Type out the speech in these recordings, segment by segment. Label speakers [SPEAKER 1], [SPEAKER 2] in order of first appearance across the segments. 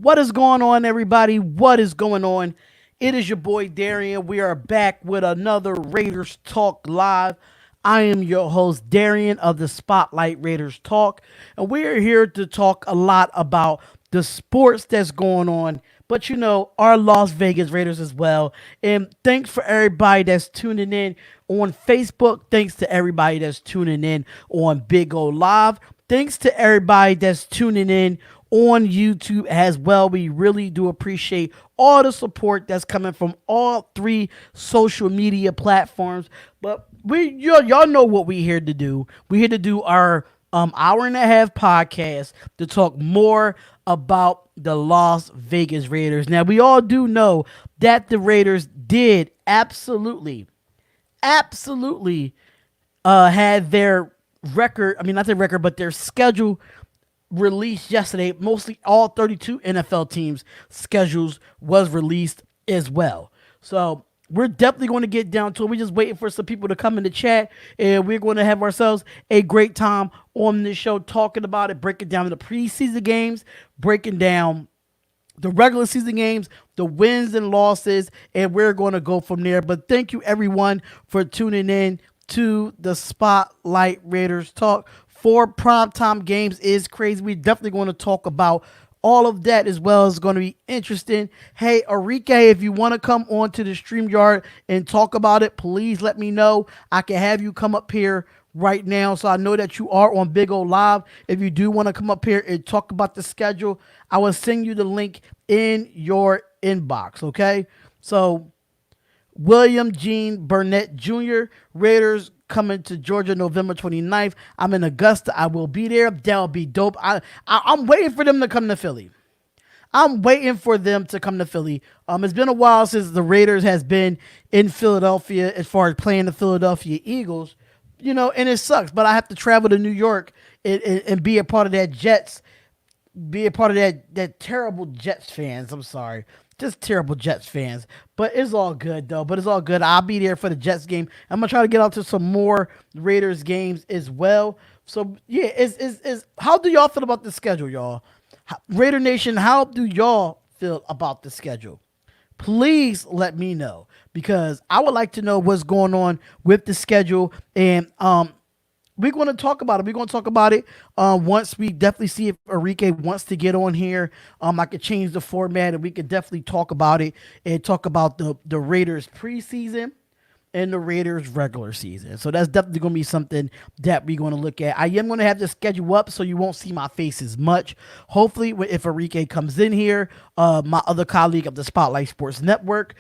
[SPEAKER 1] What is going on, everybody? What is going on? It is your boy Darian. We are back with another Raiders Talk Live. I am your host, Darian of the Spotlight Raiders Talk, and we are here to talk a lot about the sports that's going on, but our Las Vegas Raiders as well. And thanks for everybody that's tuning in on Facebook. Thanks to everybody that's tuning in on Big O Live. Thanks to everybody that's tuning in on YouTube as well. We really do appreciate all the support that's coming from all three social media platforms. But y'all know what we're here to do. We're here to do our hour and a half podcast to talk more about the Las Vegas Raiders. Now we all do know that the Raiders did absolutely had their record, I mean, not their record, but their schedule released yesterday. Mostly all 32 NFL teams' schedules was released as well. So we're definitely going to get down to it. We're just waiting for some people to come in the chat, and we're going to have ourselves a great time on this show talking about it, breaking down the preseason games, breaking down the regular season games, the wins and losses, and we're going to go from there. But thank you, everyone, for tuning in to the Spotlight Raiders Talk. Four primetime games is crazy. We're definitely going to talk about all of that as well. It's going to be interesting. Hey, Enrique, if you want to come on to the StreamYard and talk about it, please let me know. I can have you come up here right now. So I know that you are on Big O Live. If you do want to come up here and talk about the schedule, I will send you the link in your inbox. Okay. So William Jean Burnett Jr., Raiders coming to Georgia November 29th. I'm in Augusta. I will be there. That'll be dope. I'm waiting for them to come to Philly. It's been a while since the Raiders has been in Philadelphia as far as playing the Philadelphia Eagles, and it sucks, but I have to travel to New York and be a part of that that terrible Jets fans. I'm sorry. Just terrible Jets fans. But it's all good, though. I'll be there for the Jets game. I'm going to try to get out to some more Raiders games as well. So, yeah, how do y'all feel about the schedule, y'all? Raider Nation, how do y'all feel about the schedule? Please let me know, because I would like to know what's going on with the schedule. And we're going to talk about it. Once we definitely see if Enrique wants to get on here. I could change the format, and we could definitely talk about it and talk about the Raiders preseason and the Raiders regular season. So that's definitely going to be something that we're going to look at. I am going to have the schedule up so you won't see my face as much. Hopefully, if Enrique comes in here, my other colleague of the Spotlight Sports Network,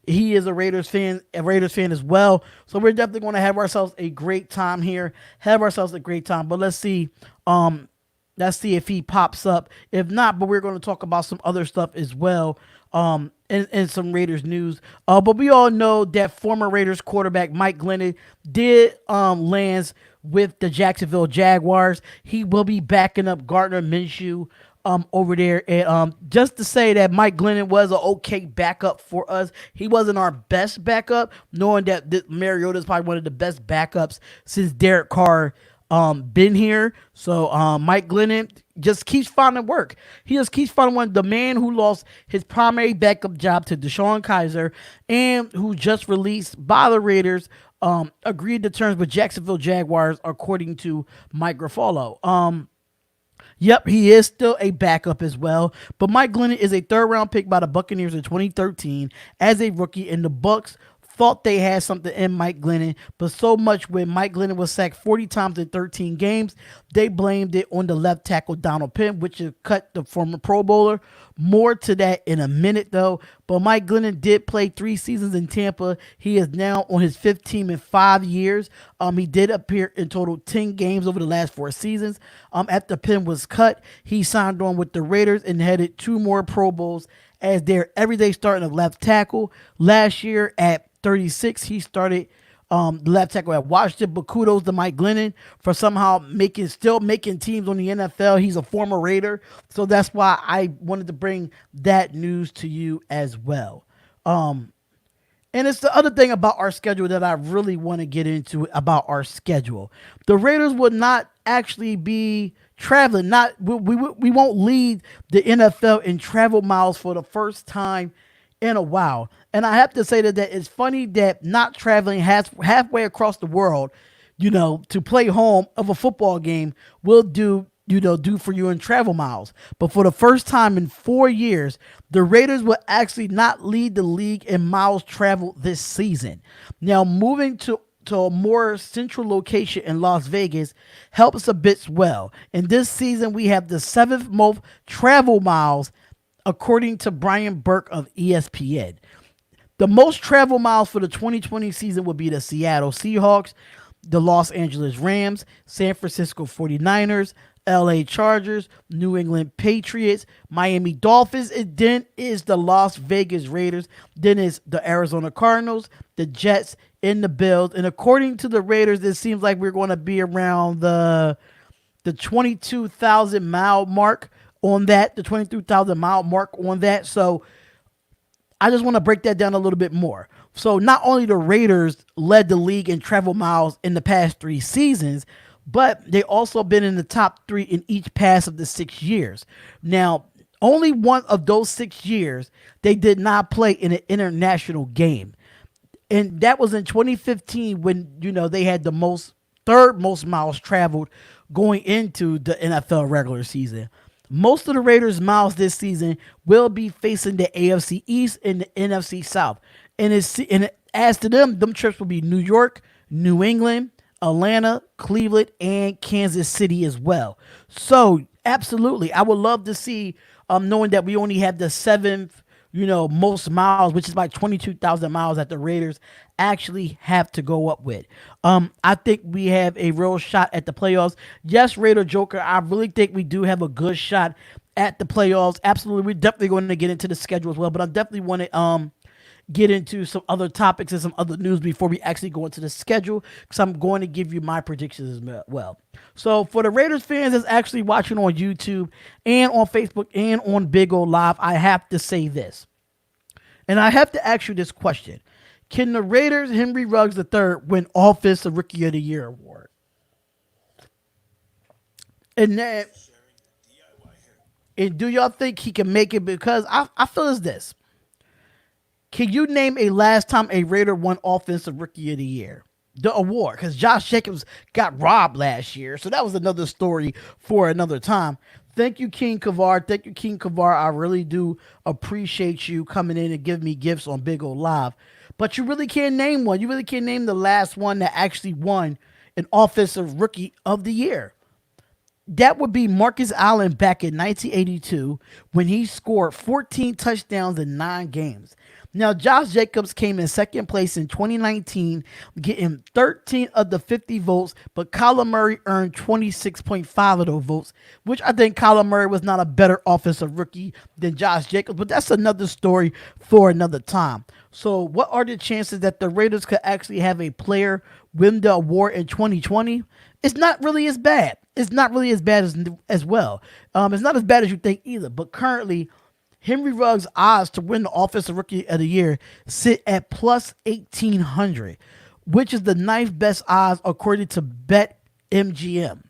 [SPEAKER 1] he is a Raiders fan as well. So we're definitely going to have ourselves a great time here. But let's see. Let's see if he pops up. If not, but we're going to talk about some other stuff as well. And some Raiders news. But we all know that former Raiders quarterback Mike Glennon did lands with the Jacksonville Jaguars. He will be backing up Gardner Minshew over there. And just to say that Mike Glennon was an okay backup for us. He wasn't our best backup, knowing that Mariota is probably one of the best backups since Derek Carr been here. So Mike Glennon just keeps finding work. He just keeps finding the man who lost his primary backup job to DeShone Kizer, and who just released by the Raiders, agreed to terms with Jacksonville Jaguars, according to Mike Garafolo. Yep, he is still a backup as well. But Mike Glennon is a third-round pick by the Buccaneers in 2013 as a rookie, and the Bucs thought they had something in Mike Glennon, but so much when Mike Glennon was sacked 40 times in 13 games, they blamed it on the left tackle Donald Penn, which is cut the former Pro Bowler. More to that in a minute, though. But Mike Glennon did play 3 seasons in Tampa. He is now on his 5th team in 5 years. He did appear in total 10 games over the last 4 seasons. After Penn was cut, he signed on with the Raiders and headed 2 more Pro Bowls as their everyday starting of left tackle. Last year at 36, he started the left tackle at Washington. But kudos to Mike Glennon for somehow still making teams on the NFL. He's a former Raider, so that's why I wanted to bring that news to you as well. And it's the other thing about our schedule that I really want to get into about our schedule. The Raiders would not actually be traveling. Not we won't lead the NFL in travel miles for the first time in a while. And I have to say that it's funny that not traveling halfway across the world, to play home of a football game will do for you in travel miles. But for the first time in 4 years, the Raiders will actually not lead the league in miles traveled this season. Now, moving to a more central location in Las Vegas helps a bit well. And this season, we have the seventh most travel miles, according to Brian Burke of ESPN. The most travel miles for the 2020 season would be the Seattle Seahawks, the Los Angeles Rams, San Francisco 49ers, LA Chargers, New England Patriots, Miami Dolphins, and then is the Las Vegas Raiders, then is the Arizona Cardinals, the Jets, and the Bills. And according to the Raiders, it seems like we're going to be around the 22,000 mile mark on that, the 22,000 mile mark on that. So I just want to break that down a little bit more. So not only the Raiders led the league in travel miles in the past 3 seasons, but they also been in the top 3 in each pass of the 6 years. Now, only one of those 6 years, they did not play in an international game. And that was in 2015 when, they had the third most miles traveled going into the NFL regular season. Most of the Raiders' miles this season will be facing the AFC East and the NFC South. And as to them trips will be New York, New England, Atlanta, Cleveland, and Kansas City as well. So absolutely, I would love to see, knowing that we only have the seventh, most miles, which is like 22,000 miles that the Raiders actually have to go up with. I think we have a real shot at the playoffs. Yes, Raider Joker, I really think we do have a good shot at the playoffs. Absolutely, we're definitely going to get into the schedule as well, but I definitely want to get into some other topics and some other news before we actually go into the schedule, because I'm going to give you my predictions as well. So for the Raiders fans that's actually watching on YouTube and on Facebook and on Big O Live, I have to say this. And I have to ask you this question. Can the Raiders' Henry Ruggs III win Offensive Rookie of the Year award? And do y'all think he can make it? Because I feel it's this. Can you name a last time a Raider won Offensive Rookie of the Year? The award, because Josh Jacobs got robbed last year, so that was another story for another time. Thank you, King Kavar. Thank you, King Kavar. I really do appreciate you coming in and giving me gifts on Big O Live. But you really can't name one. You really can't name the last one that actually won an Offensive Rookie of the Year. That would be Marcus Allen back in 1982 when he scored 14 touchdowns in 9 games. Now, Josh Jacobs came in second place in 2019, getting 13 of the 50 votes, but Kyler Murray earned 26.5 of those votes, which I think Kyler Murray was not a better offensive rookie than Josh Jacobs, but that's another story for another time. So what are the chances that the Raiders could actually have a player win the award in 2020? It's not really as bad. It's not really as bad as well. It's not as bad as you think either, but currently, Henry Ruggs' odds to win the Offensive Rookie of the Year sit at plus 1,800, which is the ninth best odds according to BetMGM.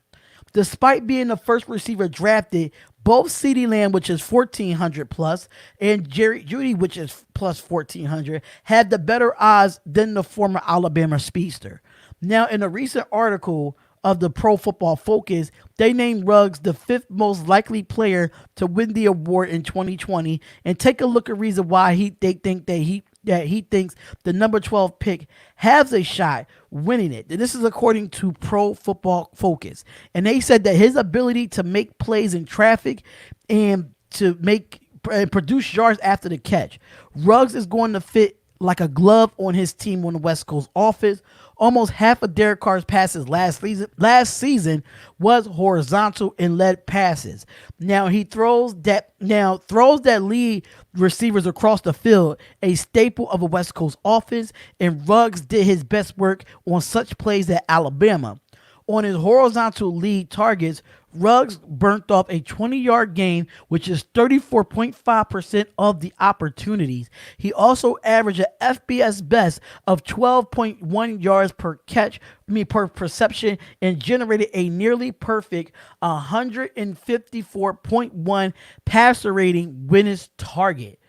[SPEAKER 1] Despite being the first receiver drafted, both CeeDee Lamb, which is 1,400 plus, and Jerry Jeudy, which is plus 1,400, had the better odds than the former Alabama speedster. Now, in a recent article of the Pro Football Focus, they named Ruggs the 5th most likely player to win the award in 2020, and take a look at reason why they think that he thinks the number 12 pick has a shot winning it. And this is according to Pro Football Focus, and they said that his ability to make plays in traffic and to make and produce yards after the catch, Ruggs is going to fit like a glove on his team on the West Coast offense. Almost half of Derek Carr's passes last season was horizontal and led passes. Now he throws that lead receivers across the field, a staple of a West Coast offense, and Ruggs did his best work on such plays at Alabama. On his horizontal lead targets, Ruggs burnt off a 20-yard gain, which is 34.5% of the opportunities. He also averaged an FBS best of 12.1 yards per catch, per perception, and generated a nearly perfect 154.1 passer rating when his target.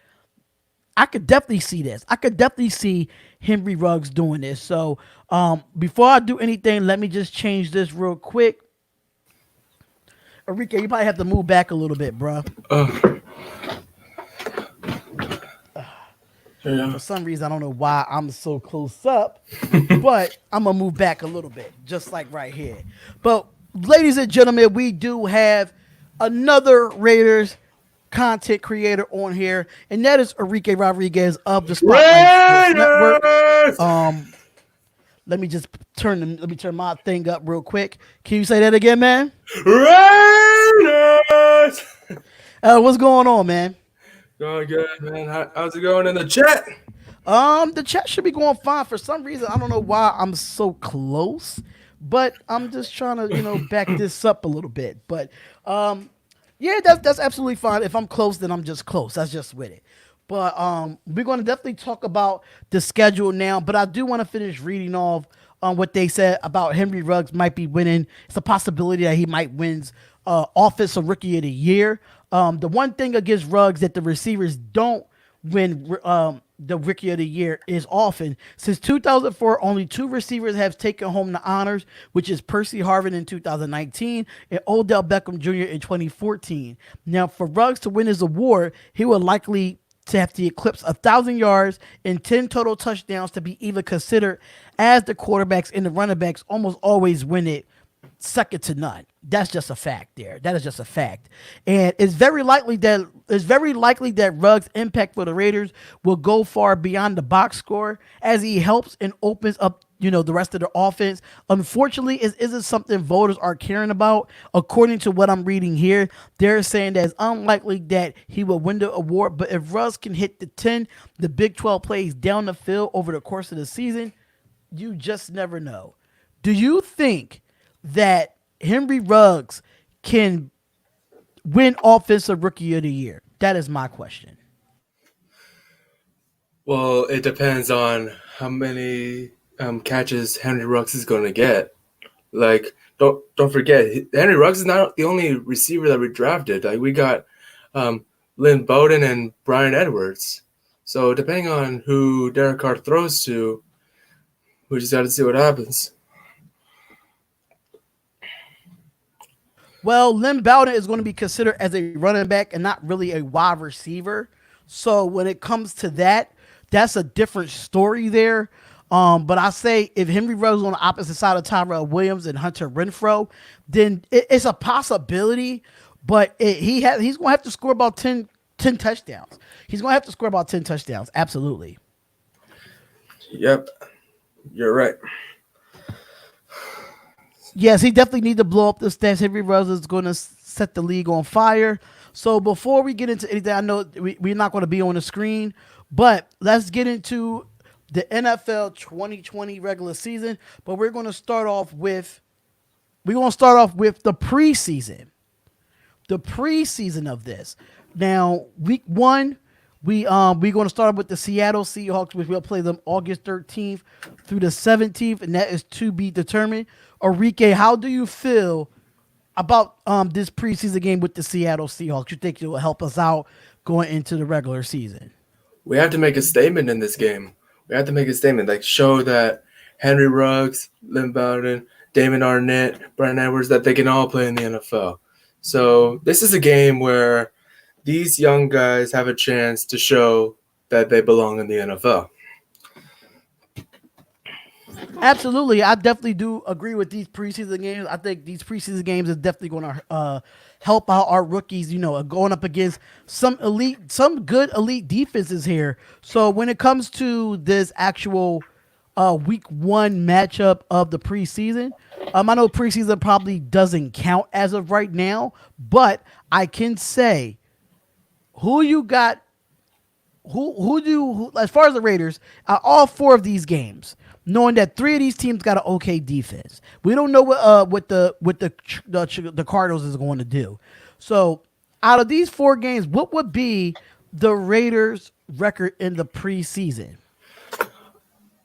[SPEAKER 1] I could definitely see this. I could definitely see Henry Ruggs doing this. So before I do anything, let me just change this real quick. Enrique, you probably have to move back a little bit, bro.
[SPEAKER 2] Yeah.
[SPEAKER 1] For some reason, I don't know why I'm so close up, but I'm gonna move back a little bit, just like right here. But ladies and gentlemen, we do have another Raiders content creator on here, and that is Enrique Rodriguez of the Spotlight Sports Network.
[SPEAKER 2] Raiders!
[SPEAKER 1] Let me turn my thing up real quick. Can you say that again, man?
[SPEAKER 2] Raiders!
[SPEAKER 1] What's going on, man?
[SPEAKER 2] Going good, man. How's it going in the chat?
[SPEAKER 1] The chat should be going fine. For some reason, I don't know why I'm so close, but I'm just trying to, back this up a little bit. But yeah, that's absolutely fine. If I'm close, then I'm just close. That's just with it. But we're going to definitely talk about the schedule now. But I do want to finish reading off what they said about Henry Ruggs might be winning. It's a possibility that he might win Offensive Rookie of the Year. The one thing against Ruggs that the receivers don't win the Rookie of the Year is often. Since 2004, only 2 receivers have taken home the honors, which is Percy Harvin in 2019 and Odell Beckham Jr. in 2014. Now, for Ruggs to win his award, he would likely to have to eclipse 1,000 yards and 10 total touchdowns to be even considered, as the quarterbacks and the running backs almost always win it second to none. That's just a fact there. That is just a fact. And it's very likely that Ruggs' impact for the Raiders will go far beyond the box score, as he helps and opens up, the rest of the offense. Unfortunately, it isn't something voters are caring about. According to what I'm reading here, they're saying that it's unlikely that he will win the award, but if Ruggs can hit the Big 12 plays down the field over the course of the season, you just never know. Do you think that Henry Ruggs can win Offensive Rookie of the Year? That is my question.
[SPEAKER 2] Well, it depends on how many catches Henry Ruggs is going to get. Like, don't forget, Henry Ruggs is not the only receiver that we drafted. Like, we got Lynn Bowden and Brian Edwards. So depending on who Derek Carr throws to, we just got to see what happens.
[SPEAKER 1] Well, Lynn Bowden is going to be considered as a running back and not really a wide receiver. So when it comes to that, that's a different story there. But I say if Henry Ruggs is on the opposite side of Tyrell Williams and Hunter Renfrow, then it's a possibility. But he's going to have to score about 10 touchdowns. He's going to have to score about 10 touchdowns. Absolutely.
[SPEAKER 2] Yep. You're right.
[SPEAKER 1] Yes, he definitely needs to blow up the stats. Henry Ruggs is going to set the league on fire. So before we get into anything, I know we're not going to be on the screen, but let's get into the NFL 2020 regular season. But we're going to start off with the preseason. The preseason of this. Now, week 1, we're going to start with the Seattle Seahawks, which we'll play them August 13th through the 17th, and that is to be determined. Enrique, how do you feel about this preseason game with the Seattle Seahawks? You think it will help us out going into the regular season?
[SPEAKER 2] We have to make a statement in this game. We have to make a statement, like show that Henry Ruggs, Lynn Bowden, Damon Arnett, Brian Edwards, that they can all play in the NFL. So this is a game where these young guys have a chance to show that they belong in the NFL.
[SPEAKER 1] Absolutely. I definitely do agree with these preseason games. I think these preseason games is definitely going to help out our rookies, going up against some good elite defenses here. So when it comes to this actual week 1 matchup of the preseason, I know preseason probably doesn't count as of right now, but I can say who you got, who as far as the Raiders, all 4 of these games. knowing that three of these teams got an okay defense. We don't know what the Cardinals is going to do. So, out of these 4 games, what would be the Raiders' record in the preseason?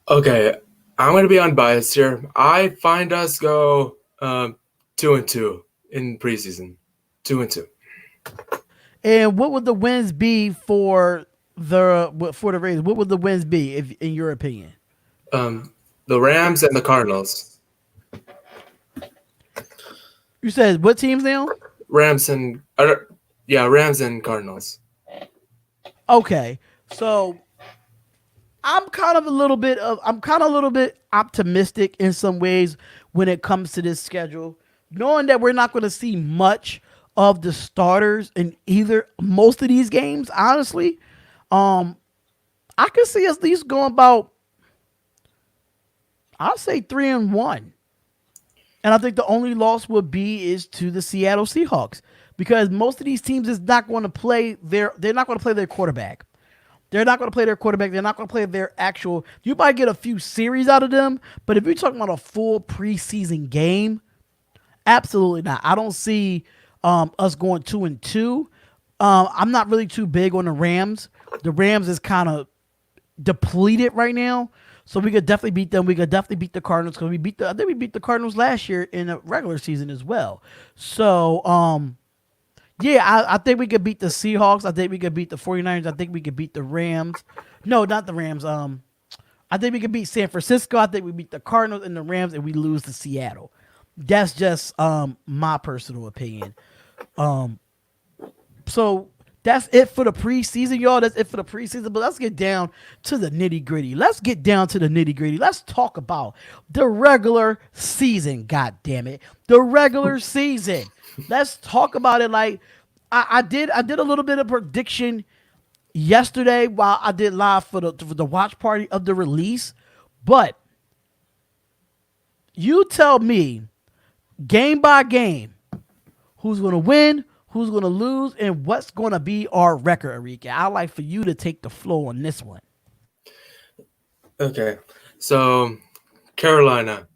[SPEAKER 2] Okay, I'm going to be unbiased here. I find us go 2-2 in preseason. 2-2.
[SPEAKER 1] And what would the wins be for the Raiders? What would the wins be, if, in your opinion?
[SPEAKER 2] The Rams and the Cardinals.
[SPEAKER 1] You said what teams now?
[SPEAKER 2] Rams and Cardinals.
[SPEAKER 1] Okay, so I'm kind of a little bit optimistic in some ways when it comes to this schedule, knowing that we're not going to see much of the starters in either most of these games. Honestly, I can see us at least going about, I'll say 3-1. And I think the only loss would be is to the Seattle Seahawks, because most of these teams is not going to play they're not going to play their quarterback. They're not going to play their quarterback. They're not going to play their actual. You might get a few series out of them, but if you're talking about a full preseason game, absolutely not. I don't see us going 2-2. I'm not really too big on the Rams. The Rams is kind of depleted right now, so we could definitely beat them. We could definitely beat the Cardinals, because I think we beat the Cardinals last year in the regular season as well. So yeah, I think we could beat the Seahawks. I think we could beat the 49ers. I think we could beat the Rams. No, not the Rams. I think we could beat San Francisco. I think we beat the Cardinals and the Rams, and we lose to Seattle. That's just my personal opinion. So that's it for the preseason, y'all. That's it for the preseason. But let's get down to the nitty gritty. Let's talk about the regular season. God damn it, the regular season. Let's talk about it. Like I did a little bit of prediction yesterday while I did live for the watch party of the release. But you tell me, game by game, who's going to win, who's going to lose, and what's going to be our record, Enrique. I'd like for you to take the floor on this one.
[SPEAKER 2] Okay, so Carolina.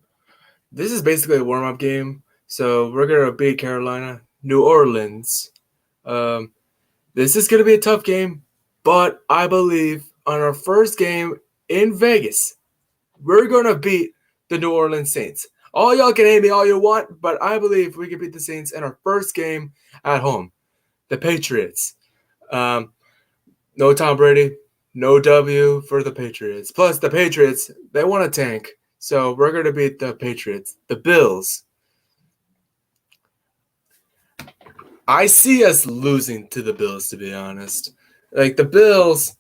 [SPEAKER 2] This is basically a warm-up game. So we're going to beat Carolina. New Orleans. This is going to be a tough game, but I believe on our first game in Vegas, we're going to beat the New Orleans Saints. All y'all can hate me all you want, but I believe we can beat the Saints in our first game at home. The Patriots. No Tom Brady, no W for the Patriots. Plus, the Patriots, they want to tank. So we're going to beat the Patriots. The Bills. I see us losing to the Bills, to be honest. Like, the Bills,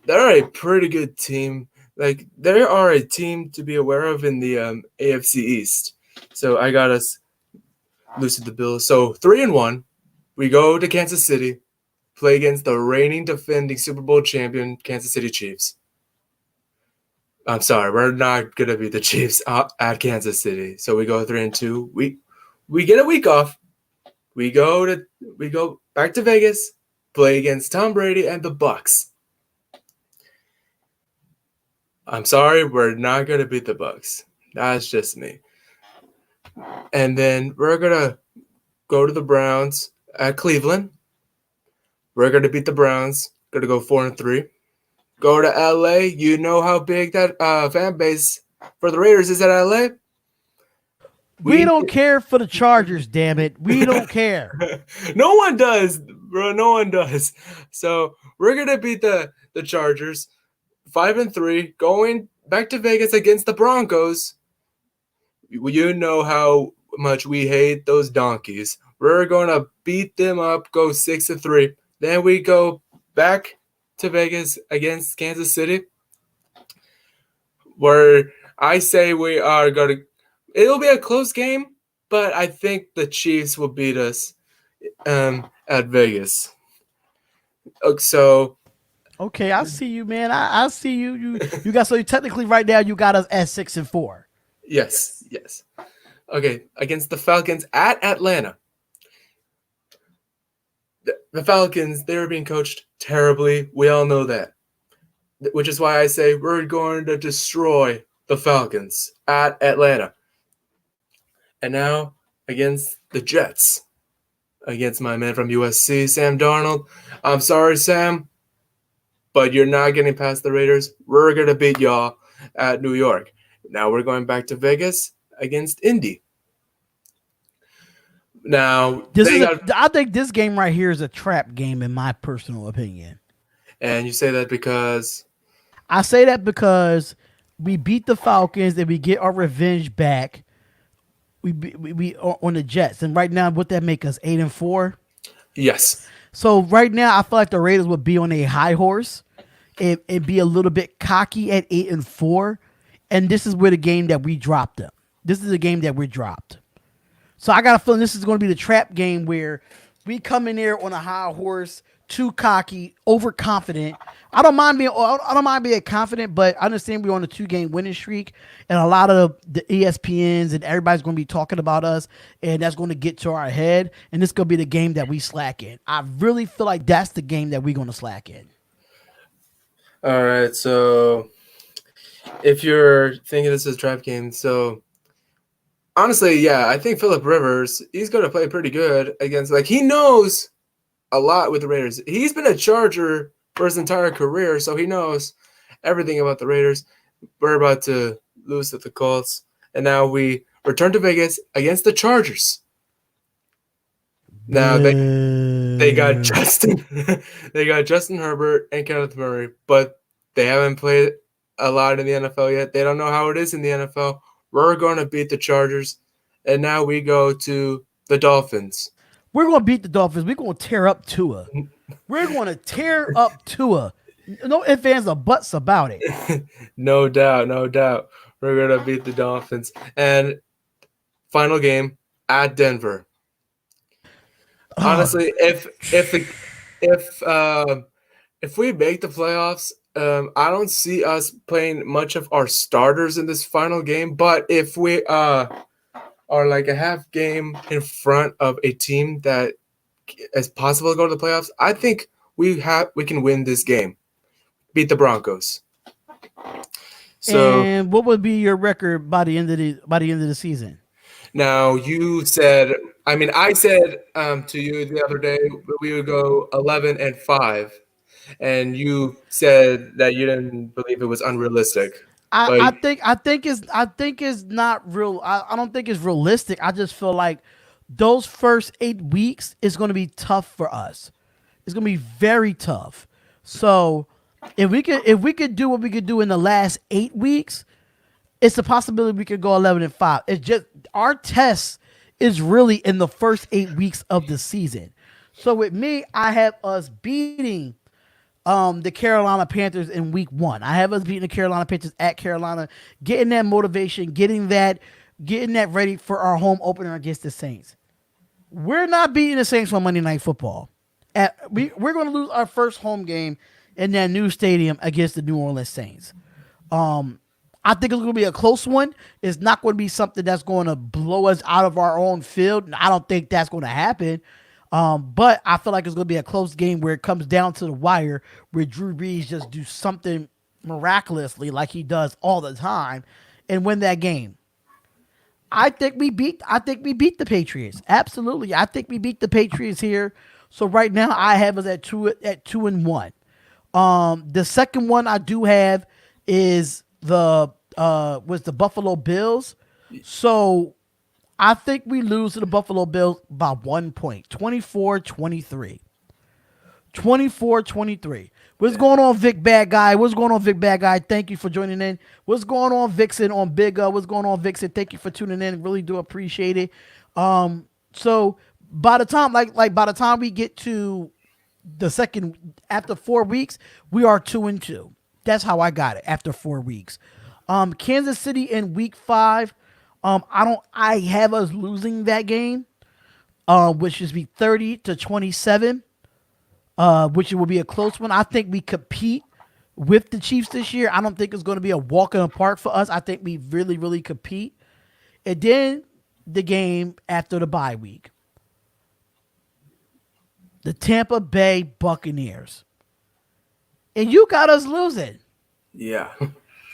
[SPEAKER 2] they're a pretty good team. Like, they are a team to be aware of in the AFC East. So I got us losing to the Bills. So 3-1. We go to Kansas City, play against the reigning defending Super Bowl champion Kansas City Chiefs. I'm sorry, we're not gonna be the Chiefs at Kansas City. So we go 3-2. We get a week off. We go back to Vegas, play against Tom Brady and the Bucks. I'm sorry, we're not gonna beat the Bucks. That's just me. And then we're gonna go to the Browns at Cleveland. We're gonna beat the Browns. Gonna go 4-3. Go to LA. You know how big that fan base for the Raiders is at LA.
[SPEAKER 1] We don't care for the Chargers, damn it. We don't care.
[SPEAKER 2] No one does, bro. No one does. So we're gonna beat the Chargers 5-3, going back to Vegas against the Broncos. You know how much we hate those donkeys. We're gonna beat them up, go 6-3. Then we go back to Vegas against Kansas City, where I say we are gonna. It'll be a close game, but I think the Chiefs will beat us at Vegas. So,
[SPEAKER 1] okay, I see you, man. I see you. You got, so you technically right now you got us at 6-4.
[SPEAKER 2] yes. Okay, against the Falcons at Atlanta. The Falcons, they were being coached terribly. We all know that, which is why I say we're going to destroy the Falcons at Atlanta. And now against the Jets, against my man from USC, Sam Darnold. I'm sorry, Sam, but you're not getting past the Raiders. We're going to beat y'all at New York. Now we're going back to Vegas against Indy. Now,
[SPEAKER 1] I think this game right here is a trap game, in my personal opinion.
[SPEAKER 2] And you say that because?
[SPEAKER 1] I say that because we beat the Falcons and we get our revenge back. We on the Jets, and right now, what that make us 8-4?
[SPEAKER 2] Yes.
[SPEAKER 1] So right now, I feel like the Raiders would be on a high horse and be a little bit cocky at 8-4, and this is where the game that we dropped them. This is the game that we dropped. So I got a feeling this is going to be the trap game where we come in there on a high horse, too cocky, overconfident. I don't mind being confident, but I understand we're on a 2-game winning streak, and a lot of the ESPNs and everybody's going to be talking about us, and that's going to get to our head, and this is going to be the game that we slack in. I really feel like that's the game that we're going to slack in.
[SPEAKER 2] All right, so if you're thinking this is a trap game, so honestly, yeah, I think Phillip Rivers, he's going to play pretty good against, he knows a lot with the Raiders. He's been a Charger for his entire career, so he knows everything about the Raiders. We're about to lose to the Colts, and now we return to Vegas against the Chargers. Now they got Justin Herbert and Kenneth Murray, but they haven't played a lot in the NFL yet. They don't know how it is in the NFL. We're going to beat the Chargers, and now we go to the Dolphins.
[SPEAKER 1] We're going to beat the Dolphins. We're going to tear up Tua. We're going to tear up Tua. No ifs, ands, or buts about it.
[SPEAKER 2] No doubt. We're going to beat the Dolphins. And final game at Denver. Honestly, if we make the playoffs, I don't see us playing much of our starters in this final game. But if we are like a half game in front of a team that is possible to go to the playoffs, I think we can win this game, beat the Broncos. So,
[SPEAKER 1] and what would be your record by the end of the season?
[SPEAKER 2] Now you said, I said to you the other day we would go 11-5, and you said that you didn't believe it was unrealistic.
[SPEAKER 1] I think it's not real. I don't think it's realistic. I just feel like those first 8 weeks is going to be tough for us. It's going to be very tough. So if we could do what we could do in the last 8 weeks, it's a possibility we could go 11-5. It's just our test is really in the first 8 weeks of the season. So with me, I have us beating the Carolina Panthers in week 1. I have us beating the Carolina Panthers at Carolina, getting that motivation, getting that ready for our home opener against the Saints. We're not beating the Saints on Monday Night Football. We're going to lose our first home game in that new stadium against the New Orleans Saints. I think it's going to be a close one. It's not going to be something that's going to blow us out of our own field. I don't think that's going to happen. But I feel like it's going to be a close game where it comes down to the wire, where Drew Brees just do something miraculously like he does all the time and win that game. I think we beat the Patriots. Absolutely. I think we beat the Patriots here. So right now I have us at 2-1. The second one I do have is the Buffalo Bills. So I think we lose to the Buffalo Bills by 1 point, 24-23. 24-23. What's going on, Vic Bad Guy? What's going on, Vic Bad Guy? Thank you for joining in. What's going on, Vixen on Big? What's going on, Vixen? Thank you for tuning in. Really do appreciate it. So by the time by the time we get to the second, after 4 weeks, we are 2-2. That's how I got it after 4 weeks. Kansas City in week 5. I have us losing that game, which is be 30-27, which will be a close one. I think we compete with the Chiefs this year. I don't think it's going to be a walk in the park for us. I think we really, really compete. And then the game after the bye week, the Tampa Bay Buccaneers. And you got us losing.
[SPEAKER 2] Yeah.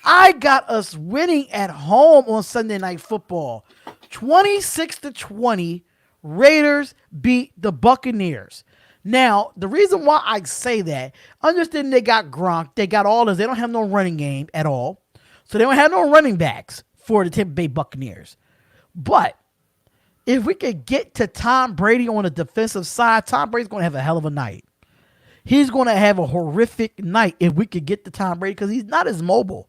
[SPEAKER 1] I got us winning at home on Sunday Night Football. 26-20, Raiders beat the Buccaneers. Now, the reason why I say that, understand they got Gronk, they got all this. They don't have no running game at all. So they don't have no running backs for the Tampa Bay Buccaneers. But if we could get to Tom Brady on the defensive side, Tom Brady's going to have a hell of a night. He's going to have a horrific night if we could get to Tom Brady because he's not as mobile.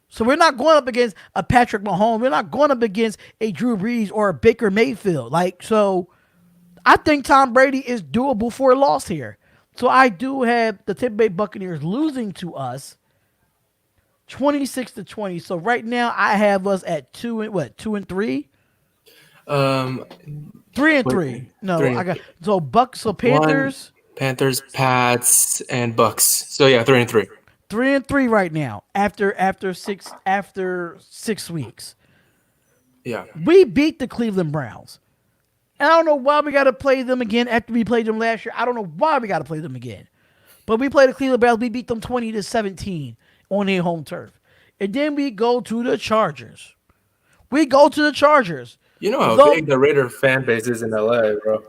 [SPEAKER 1] So we're not going up against a Patrick Mahomes. We're not going up against a Drew Brees or a Baker Mayfield. So I think Tom Brady is doable for a loss here. So I do have the Tampa Bay Buccaneers losing to us 26-20. So right now I have us at 2-3? 3-3. No, I got Panthers.
[SPEAKER 2] Panthers, Pats, and Bucks. So yeah, 3-3.
[SPEAKER 1] 3-3 right now after 6 weeks.
[SPEAKER 2] Yeah.
[SPEAKER 1] We beat the Cleveland Browns. And I don't know why we got to play them again after we played them last year. I don't know why we got to play them again. But we played the Cleveland Browns. We beat them 20-17 on their home turf. And then we go to the Chargers.
[SPEAKER 2] You know how big the Raider fan base is in LA, bro.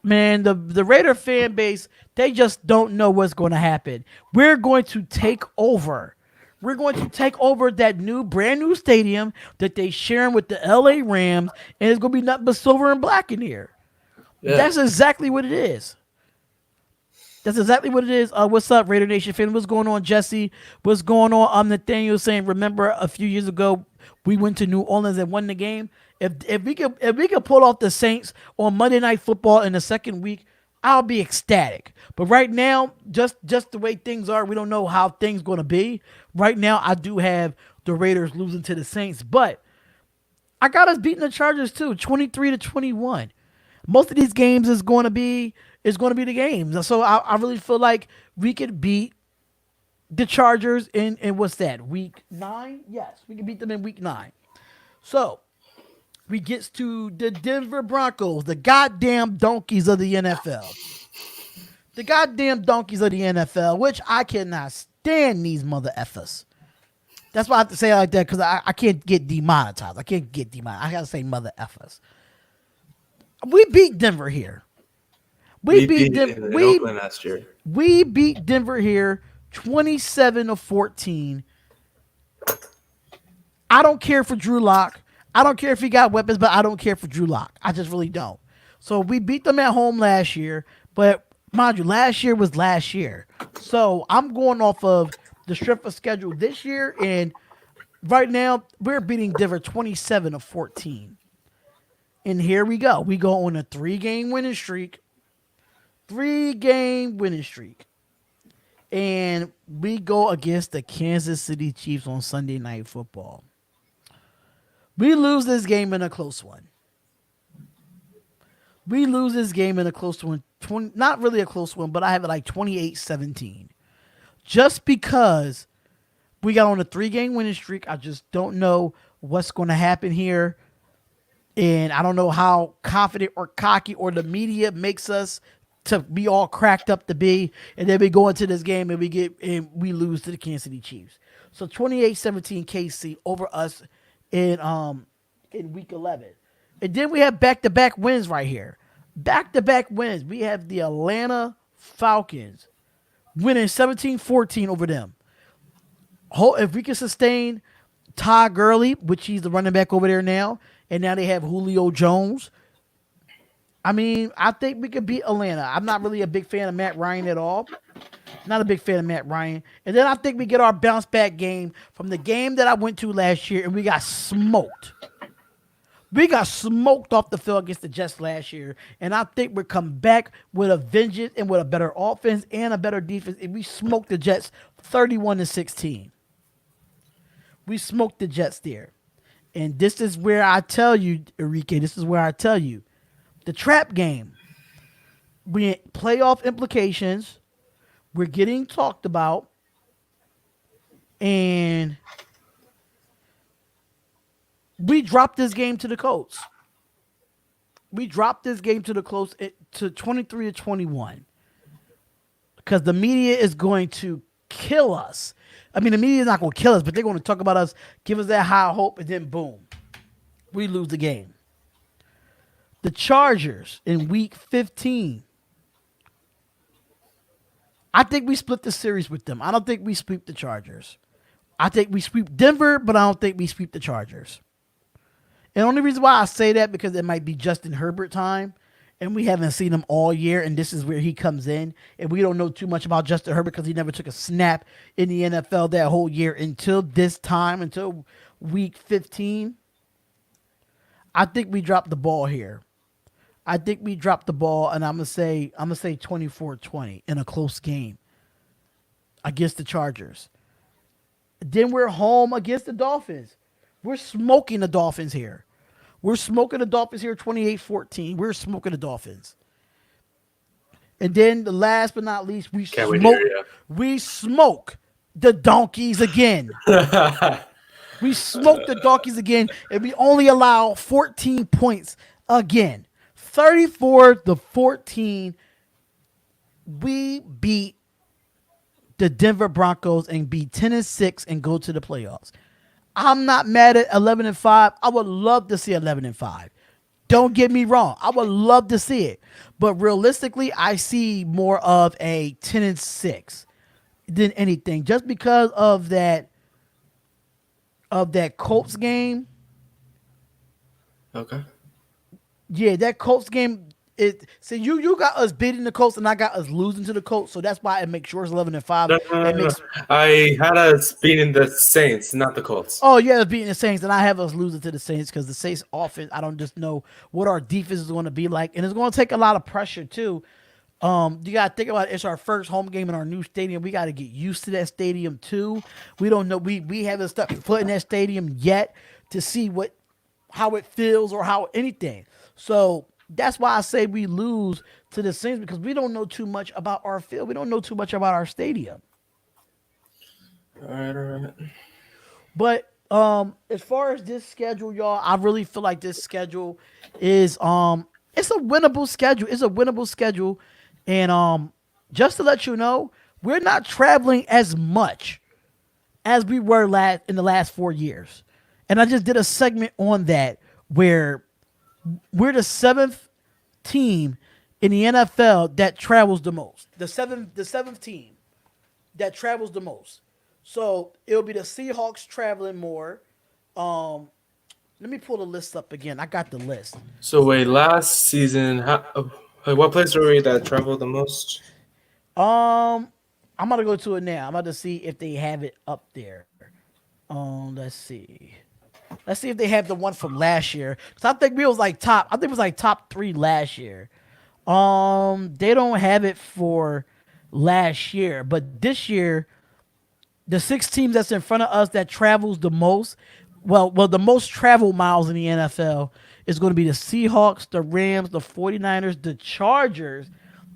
[SPEAKER 1] Man, the Raider fan base, they just don't know what's going to happen. We're going to take over. We're going to take over that brand new stadium that they sharing with the LA Rams, and it's going to be nothing but silver and black in here. Yeah. That's exactly what it is. What's up, Raider Nation fan? What's going on, Jesse? What's going on? I'm Nathaniel saying, remember a few years ago we went to New Orleans and won the game? If we could pull off the Saints on Monday Night Football in the second week, I'll be ecstatic. But right now, just the way things are, we don't know how things going to be. Right now, I do have the Raiders losing to the Saints, but I got us beating the Chargers too, 23-21. Most of these games is going to be the games. So I really feel like we could beat the Chargers in what's that, week 9? Yes, we can beat them in week 9. So we gets to the Denver Broncos, the goddamn donkeys of the NFL. The goddamn donkeys of the NFL, which I cannot stand these mother effers. That's why I have to say it like that, because I can't get demonetized. I got to say mother effers. We beat Denver here. We beat Denver in Oakland last year. We beat Denver here 27-14. I don't care for Drew Lock. I don't care if he got weapons, but I don't care for Drew Lock. I just really don't. So we beat them at home last year, but mind you, last year was last year. So I'm going off of the strength of schedule this year, and right now we're beating Denver 27-14. And here we go. We go on a 3-game winning streak. 3-game winning streak. And we go against the Kansas City Chiefs on Sunday Night Football. We lose this game in a close one. Not really a close one, but I have it like 28-17. Just because we got on a 3-game winning streak, I just don't know what's going to happen here. And I don't know how confident or cocky or the media makes us to be all cracked up to be. And then we go into this game and we lose to the Kansas City Chiefs. So 28-17 KC over us in week 11. And then we have back-to-back wins right here. Back-to-back wins. We have the Atlanta Falcons winning 17-14 over them. If we can sustain Todd Gurley, which he's the running back over there now, and now they have Julio Jones. I mean, I think we could beat Atlanta. I'm not really a big fan of Matt Ryan at all. Not a big fan of Matt Ryan. And then I think we get our bounce back game from the game that I went to last year, and we got smoked. We got smoked off the field against the Jets last year, and I think we're coming back with a vengeance and with a better offense and a better defense, and we smoked the Jets 31-16. We smoked the Jets there. And this is where I tell you, Enrique, the trap game. Playoff implications, we're getting talked about, and we dropped this game to the Colts. To 23-21. Because the media is going to kill us. I mean, the media's not going to kill us, but they're going to talk about us, give us that high hope, and then boom, we lose the game. The Chargers in week 15. I think we split the series with them. I don't think we sweep the Chargers. I think we sweep Denver, but I don't think we sweep the Chargers. And the only reason why I say that because it might be Justin Herbert time, and we haven't seen him all year, and this is where he comes in. And we don't know too much about Justin Herbert because he never took a snap in the NFL that whole year until this time, until week 15. I think we dropped the ball here. I think we dropped the ball, and I'm gonna say 24-20 in a close game against the Chargers. Then we're home against the Dolphins. We're smoking the Dolphins here. We're smoking the Dolphins here 28-14. We're smoking the Dolphins. And then the last but not least, we smoke the Donkeys again. We smoke the Donkeys again, and we only allow 14 points again. 34-14. We beat the Denver Broncos and be 10-6 and go to the playoffs. I'm not mad at 11-5. I would love to see 11-5. Don't get me wrong. I would love to see it. But realistically, I see more of a 10-6 than anything. Just because of that Colts game.
[SPEAKER 2] Okay.
[SPEAKER 1] Yeah, that Colts game. You got us beating the Colts and I got us losing to the Colts, so that's why it makes sure it's 11-5.
[SPEAKER 2] No. I had us beating the Saints, not the Colts.
[SPEAKER 1] Oh yeah, beating the Saints, and I have us losing to the Saints because the Saints offense, I don't just know what our defense is going to be like, and it's going to take a lot of pressure too. You got to think about it. It's our first home game in our new stadium. We got to get used to that stadium too. We don't know. We haven't stepped foot in that stadium yet to see how it feels or how anything. So that's why I say we lose to the Saints because we don't know too much about our field. We don't know too much about our stadium.
[SPEAKER 2] All right.
[SPEAKER 1] But as far as this schedule, y'all, I really feel like this schedule is it's a winnable schedule. It's a winnable schedule. And just to let you know, we're not traveling as much as we were in the last 4 years. And I just did a segment on that where we're the 7th team in the NFL that travels the most. The seventh team that travels the most. So it'll be the Seahawks traveling more. Let me pull the list up again. I got the list.
[SPEAKER 2] So wait, last season, what place were we that traveled the most?
[SPEAKER 1] I'm gonna go to it now. I'm about to see if they have it up there. Let's see. Let's see if they have the one from last year. Cause I think it was like top 3 last year. They don't have it for last year, but this year, the 6 teams that's in front of us that travels the most, well, the most travel miles in the NFL is going to be the Seahawks, the Rams, the 49ers, the Chargers,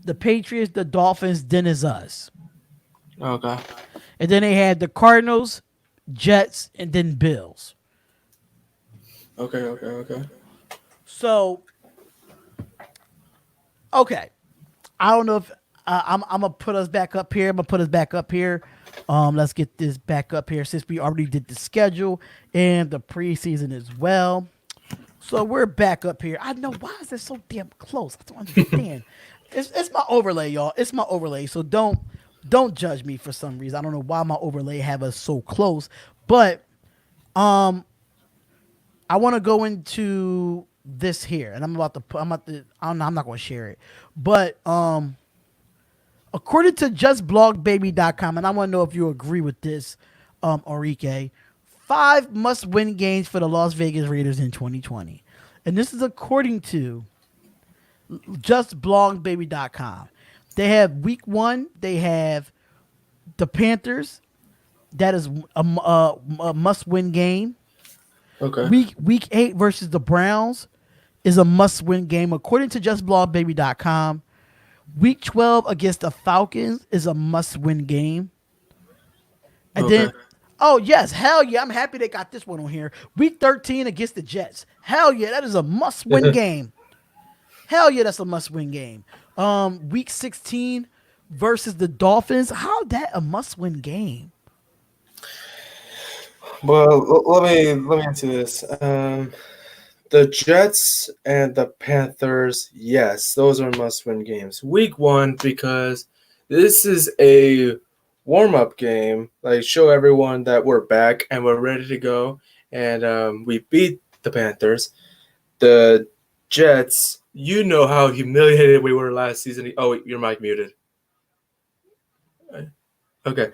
[SPEAKER 1] the Patriots, the Dolphins, then is us.
[SPEAKER 2] Okay.
[SPEAKER 1] And then they had the Cardinals, Jets, and then Bills.
[SPEAKER 2] Okay.
[SPEAKER 1] So, okay. I don't know if I'm gonna put us back up here. Let's get this back up here since we already did the schedule and the preseason as well. So we're back up here. I know, why is it so damn close? I don't understand. It's my overlay, y'all. It's my overlay. So don't judge me for some reason. I don't know why my overlay have us so close, but I want to go into this here, and I'm not going to share it, but according to justblogbaby.com, and I want to know if you agree with this, Enrique, 5 must-win games for the Las Vegas Raiders in 2020, and this is according to justblogbaby.com. They have week 1. They have the Panthers. That is a must-win game.
[SPEAKER 2] Okay.
[SPEAKER 1] Week 8 versus the Browns is a must-win game according to justblogbaby.com. Week 12 against the Falcons is a must-win game. And then, oh yes, hell yeah, I'm happy they got this one on here. Week 13 against the Jets. Hell yeah, that is a must-win game. Hell yeah, that's a must-win game. Week 16 versus the Dolphins. How that a must-win game?
[SPEAKER 2] Well, let me answer this. The Jets and the Panthers, yes, those are must-win games. Week one because this is a warm-up game. Like show everyone that we're back and we're ready to go. And we beat the Panthers. The Jets, you know how humiliated we were last season. Oh, wait, your mic muted. Okay.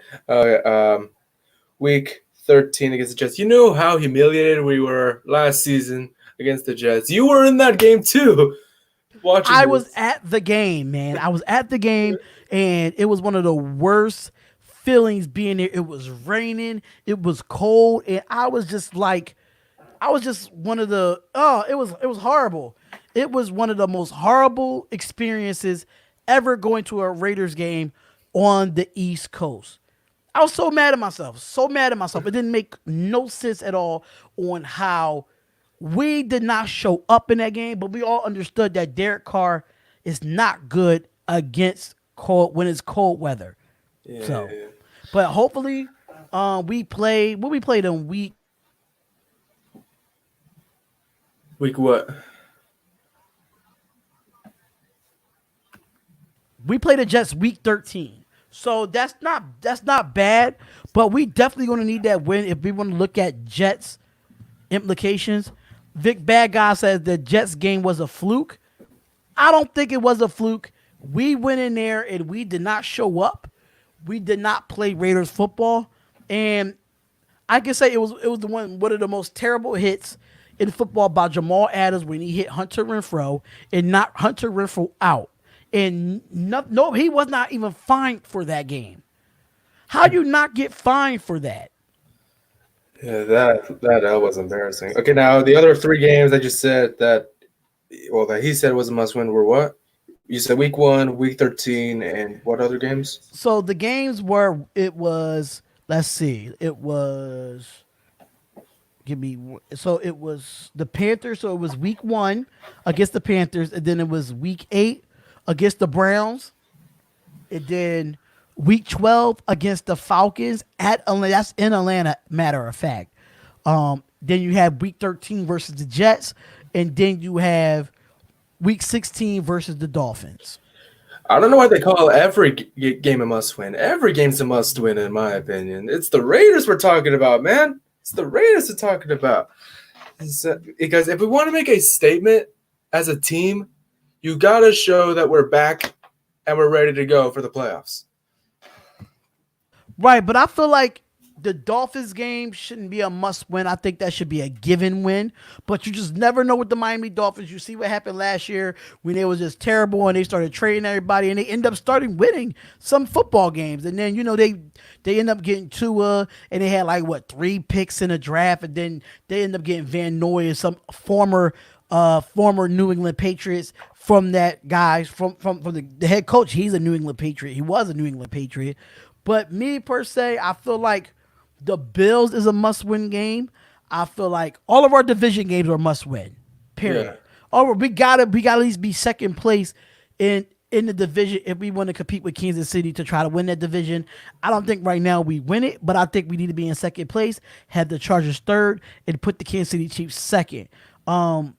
[SPEAKER 2] Week 13 against the Jets. You know how humiliated we were last season against the Jets. You were in that game too. Watching
[SPEAKER 1] I
[SPEAKER 2] this.
[SPEAKER 1] was at the game, man. I was at the game, and it was one of the worst feelings being there. It was raining, it was cold, and I was just like, I was just one of the it was horrible. It was one of the most horrible experiences ever going to a Raiders game on the East Coast. I was so mad at myself, so mad at myself. It didn't make no sense at all on how we did not show up in that game, but we all understood that Derek Carr is not good against cold when it's cold weather.
[SPEAKER 2] Yeah.
[SPEAKER 1] So, but hopefully, we played in
[SPEAKER 2] Week what?
[SPEAKER 1] we played the Jets week 13. So that's not bad, but we definitely going to need that win if we want to look at Jets implications. Vic Bad Guy says the Jets game was a fluke. I don't think it was a fluke. We went in there and we did not show up. We did not play Raiders football, and I can say it was the one of the most terrible hits in football by Jamal Adams when he hit Hunter Renfro and knocked Hunter Renfro out. And no, he was not even fined for that game. How you not get fined for that?
[SPEAKER 2] Yeah, that was embarrassing. Okay, now the other three games that you said that he said was a must win were what? You said week one, week 13, and what other games?
[SPEAKER 1] So the games were it was let's see it was give me so it was the Panthers. So it was week 1 against the Panthers, and then it was week 8 against the Browns, and then week 12 against the Falcons at Atlanta. That's in Atlanta, matter of fact. Then you have week 13 versus the Jets, and then you have week 16 versus the Dolphins.
[SPEAKER 2] I don't know why they call every game a must win. Every game's a must win, in my opinion. It's the Raiders we're talking about, man. It's the Raiders we're talking about. Because if we want to make a statement as a team, you got to show that we're back and we're ready to go for the playoffs.
[SPEAKER 1] Right, but I feel like the Dolphins game shouldn't be a must win. I think that should be a given win. But you just never know with the Miami Dolphins. You see what happened last year when they was just terrible and they started trading everybody and they end up starting winning some football games. And then, they end up getting Tua and they had like what 3 picks in a draft, and then they end up getting Van Noy and some former New England Patriots from that guy from the head coach. He's a New England Patriot. He was a New England Patriot. But me per se, I feel like the Bills is a must-win game. I feel like all of our division games are must-win. Period.
[SPEAKER 2] Yeah.
[SPEAKER 1] We gotta at least be second place in the division if we want to compete with Kansas City to try to win that division. I don't think right now we win it, but I think we need to be in second place, have the Chargers third, and put the Kansas City Chiefs second. Let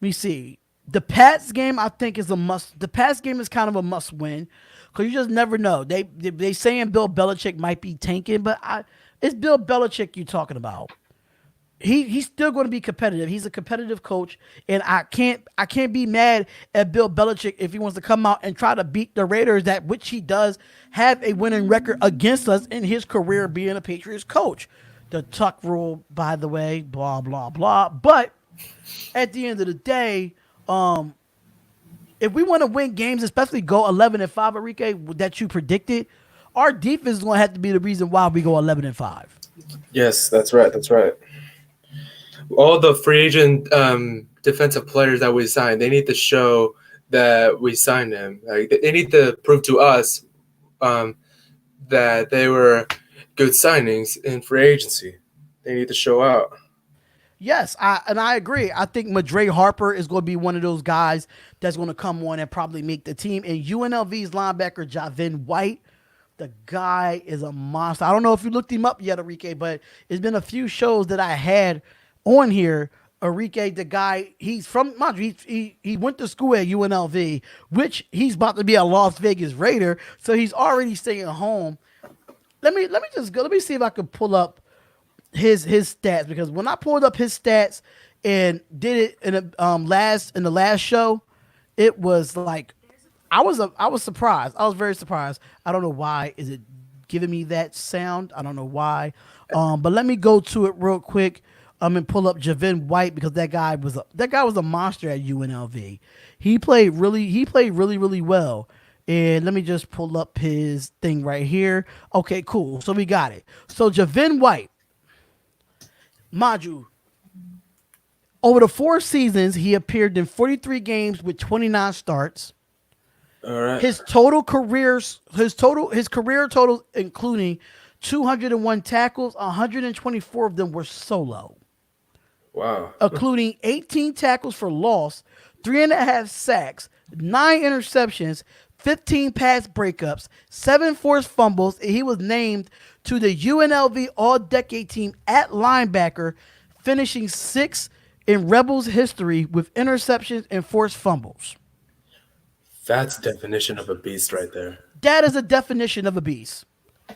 [SPEAKER 1] me see. The Pats game, I think, is a must. The Pats game is kind of a must win because you just never know. They saying Bill Belichick might be tanking, but it's Bill Belichick you're talking about. He's still going to be competitive. He's a competitive coach, and I can't be mad at Bill Belichick if he wants to come out and try to beat the Raiders, that which he does have a winning record against us in his career being a Patriots coach. The Tuck rule, by the way, blah blah blah. But at the end of the day, if we want to win games, especially go 11-5, Enrique, that you predicted, our defense is going to have to be the reason why we go 11-5.
[SPEAKER 2] Yes, that's right. That's right. All the free agent defensive players that we signed, they need to show that we signed them. Like they need to prove to us that they were good signings in free agency. They need to show out.
[SPEAKER 1] Yes, I agree. I think Madre Harper is going to be one of those guys that's going to come on and probably make the team. And UNLV's linebacker Javin White, The guy is a monster. I don't know if you looked him up yet, Enrique, but it's been a few shows that I had on here. Enrique, the guy, he's from, mind you, he went to school at UNLV, which he's about to be a Las Vegas Raider, so he's already staying home. Let me just go. Let me see if I can pull up his stats, because when I pulled up his stats and did it in the last show, it was like I was surprised. I was very surprised. I don't know why is it giving me that sound. I don't know why. But let me go to it real quick. And pull up Javin White, because that guy was a monster at UNLV. He played really well. And let me just pull up his thing right here. Okay, cool. So we got it. So Javin White, mind you, over the 4 seasons, he appeared in 43 games with 29 starts.
[SPEAKER 2] All right.
[SPEAKER 1] His career total, including 201 tackles, 124 of them were solo.
[SPEAKER 2] Wow.
[SPEAKER 1] Including 18 tackles for loss, 3.5 sacks, 9 interceptions, 15 pass breakups, 7 forced fumbles, and he was named to the UNLV All-Decade Team at linebacker, finishing 6th in Rebels history with interceptions and forced fumbles.
[SPEAKER 2] That's definition of a beast right there.
[SPEAKER 1] That is a definition of a beast.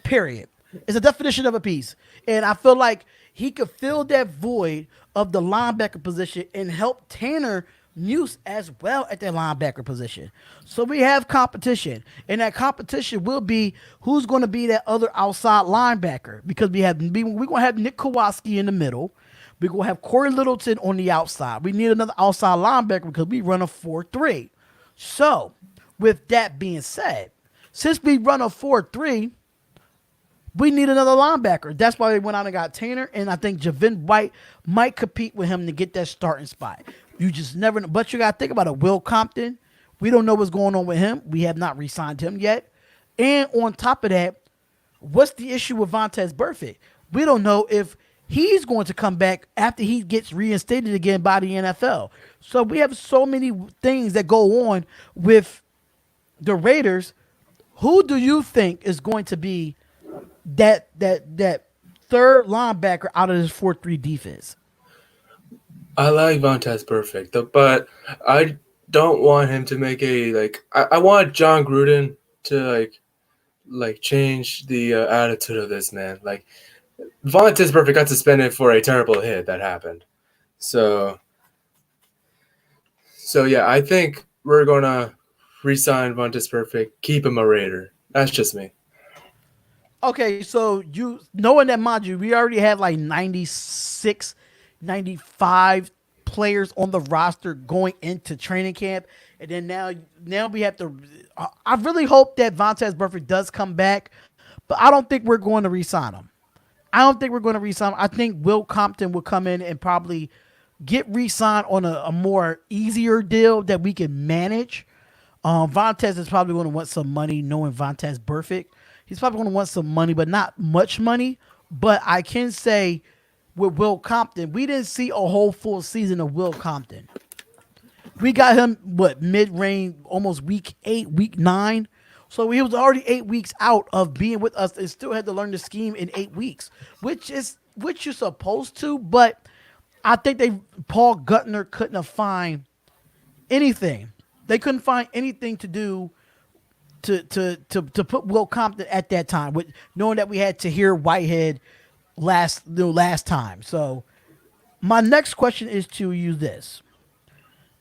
[SPEAKER 1] Period. It's a definition of a beast. And I feel like he could fill that void of the linebacker position and help Tanner Muse as well at that linebacker position. So we have competition, and that competition will be who's going to be that other outside linebacker, because we're going to have Nick Kowalski in the middle. We're going to have Corey Littleton on the outside. We need another outside linebacker because we run a 4-3. So with that being said, since we run a 4-3, we need another linebacker. That's why they went out and got Tanner, and I think Javin White might compete with him to get that starting spot. You just never know. But you got to think about it. Will Compton, we don't know what's going on with him. We have not re-signed him yet. And on top of that, what's the issue with Vontaze Burfict? We don't know if he's going to come back after he gets reinstated again by the NFL. So we have so many things that go on with the Raiders. Who do you think is going to be that third linebacker out of this 4-3 defense?
[SPEAKER 2] I like Vontaze Burfict, but I don't want him to make I want John Gruden to change the attitude of this man. Like, Vontaze Burfict got suspended for a terrible hit that happened. So yeah, I think we're gonna re-sign Vontaze Burfict, keep him a Raider. That's just me.
[SPEAKER 1] Okay, so you knowing that, mind you, we already have like 96, 95 players on the roster going into training camp, and then now we have to. I really hope that Vontaze Burfict does come back, but I don't think we're going to re-sign him. I think Will Compton will come in and probably get re-signed on a more easier deal that we can manage. Vontaze is probably going to want some money, knowing Vontaze Burfict. He's probably going to want some money, but not much money. But I can say with Will Compton, we didn't see a whole full season of Will Compton. We got him, mid-range, almost week 8, week 9. So he was already 8 weeks out of being with us and still had to learn the scheme in 8 weeks, which you're supposed to. But I think Paul Guttner couldn't have found anything. They couldn't find anything to do to put Will Compton at that time, with knowing that we had Tahir Whitehead last time. So my next question is to you this.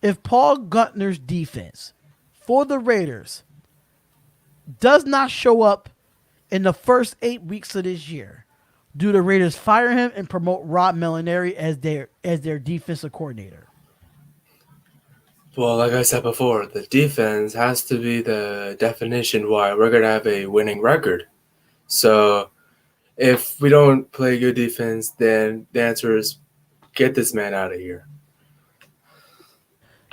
[SPEAKER 1] If Paul Guttner's defense for the Raiders does not show up in the first 8 weeks of this year, do the Raiders fire him and promote Rob Melinari as their defensive coordinator?
[SPEAKER 2] Well, like I said before, the defense has to be the definition why we're going to have a winning record. So if we don't play good defense, then the answer is get this man out of here.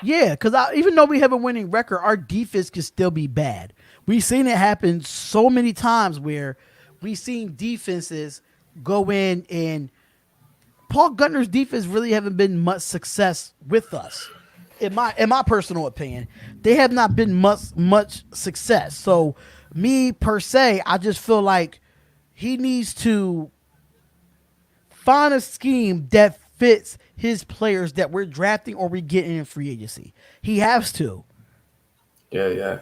[SPEAKER 1] Yeah, because even though we have a winning record, our defense can still be bad. We've seen it happen so many times where we've seen defenses go in, and Paul Guttner's defense really haven't been much success with us. In my personal opinion, they have not been much success. So Me per se, I just feel like he needs to find a scheme that fits his players that we're drafting or we're getting in free agency. He has to.
[SPEAKER 2] Yeah, yeah.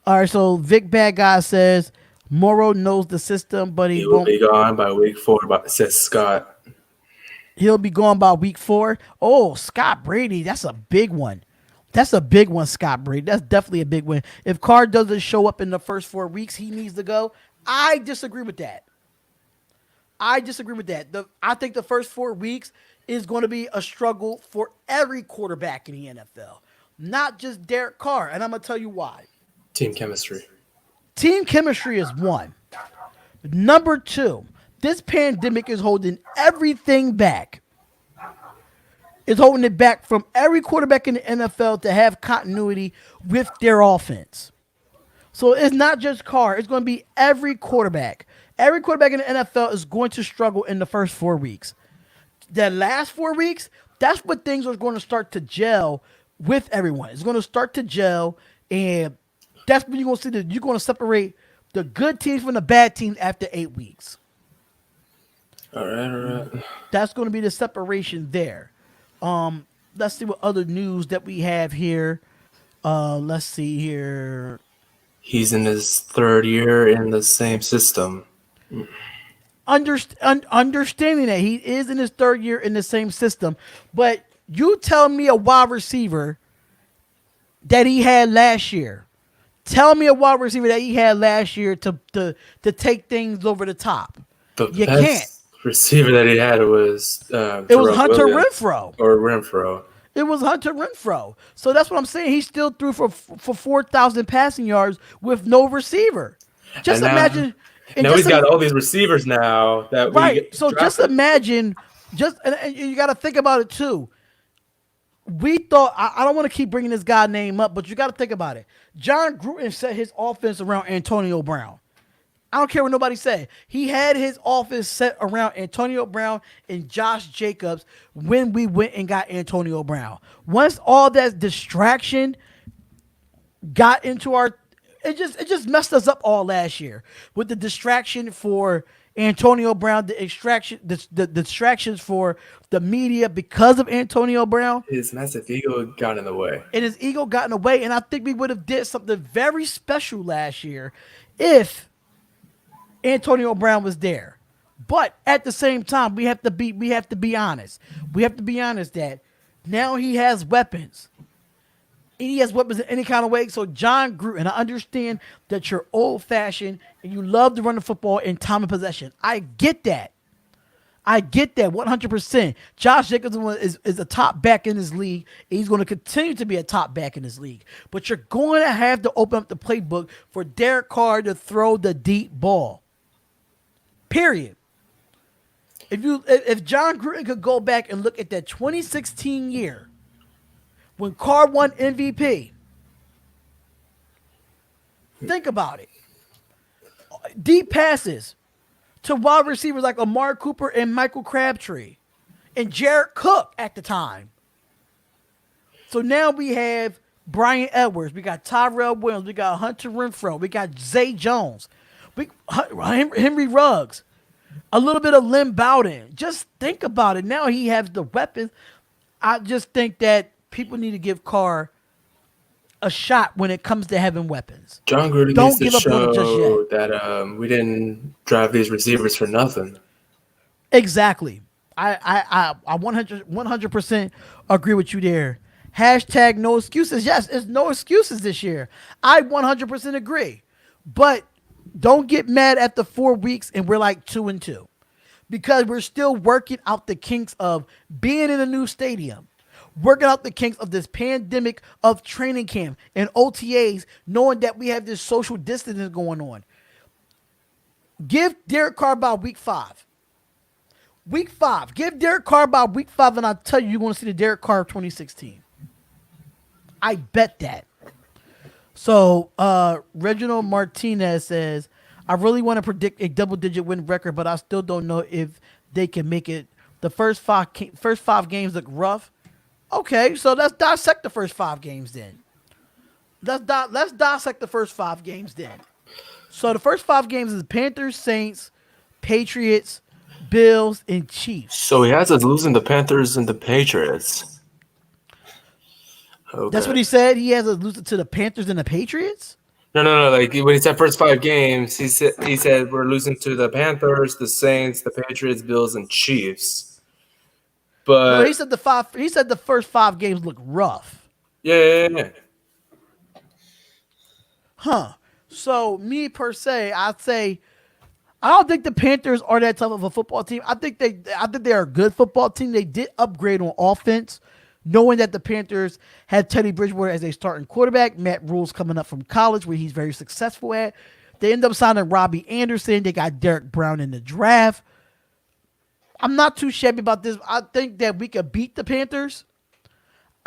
[SPEAKER 1] All right, so Vic Bad Guy says Morrow knows the system, but he
[SPEAKER 2] He will
[SPEAKER 1] won't.
[SPEAKER 2] be gone by week 4, says Scott.
[SPEAKER 1] He'll be gone by week 4. Oh, Scott Brady, that's a big one. That's a big one, Scott Brady. That's definitely a big one. If Carr doesn't show up in the first 4 weeks, he needs to go. I disagree with that. I think the first 4 weeks is going to be a struggle for every quarterback in the NFL, not just Derek Carr. And I'm going to tell you why.
[SPEAKER 2] Team chemistry.
[SPEAKER 1] Team chemistry is one. Number two, this pandemic is holding everything back. It's holding it back from every quarterback in the NFL to have continuity with their offense. So it's not just Carr. It's going to be every quarterback. Every quarterback in the NFL is going to struggle in the first 4 weeks. The last 4 weeks, that's what things are going to start to gel with everyone. It's going to start to gel, and that's when you're going to see that you're going to separate the good teams from the bad teams after 8 weeks.
[SPEAKER 2] All right.
[SPEAKER 1] That's going to be the separation there. Let's see what other news that we have here. Let's see here.
[SPEAKER 2] He's in his 3rd year in the same system.
[SPEAKER 1] Understanding that he is in his 3rd year in the same system, but you tell me a wide receiver that he had last year. Tell me a wide receiver that he had last year to take things over the top.
[SPEAKER 2] You can't. Receiver that he had was
[SPEAKER 1] it was Hunter Renfrow. It was Hunter Renfrow. So that's what I'm saying. He still threw for 4,000 passing yards with no receiver. Just imagine.
[SPEAKER 2] Now he's got all these receivers now that
[SPEAKER 1] right. So just imagine. And you got to think about it too. We thought I don't want to keep bringing this guy's name up, but you got to think about it. John Gruden set his offense around Antonio Brown. I don't care what nobody said. He had his offense set around Antonio Brown and Josh Jacobs when we went and got Antonio Brown. Once all that distraction got into it just messed us up all last year with the distraction for Antonio Brown, the distractions for the media because of Antonio Brown.
[SPEAKER 2] His massive ego got in the way.
[SPEAKER 1] And I think we would have did something very special last year if Antonio Brown was there. But at the same time, we have to be honest. We have to be honest that now he has weapons. He has weapons in any kind of way. So John Gruden, I understand that you're old-fashioned and you love to run the football in time of possession. I get that 100%. Josh Jacobs is a top back in this league. And he's going to continue to be a top back in this league. But you're going to have to open up the playbook for Derek Carr to throw the deep ball. Period. If John Gruden could go back and look at that 2016 year when Carr won MVP, think about it. Deep passes to wide receivers like Amari Cooper and Michael Crabtree and Jared Cook at the time. So now we have Brian Edwards, we got Tyrell Williams, we got Hunter Renfrow, we got Zay Jones, Henry Ruggs, a little bit of Lynn Bowden. Just think about it. Now he has the weapons. I just think that people need to give Carr a shot when it comes to having weapons.
[SPEAKER 2] John Gruden needs to show that we didn't drive these receivers for nothing.
[SPEAKER 1] Exactly. I 100% agree with you there. Hashtag no excuses. Yes, it's no excuses this year. I 100% agree. But don't get mad at the 4 weeks and we're like 2-2 because we're still working out the kinks of being in a new stadium, working out the kinks of this pandemic of training camp and OTAs, knowing that we have this social distancing going on. Give Derek Carr by week 5. Week 5. Give Derek Carr by week 5, and I'll tell you, you're going to see the Derek Carr of 2016. I bet that. So, Reginald Martinez says, I really want to predict a double-digit win record, but I still don't know if they can make it. The first five games look rough. Okay, so let's dissect the first 5 games then. Let's dissect the first 5 games then. So the first 5 games is Panthers, Saints, Patriots, Bills, and Chiefs.
[SPEAKER 2] So he has us losing the Panthers and the Patriots.
[SPEAKER 1] That's what
[SPEAKER 2] Okay.
[SPEAKER 1] he said. He has us losing to the Panthers and the Patriots.
[SPEAKER 2] No. Like when he said first 5 games, he said we're losing to the Panthers, the Saints, the Patriots, Bills, and Chiefs.
[SPEAKER 1] No,
[SPEAKER 2] But
[SPEAKER 1] he said the five. He said the first 5 games look rough.
[SPEAKER 2] yeah.
[SPEAKER 1] Huh. So me per se, I'd say I don't think the Panthers are that tough of a football team. I think they are a good football team. They did upgrade on offense, knowing that the Panthers had Teddy Bridgewater as a starting quarterback. Matt Rule's coming up from college, where he's very successful at. They end up signing Robbie Anderson. They got Derek Brown in the draft. I'm not too shabby about this. I think that we could beat the Panthers.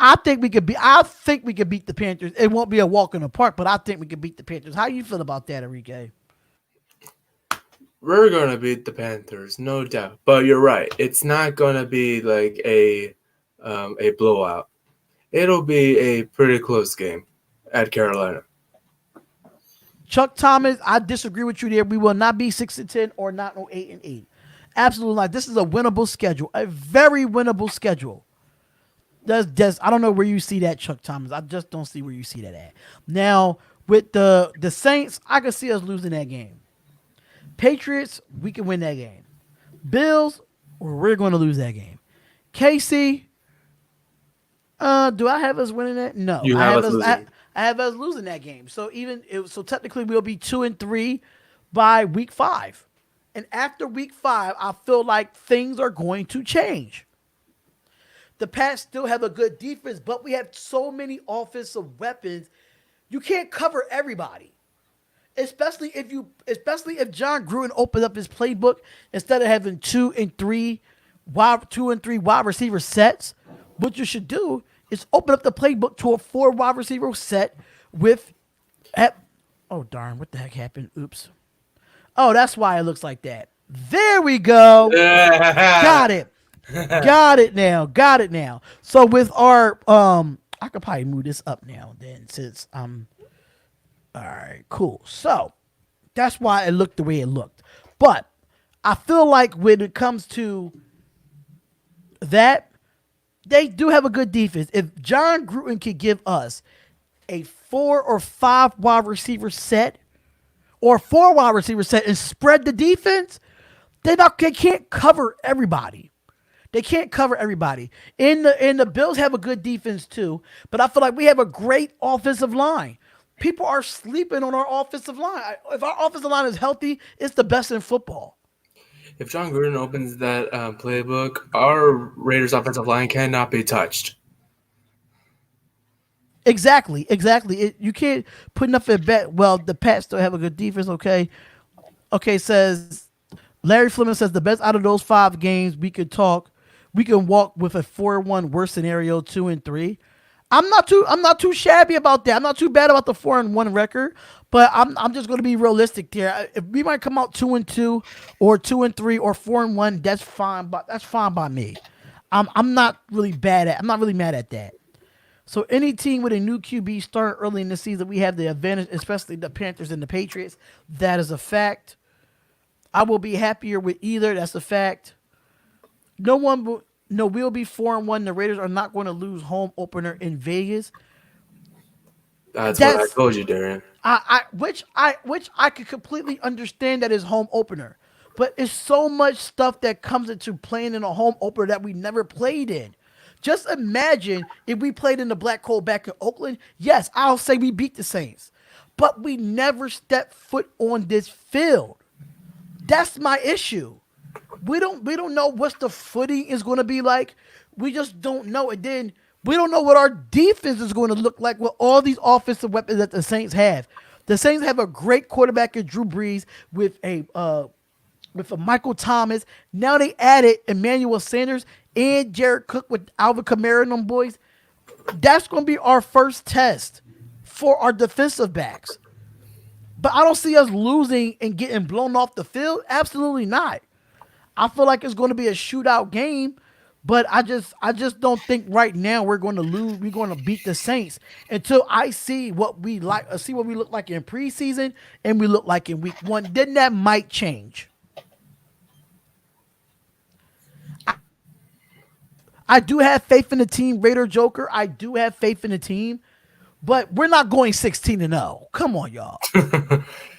[SPEAKER 1] I think we could beat the Panthers. It won't be a walk in the park, but I think we could beat the Panthers. How you feel about that, Enrique?
[SPEAKER 2] We're gonna beat the Panthers, no doubt. But you're right. It's not gonna be like a blowout. It'll be a pretty close game at Carolina.
[SPEAKER 1] Chuck Thomas, I disagree with you there. We will not be 6-10 or not no 8-8. Absolutely not. This is a winnable schedule, a very winnable schedule. I don't know where you see that, Chuck Thomas. I just don't see where you see that at. Now with the Saints, I can see us losing that game. Patriots, we can win that game. Bills, we're going to lose that game. KC, do I have us winning that? No,
[SPEAKER 2] You
[SPEAKER 1] I
[SPEAKER 2] have
[SPEAKER 1] have
[SPEAKER 2] us
[SPEAKER 1] us.
[SPEAKER 2] losing.
[SPEAKER 1] I have us losing that game. So so technically we'll be 2-3 by week 5, and after week 5, I feel like things are going to change. The Pats still have a good defense, but we have so many offensive weapons. You can't cover everybody. Especially if John Gruden opened up his playbook instead of having 2 and 3 wide receiver sets. What you should do is open up the playbook to a 4 wide receiver set with. Oh darn! What the heck happened? Oops. Oh, that's why it looks like that. There we go. Got it. Got it now. Got it now. So with our I could probably move this up now then since all right, cool. So that's why it looked the way it looked. But I feel like when it comes to that, they do have a good defense. If John Gruden could give us a 4 or 5 wide receiver set or 4 wide receiver set and spread the defense, they can't cover everybody. They can't cover everybody. And the Bills have a good defense too, but I feel like we have a great offensive line. People are sleeping on our offensive line. If our offensive line is healthy, it's the best in football.
[SPEAKER 2] If John Gruden opens that playbook, our Raiders offensive line cannot be touched.
[SPEAKER 1] Exactly. You can't put enough at bet. Well, the Pats still have a good defense. Okay. Says Larry Fleming says the best out of those 5 games we could talk. We can walk with a 4-1 worst scenario, 2-3. I'm not too shabby about that. I'm not too bad about the 4-1 record, but I'm just going to be realistic here. If we might come out 2-2 or 2-3 or 4-1, that's fine. But that's fine by me. I'm not really mad at that. So any team with a new QB starting early in the season, we have the advantage, especially the Panthers and the Patriots. That is a fact. I will be happier with either. That's a fact. We'll be 4-1. The Raiders are not going to lose home opener in Vegas.
[SPEAKER 2] That's what I told you, Darren.
[SPEAKER 1] Which I could completely understand that is home opener, but it's so much stuff that comes into playing in a home opener that we never played in. Just imagine if we played in the Black Hole back in Oakland. Yes, I'll say we beat the Saints, but we never stepped foot on this field. That's my issue. We don't know what the footing is going to be like. We just don't know. And then we don't know what our defense is going to look like with all these offensive weapons that the Saints have. The Saints have a great quarterback in Drew Brees with a Michael Thomas. Now they added Emmanuel Sanders and Jared Cook with Alvin Kamara and them boys. That's going to be our first test for our defensive backs. But I don't see us losing and getting blown off the field. Absolutely not. I feel like it's going to be a shootout game, But I just don't think right now we're going to lose. We're going to beat the Saints until I see what we like, see what we look like in preseason and we look like in week one. Then that might change. I do have faith in the team, Raider Joker. I do have faith in the team, but we're not going 16-0. Come on, y'all.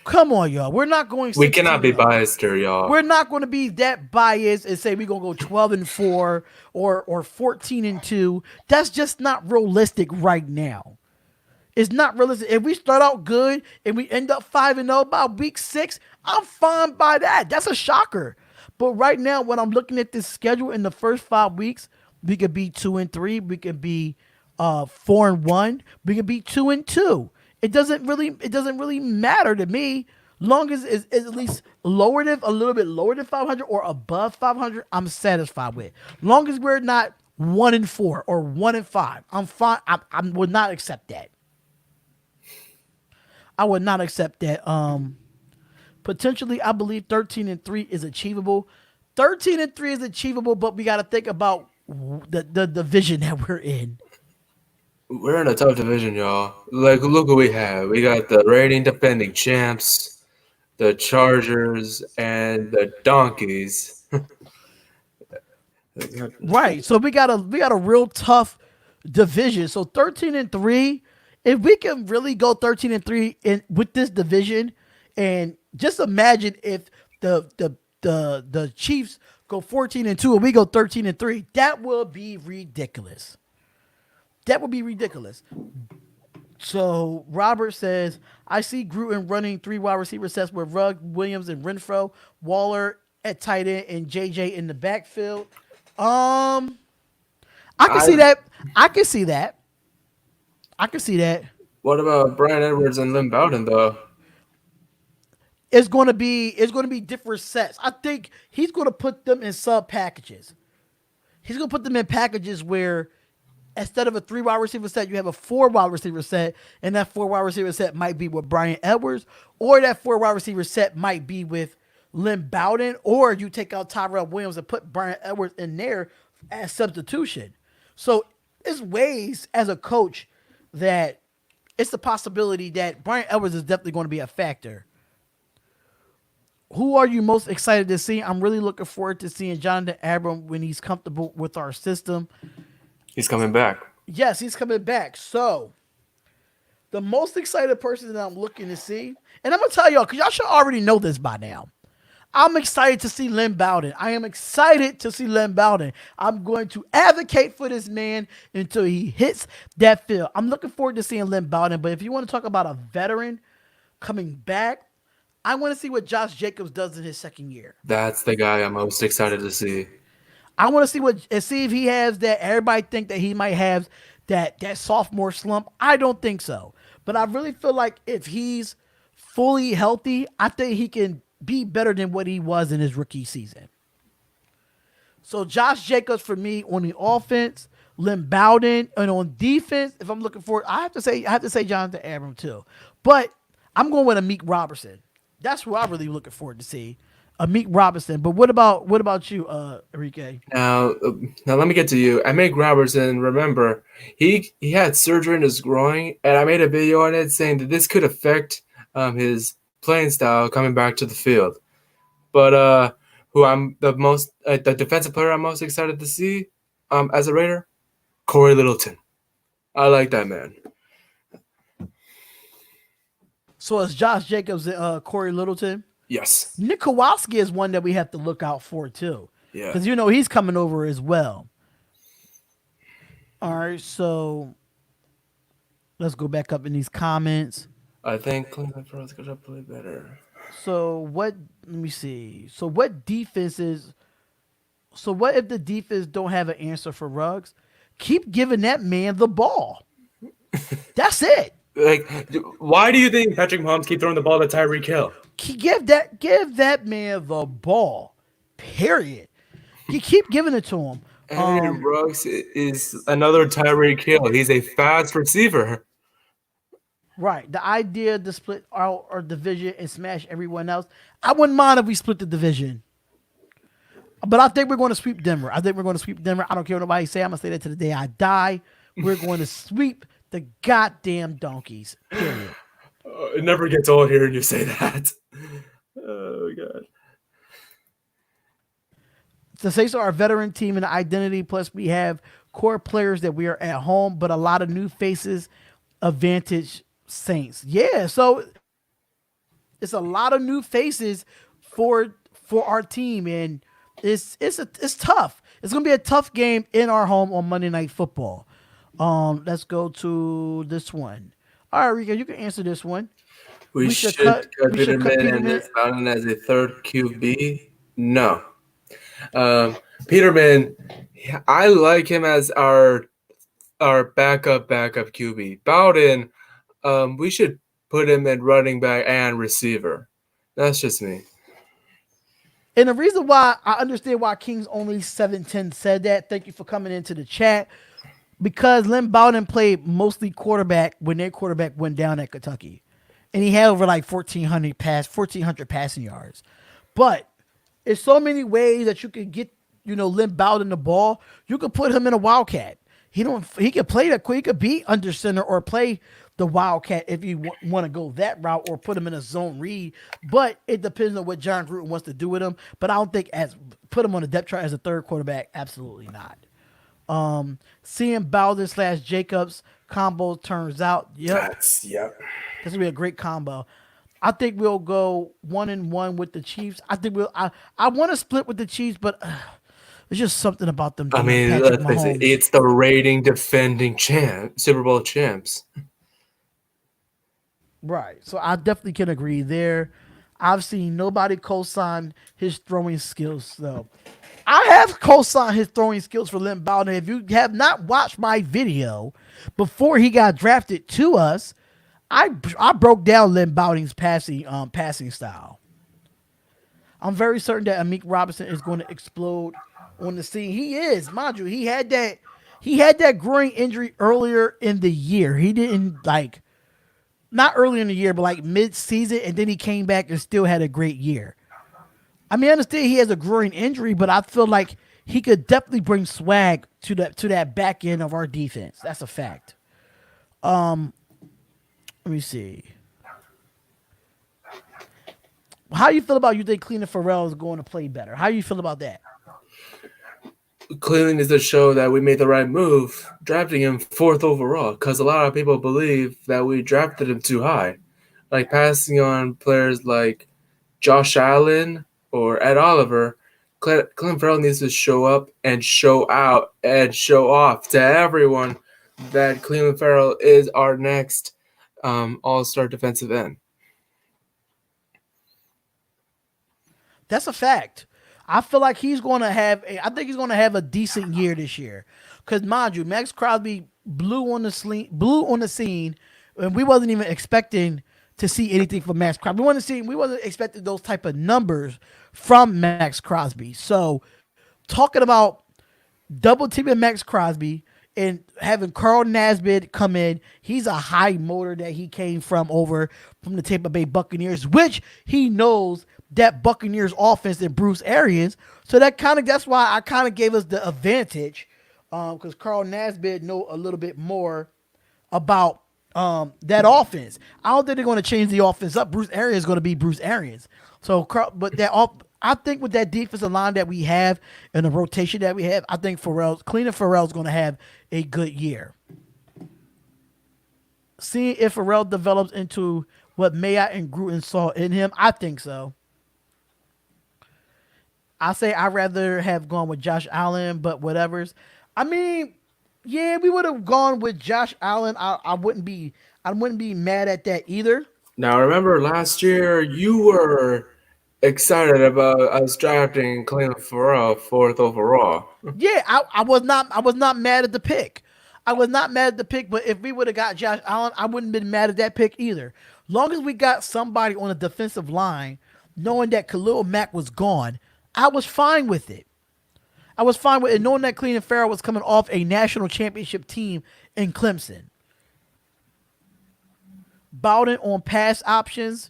[SPEAKER 1] Come on, y'all. We're not going
[SPEAKER 2] We
[SPEAKER 1] 16
[SPEAKER 2] cannot be
[SPEAKER 1] and 0.
[SPEAKER 2] biased here, y'all.
[SPEAKER 1] We're not going to be that biased and say we're going to go 12-4 or 14-2. That's just not realistic right now. It's not realistic. If we start out good and we end up 5-0 by week 6, I'm fine by that. That's a shocker. But right now, when I'm looking at this schedule in the first 5 weeks, we could be 2-3. We could be 4-1. We could be 2-2. It doesn't really matter to me. Long as it's at least lower than a little bit lower than 500 or above 500, I'm satisfied with. Long as we're not 1-4 or 1-5, I'm fine. I would not accept that. I would not accept that. Potentially, I believe 13-3 is achievable. 13-3 is achievable, but we got to think about the division that we're in.
[SPEAKER 2] We're in a tough division, y'all. Like, look what we have. We got the reigning defending champs, the Chargers, and the Donkeys.
[SPEAKER 1] Right. So we got a real tough division. So 13-3, if we can really go 13-3 in with this division, and just imagine if the Chiefs go 14-2 and we go 13-3, that will be ridiculous. That would be ridiculous. So Robert says, I see Gruden running 3 wide receiver sets with Rugg, Williams, and Renfro, Waller at tight end, and JJ in the backfield. I can see
[SPEAKER 2] I.
[SPEAKER 1] that. I can see that. I can see that.
[SPEAKER 2] What about Brian Edwards and Lynn Bowden, though?
[SPEAKER 1] It's gonna be different sets. I think he's gonna put them in sub packages. He's gonna put them in packages where instead of a 3 wide receiver set, you have a 4 wide receiver set, and that 4 wide receiver set might be with Brian Edwards, or that 4 wide receiver set might be with Lynn Bowden, or you take out Tyrell Williams and put Brian Edwards in there as substitution. So it's ways as a coach that it's the possibility that Brian Edwards is definitely going to be a factor. Who are you most excited to see? I'm really looking forward to seeing Jonathan Abram when he's comfortable with our system.
[SPEAKER 2] He's coming back.
[SPEAKER 1] Yes, he's coming back. So the most excited person that I'm looking to see, and I'm gonna tell y'all because y'all should already know this by now. I'm excited to see Lynn Bowden. I am excited to see Lynn Bowden. I'm going to advocate for this man until he hits that field. I'm looking forward to seeing Lynn Bowden. But if you want to talk about a veteran coming back, I want to see what Josh Jacobs does in his second year.
[SPEAKER 2] That's the guy I'm most excited to see.
[SPEAKER 1] I want to see if he has that. Everybody think that he might have that sophomore slump. I don't think so. But I really feel like if he's fully healthy, I think he can be better than what he was in his rookie season. So Josh Jacobs for me on the offense, Lynn Bowden, and on defense, if I'm looking for, I have to say Jonathan Abram too. But I'm going with Amik Robertson. That's who I'm really looking forward to see. Amik Robinson. But what about you, Enrique?
[SPEAKER 2] Now let me get to you. Amik Robertson, remember, he had surgery in his groin, and I made a video on it saying that this could affect his playing style coming back to the field. But who I'm the defensive player I'm most excited to see as a Raider, Corey Littleton. I like that man.
[SPEAKER 1] So it's Josh Jacobs and Corey Littleton.
[SPEAKER 2] Yes.
[SPEAKER 1] Nick Kowalski is one that we have to look out for too.
[SPEAKER 2] Yeah.
[SPEAKER 1] Because he's coming over as well. All right, so let's go back up in these comments.
[SPEAKER 2] I think Cleveland Browns could play better.
[SPEAKER 1] So let me see. So what if the defense don't have an answer for Ruggs? Keep giving that man the ball. That's it.
[SPEAKER 2] Like, why do you think Patrick Mahomes keep throwing the ball to Tyreek Hill?
[SPEAKER 1] Give that man the ball. Period. You keep giving it to him.
[SPEAKER 2] Henry Ruggs is another Tyreek Hill. He's a fast receiver.
[SPEAKER 1] Right. The idea to split our division and smash everyone else. I wouldn't mind if we split the division. But I think we're going to sweep Denver. I think we're going to sweep Denver. I don't care what nobody say. I'm going to say that to the day I die. We're going to sweep the goddamn Donkeys. Period.
[SPEAKER 2] It never gets old hearing you say that. Oh god.
[SPEAKER 1] The Saints are a veteran team and identity. Plus, we have core players that we are at home, but a lot of new faces. Advantage Saints. Yeah, so it's a lot of new faces for our team, and it's tough. It's gonna be a tough game in our home on Monday Night Football. Let's go to this one. All right, Rico, you can answer this one.
[SPEAKER 2] We
[SPEAKER 1] We
[SPEAKER 2] should
[SPEAKER 1] should cut.
[SPEAKER 2] cut
[SPEAKER 1] We should cut
[SPEAKER 2] Peterman and
[SPEAKER 1] Peterman.
[SPEAKER 2] Miss Mountain as a third QB. No. Peterman, I like him as our backup QB. Bowden, we should put him at running back and receiver. That's just me.
[SPEAKER 1] And the reason why I understand why Kings only 710 said that. Thank you for coming into the chat. Because Lynn Bowden played mostly quarterback when their quarterback went down at Kentucky. And he had over like 1,400 passing yards. But there's so many ways that you could get, Lynn Bowden the ball. You could put him in a wildcat. He could play that. He could be under center or play the wildcat if you want to go that route, or put him in a zone read. But it depends on what John Gruden wants to do with him. But I don't think put him on the depth chart as a third quarterback. Absolutely not. Seeing Bowden / Jacobs combo turns out,
[SPEAKER 2] Yep.
[SPEAKER 1] this will be a great combo. I think we'll go 1-1 with the Chiefs. I think I want to split with the Chiefs, but there's just something about them.
[SPEAKER 2] I mean,
[SPEAKER 1] Patrick
[SPEAKER 2] let's face it,
[SPEAKER 1] Mahomes.
[SPEAKER 2] it's the rating defending Super Bowl champs.
[SPEAKER 1] Right. So I definitely can agree there. I've seen nobody co-sign his throwing skills, though. I have co-signed his throwing skills for Lynn Bowden. If you have not watched my video before he got drafted to us, I broke down Lynn Bowden's passing style. I'm very certain that Amik Robinson is going to explode on the scene. He is, mind you. He had that groin injury earlier in the year. He didn't not early in the year, but like mid-season, and then he came back and still had a great year. I mean, I understand he has a groin injury, but I feel like he could definitely bring swag to that back end of our defense. That's a fact. Let me see. How you feel about you think Cleveland Farrell is going to play better? How you feel about that?
[SPEAKER 2] Cleveland is to show that we made the right move drafting him 4th overall, because a lot of people believe that we drafted him too high. Like passing on players like Josh Allen or Ed Oliver, Cleveland Farrell needs to show up and show out and show off to everyone that Cleveland Farrell is our next all-star defensive end.
[SPEAKER 1] That's a fact. I feel like he's going to have a decent year this year. Because mind you, Max Crosby blew on the scene, and we wasn't even expecting to see anything from Max Crosby. We wasn't expecting those type of numbers from Max Crosby. So talking about double teaming Max Crosby and having Carl Nassib come in, he's a high motor that he came from the Tampa Bay Buccaneers, which he knows that Buccaneers offense and Bruce Arians. So that's why I kind of gave us the advantage, because Carl Nassib know a little bit more about that offense. I don't think they're going to change the offense up. Bruce Arians is going to be Bruce Arians. So, I think with that defensive line that we have and the rotation that we have, I think Cleveland Farrell is going to have a good year. Seeing if Farrell develops into what Mayock and Gruden saw in him, I think so. I say I'd rather have gone with Josh Allen, but whatever's. I mean, yeah, we would have gone with Josh Allen. I wouldn't be mad at that either.
[SPEAKER 2] Now, remember last year you were excited about us drafting Cleveland Farrell 4th overall.
[SPEAKER 1] Yeah, I was not mad at the pick. I was not mad at the pick, but if we would have got Josh Allen, I wouldn't have been mad at that pick either. Long as we got somebody on the defensive line, knowing that Khalil Mack was gone, I was fine with it. I was fine with it, knowing that Cleveland Farrell was coming off a national championship team in Clemson. Bowden on pass options,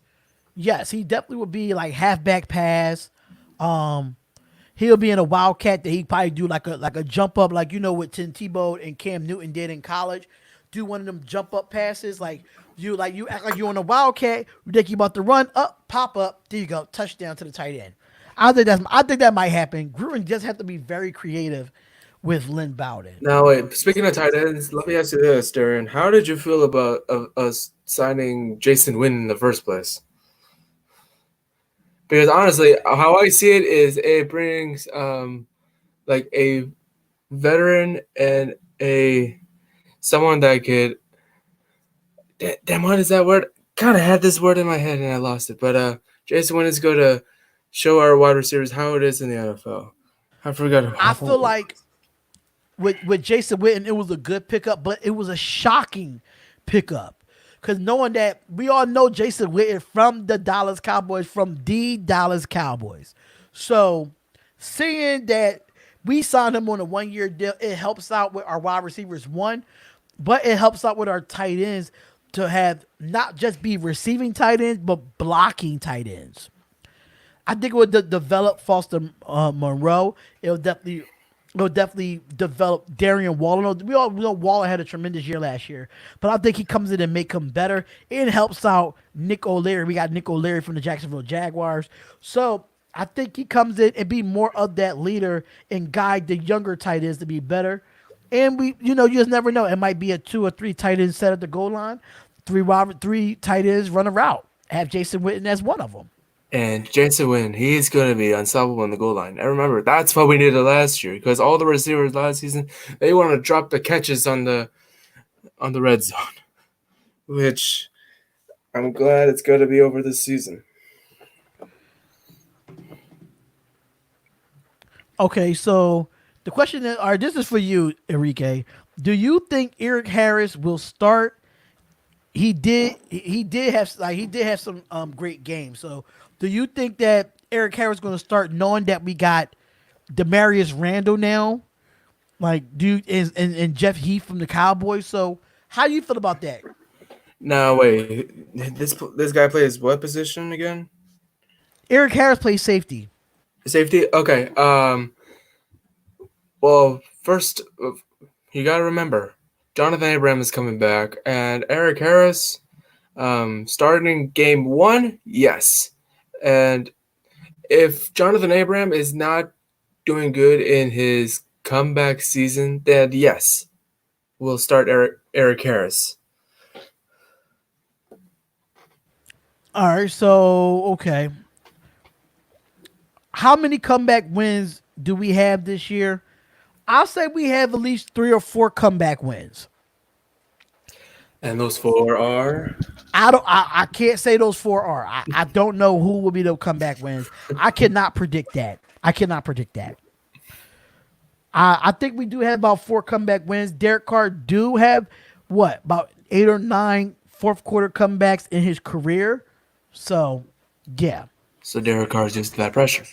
[SPEAKER 1] yes, he definitely would be like halfback pass. he'll be in a wildcat that he probably do like a jump up, like what Tim Tebow and Cam Newton did in college. Do one of them jump up passes, you act like you're on a wildcat. You think you about to run up, pop up. There you go, touchdown to the tight end. I think that might happen. Gruden just have to be very creative with Lynn Bowden.
[SPEAKER 2] Now, wait, speaking of tight ends, let me ask you this, Darren. How did you feel about us signing Jason Wynn in the first place? Because honestly, how I see it is it brings like a veteran and a someone that could damn, what is that word? Kind of had this word in my head and I lost it. But Jason Wynn is going to show our wide receivers how it is in the NFL. I forgot.
[SPEAKER 1] I feel like with Jason Witten, it was a good pickup, but it was a shocking pickup. Because knowing that we all know Jason Witten from the Dallas Cowboys, So seeing that we signed him on a 1-year deal, it helps out with our wide receivers, one, but it helps out with our tight ends to have not just be receiving tight ends, but blocking tight ends. I think it would develop Foster Monroe. It'll definitely develop Darian Waller. We all know Waller had a tremendous year last year, but I think he comes in and make him better. It helps out Nick O'Leary. We got Nick O'Leary from the Jacksonville Jaguars. So I think he comes in and be more of that leader and guide the younger tight ends to be better. And you just never know. It might be a 2 or 3 tight ends set at the goal line. Three tight ends run a route. Have Jason Witten as one of them.
[SPEAKER 2] And Jason Wynn, he's going to be unstoppable in the goal line. And remember, that's what we needed last year because all the receivers last season, they want to drop the catches on the red zone, which I'm glad it's going to be over this season.
[SPEAKER 1] Okay, so the question is, this is for you, Enrique. Do you think Eric Harris will start? He did have some great games. So do you think that Eric Harris is going to start knowing that we got Demarius Randall now, and Jeff Heath from the Cowboys? So how do you feel about that?
[SPEAKER 2] No, wait. This guy plays what position again?
[SPEAKER 1] Eric Harris plays safety.
[SPEAKER 2] Safety. Okay. Well, first you got to remember, Jonathan Abraham is coming back, and Eric Harris, starting game 1, yes. And if Jonathan Abraham is not doing good in his comeback season, then yes, we'll start Eric Harris.
[SPEAKER 1] All right, so, okay. How many comeback wins do we have this year? I'll say we have at least 3 or 4 comeback wins.
[SPEAKER 2] And those 4 are?
[SPEAKER 1] I can't say those 4 are. I don't know who will be the comeback wins. I cannot predict that. I think we do have about 4 comeback wins. Derek Carr do have about 8 or 9 fourth quarter comebacks in his career. So, yeah.
[SPEAKER 2] So Derek Carr is used to that pressure.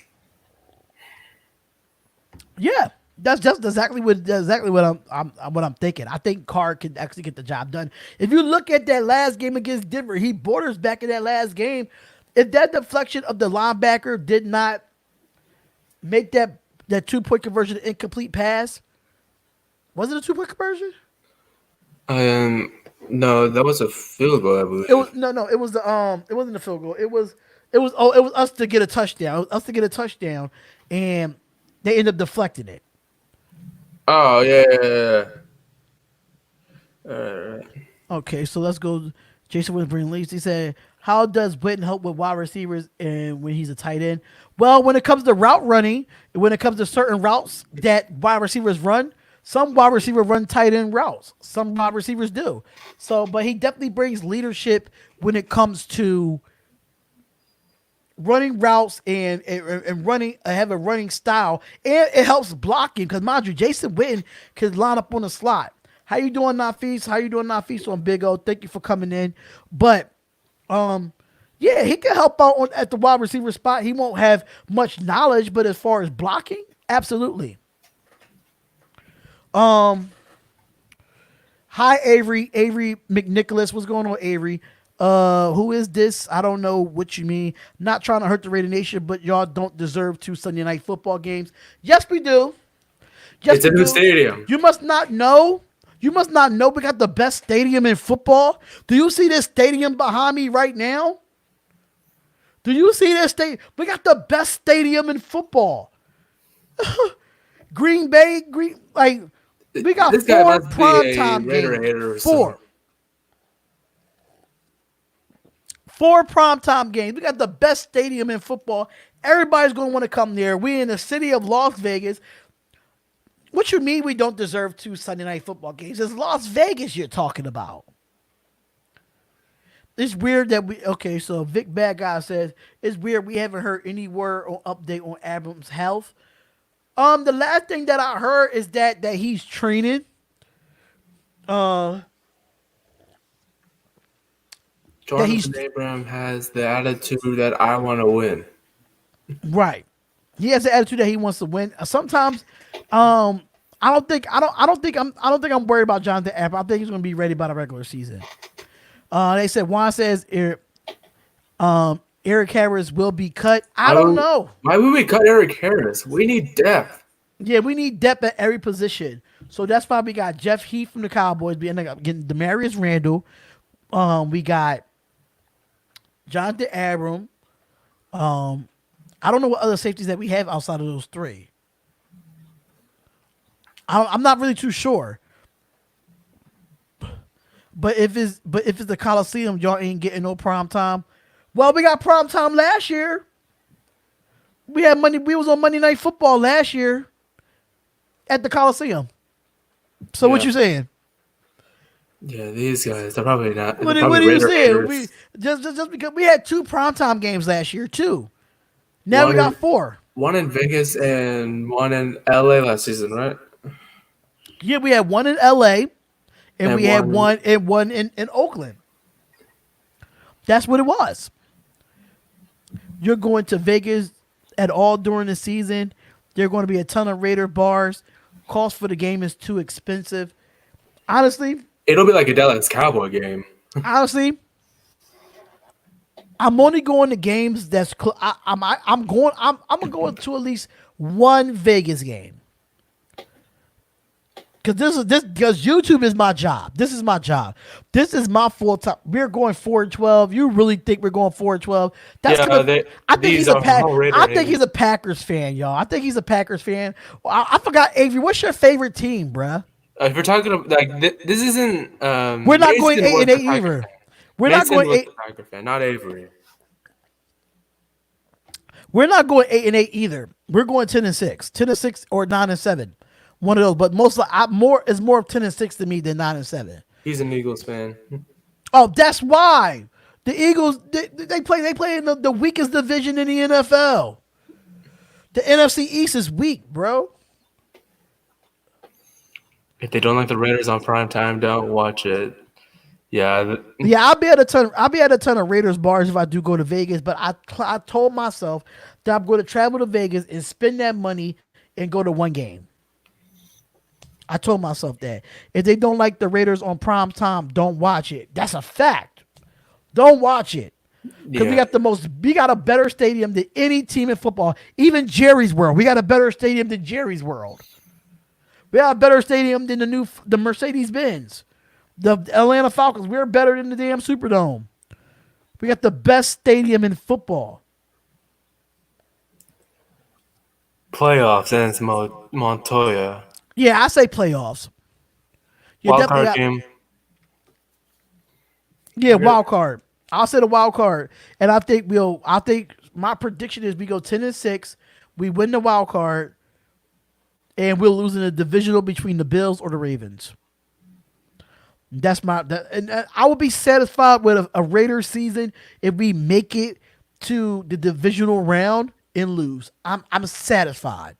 [SPEAKER 1] Yeah. That's just exactly what I'm thinking. I think Carr can actually get the job done. If you look at that last game against Denver, he borders back in that last game. If that deflection of the linebacker did not make that 2-point conversion an incomplete pass, was it a 2-point conversion?
[SPEAKER 2] No, that was a field goal, I believe.
[SPEAKER 1] It was it was it wasn't a field goal. It was us to get a touchdown. It was us to get a touchdown, and they ended up deflecting it.
[SPEAKER 2] Oh, yeah. Right.
[SPEAKER 1] Okay, so let's go. Jason Witten leads. He said, how does Witten help with wide receivers and when he's a tight end? Well, when it comes to route running, when it comes to certain routes that wide receivers run, some wide receivers run tight end routes. Some wide receivers do. So, but he definitely brings leadership when it comes to running routes and running, have a running style, and it helps blocking because mind you, Jason Witten can line up on the slot. How you doing, Nafis? On Big O? Thank you for coming in. But yeah, he can help out at the wide receiver spot. He won't have much knowledge, but as far as blocking, absolutely. Hi Avery McNicholas. What's going on, Avery? Who is this? I don't know what you mean. Not trying to hurt the Raider Nation, but y'all don't deserve 2 Sunday night football games. Yes, we do. Yes,
[SPEAKER 2] It's
[SPEAKER 1] we
[SPEAKER 2] a new
[SPEAKER 1] do.
[SPEAKER 2] stadium.
[SPEAKER 1] You must not know. You must not know we got the best stadium in football. Do you see this stadium behind me right now? Do you see this stadium? We got the best stadium in football. Green Bay, we got
[SPEAKER 2] This guy
[SPEAKER 1] 4
[SPEAKER 2] must be a
[SPEAKER 1] primetime
[SPEAKER 2] Raider
[SPEAKER 1] games.
[SPEAKER 2] hater or
[SPEAKER 1] 4.
[SPEAKER 2] something.
[SPEAKER 1] 4 primetime games. We got the best stadium in football. Everybody's going to want to come there. We in the city of Las Vegas. What you mean we don't deserve 2 Sunday night football games? It's Las Vegas you're talking about. It's weird that so Vic Bad Guy says, it's weird we haven't heard any word or update on Abrams' health. The last thing that I heard is that he's training.
[SPEAKER 2] Jonathan Abram has the attitude that I want to win.
[SPEAKER 1] Right. He has the attitude that he wants to win. Sometimes, I don't think I'm worried about Jonathan Abram. I think he's going to be ready by the regular season. They said Juan says Eric Harris will be cut. I don't know.
[SPEAKER 2] Why would we cut Eric Harris? We need depth.
[SPEAKER 1] Yeah, we need depth at every position. So that's why we got Jeff Heath from the Cowboys. We ended up getting Demarius Randall. We got Jonathan Abram. I don't know what other safeties that we have outside of those 3. I'm not really too sure. But if it's the Coliseum, y'all ain't getting no prime time. Well, we got prime time last year. We had money. We was on Monday Night Football last year at the Coliseum. So what you saying?
[SPEAKER 2] Yeah, these guys, they're probably not.
[SPEAKER 1] What are you saying? We just because we had 2 primetime games last year too. Now we got 4.
[SPEAKER 2] One in Vegas and one in LA last season, right?
[SPEAKER 1] Yeah, we had one in LA and we had one in Oakland. That's what it was. You're going to Vegas at all during the season. There are going to be a ton of Raider bars. Cost for the game is too expensive. Honestly,
[SPEAKER 2] it'll be like a Dallas Cowboy game.
[SPEAKER 1] Honestly, I'm only going to games that's I'm gonna go to at least one Vegas game. Because YouTube is my job. This is my job. This is my full time. We're going 4-12. You really think we're going 4-12? I think he's a Packers fan, y'all. I think he's a Packers fan. I forgot, Avery. What's your favorite team, bruh?
[SPEAKER 2] If we're talking about this isn't.
[SPEAKER 1] We're not going 8-8 either. We're not going 8.
[SPEAKER 2] Packer fan, not Avery.
[SPEAKER 1] We're not going 8-8 either. We're going 10-6, 10-6 or 9-7. One of those, but it's more of 10-6 to me than 9-7.
[SPEAKER 2] He's an Eagles fan.
[SPEAKER 1] Oh, that's why the Eagles they play in the weakest division in the NFL. The NFC East is weak, bro.
[SPEAKER 2] If they don't like the Raiders on prime time, don't watch it. Yeah.
[SPEAKER 1] I'll be at a ton of Raiders bars if I do go to Vegas. But I told myself that I'm going to travel to Vegas and spend that money and go to one game. I told myself that. If they don't like the Raiders on prime time, don't watch it. That's a fact. Don't watch it. Because we got a better stadium than any team in football. Even Jerry's World. We got a better stadium than Jerry's World. We got a better stadium than the Mercedes-Benz. The Atlanta Falcons. We're better than the damn Superdome. We got the best stadium in football.
[SPEAKER 2] Playoffs and it's Montoya.
[SPEAKER 1] Yeah, I say playoffs.
[SPEAKER 2] Wild card game.
[SPEAKER 1] Yeah, wild card. I'll say the wild card, and I think my prediction is we go 10-6. We win the wild card, and we'll lose in a divisional between the Bills or the Ravens. And I would be satisfied with a Raiders season if we make it to the divisional round and lose. I'm satisfied.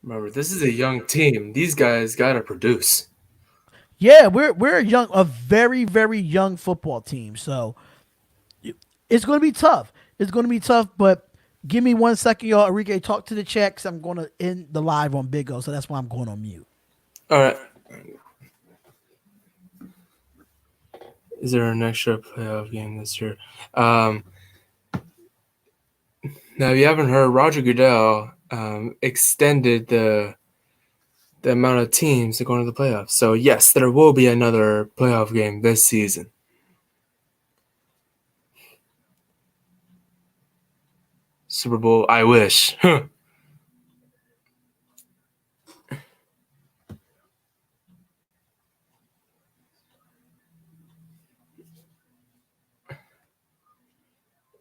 [SPEAKER 2] Remember, this is a young team. These guys got to produce.
[SPEAKER 1] Yeah, we're a very, very young football team. So it's going to be tough. It's going to be tough, but give me 1 second, y'all. Enrique, talk to the chat because I'm going to end the live on Big O, so that's why I'm going on mute.
[SPEAKER 2] All right. Is there an extra playoff game this year? Um, Now, if you haven't heard, Roger Goodell extended the amount of teams that go into the playoffs. So yes, there will be another playoff game this season. Super Bowl, I wish.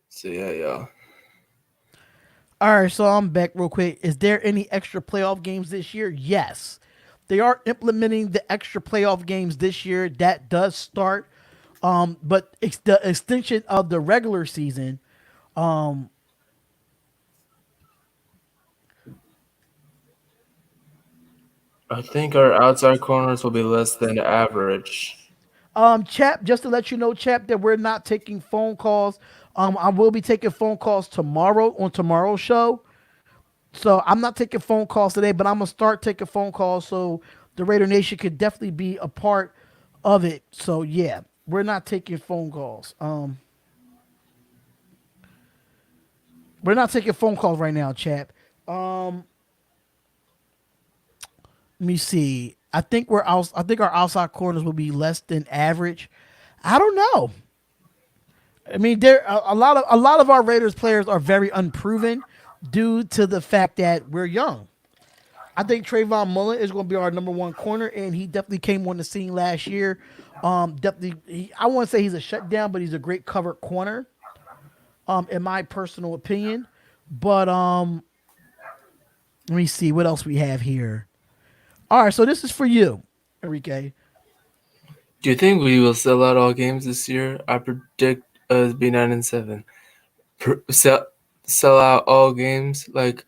[SPEAKER 2] So yeah, yeah.
[SPEAKER 1] All right, so I'm back real quick. Is there any extra playoff games this year? Yes. They are implementing the extra playoff games this year. That does start. But it's the extension of the regular season. Um,
[SPEAKER 2] I think our outside corners will be less than average.
[SPEAKER 1] Chap, just to let you know, Chap, that we're not taking phone calls. I will be taking phone calls tomorrow on tomorrow's show. So I'm not taking phone calls today, but I'm gonna start taking phone calls so the Raider Nation could definitely be a part of it. So yeah, we're not taking phone calls. We're not taking phone calls right now, chap. Let me see. I think our outside corners will be less than average. I don't know. I mean, there a lot of our Raiders players are very unproven due to the fact that we're young. I think Trayvon Mullen is going to be our number one corner, and he definitely came on the scene last year. I won't say he's a shutdown, but he's a great covered corner. In my personal opinion. But let me see what else we have here. All right, so this is for you, Enrique.
[SPEAKER 2] Do you think we will sell out all games this year? I predict us be 9-7. Sell out all games, like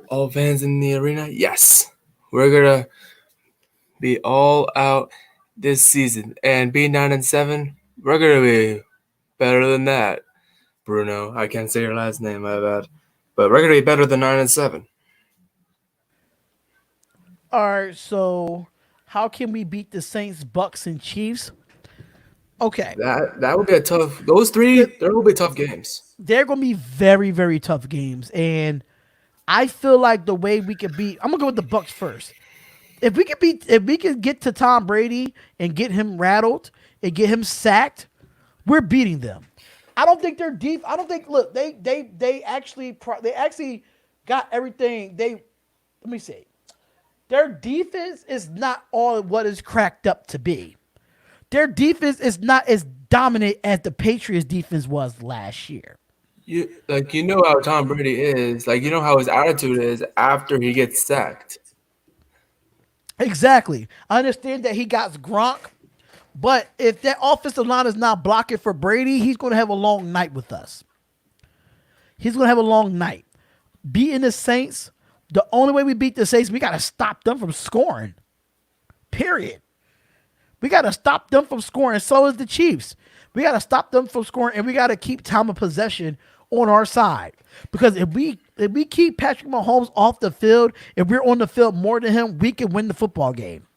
[SPEAKER 2] all fans in the arena. Yes, we're gonna be all out this season and be 9-7. We're gonna be better than that, Bruno. I can't say your last name, my bad. But we're gonna be better than 9-7.
[SPEAKER 1] All right, so how can we beat the Saints, Bucks, and Chiefs? Okay,
[SPEAKER 2] That would be a tough. Those three,
[SPEAKER 1] Th-
[SPEAKER 2] there will be tough games.
[SPEAKER 1] they're going to be very, very tough games, and I feel like the way we could beat. I'm gonna go with the Bucks first. If we could get to Tom Brady and get him rattled and get him sacked, we're beating them. I don't think they're deep. I don't think. Look, they actually got everything. They let me see. Their defense is not all what is cracked up to be. Their defense is not as dominant as the Patriots defense was last year.
[SPEAKER 2] You know how Tom Brady is. Like you know how his attitude is after he gets sacked.
[SPEAKER 1] Exactly. I understand that he got Gronk, but if that offensive line is not blocking for Brady, he's going to have a long night with us. He's going to have a long night. Beating the Saints, the only way we beat the Saints, we got to stop them from scoring. Period. We got to stop them from scoring. So is the Chiefs. We got to stop them from scoring, and we got to keep time of possession on our side. Because if we keep Patrick Mahomes off the field, if we're on the field more than him, we can win the football game.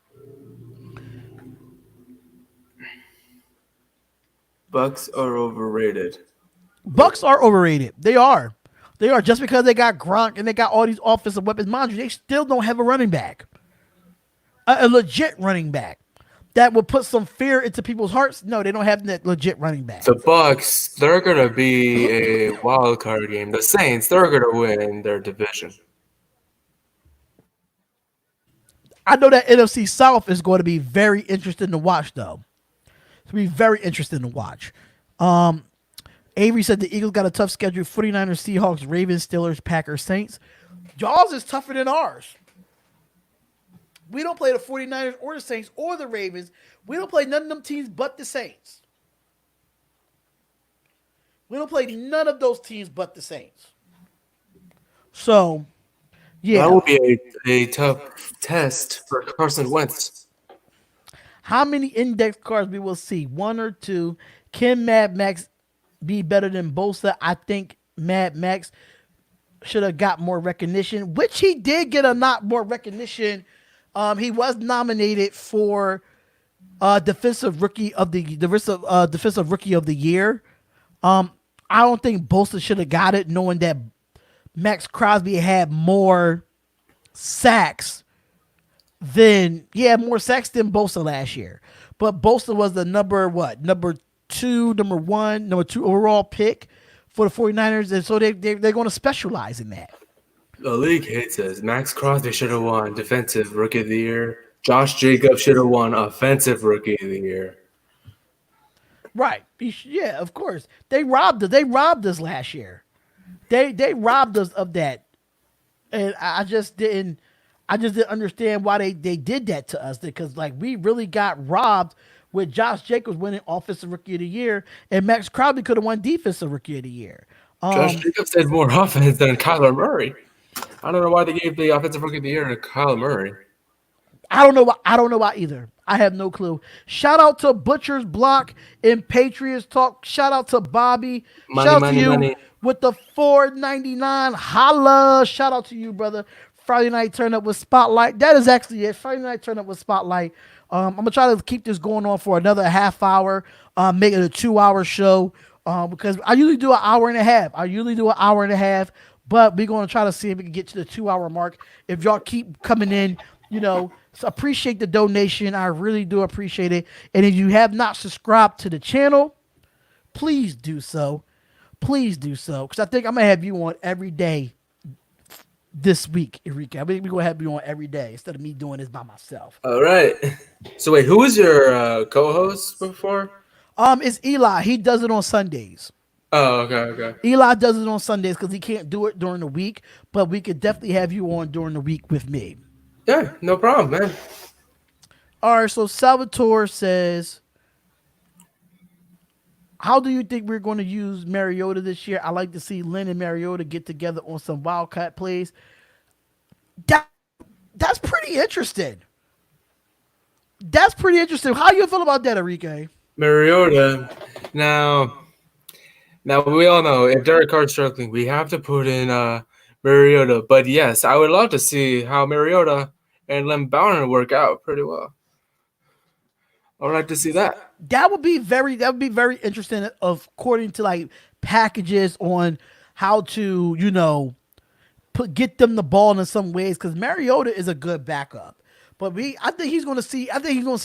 [SPEAKER 2] Bucks are overrated.
[SPEAKER 1] Bucks are overrated. They are. They are just because they got Gronk and they got all these offensive weapons. Mind you, they still don't have a running back, a legit running back that will put some fear into people's hearts. No, they don't have that legit running back.
[SPEAKER 2] The Bucks, they're gonna be a wild card game. The Saints, they're gonna win their division.
[SPEAKER 1] I know that NFC South is going to be very interesting to watch, though. It's going to be very interesting to watch. Avery said the Eagles got a tough schedule: 49ers, Seahawks, Ravens, Steelers, Packers, Saints. Y'all's is tougher than ours. We don't play the 49ers or the Saints or the Ravens. We don't play none of them teams but the Saints. We don't play none of those teams but the Saints. So, yeah.
[SPEAKER 2] That will be a tough test for Carson Wentz.
[SPEAKER 1] How many index cards we will see? One or two. Can Mad Max be better than Bosa? I think Mad Max should have got more recognition, which he did get a lot more recognition. He was nominated for Defensive rookie of the defensive rookie of the year. I don't think Bosa should have got it, knowing that Max Crosby had more sacks more sacks than Bosa last year. But Bosa was the number two overall pick for the 49ers, and so they're going to specialize in that.
[SPEAKER 2] The league hates us. Max Crosby should have won Defensive Rookie of the Year. Josh Jacobs should have won Offensive Rookie of the Year.
[SPEAKER 1] Right? Yeah, of course. They robbed us. They robbed us last year. They robbed us of that, and I just didn't understand why they did that to us, because like we really got robbed with Josh Jacobs winning Offensive Rookie of the Year, and Max Crosby could have won Defensive Rookie of the Year.
[SPEAKER 2] Josh Jacobs had more offense than Kyler Murray. I don't know why they gave the Offensive Rookie of the Year to Kyler Murray.
[SPEAKER 1] I don't know why. I don't know why either. I have no clue. Shout out to Butcher's Block and Patriots Talk. Shout out to Bobby. Shout out to you with the $4.99. Holla. Shout out to you, brother. Friday night turn up with Spotlight. That is actually it. Friday night turn up with Spotlight. I'm gonna try to keep this going on for another half hour. Make it a 2-hour show. Because I usually do an hour and a half. But we're gonna try to see if we can get to the 2-hour mark. If y'all keep coming in, so appreciate the donation. I really do appreciate it. And if you have not subscribed to the channel, please do so. Please do so. Because I think I'm going to have you on every day this week, Enrique. I think we're going to have you on every day instead of me doing this by myself.
[SPEAKER 2] All right. So wait, who was your co-host before?
[SPEAKER 1] It's Eli. He does it on Sundays.
[SPEAKER 2] Oh, okay.
[SPEAKER 1] Eli does it on Sundays because he can't do it during the week. But we could definitely have you on during the week with me.
[SPEAKER 2] Yeah, no problem, man.
[SPEAKER 1] All right, so Salvatore says, how do you think we're going to use Mariota this year? I like to see Lynn and Mariota get together on some Wildcat plays. That's pretty interesting. How you feel about that, Enrique?
[SPEAKER 2] Mariota. Now we all know if Derek Carr's struggling, we have to put in Mariota. But yes, I would love to see how Mariota and Lem Bowner work out pretty well. I would like to see that.
[SPEAKER 1] That would be very interesting, according to like packages on how to, get them the ball in some ways, because Mariota is a good backup. But I think he's gonna see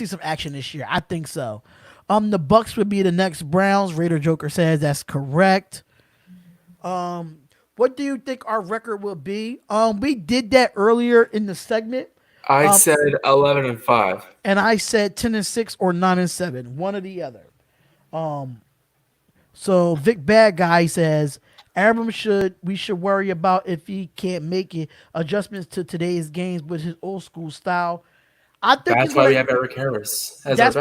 [SPEAKER 1] some action this year. I think so. The Bucks would be the next Browns. Raider Joker says that's correct. What do you think our record will be? We did that earlier in the segment.
[SPEAKER 2] I said 11-5,
[SPEAKER 1] and I said 10-6 or 9-7, one or the other. So Vic Bad Guy says we should worry about if he can't make it, adjustments to today's games with his old school style. I think
[SPEAKER 2] that's why we have Eric Harris.
[SPEAKER 1] That's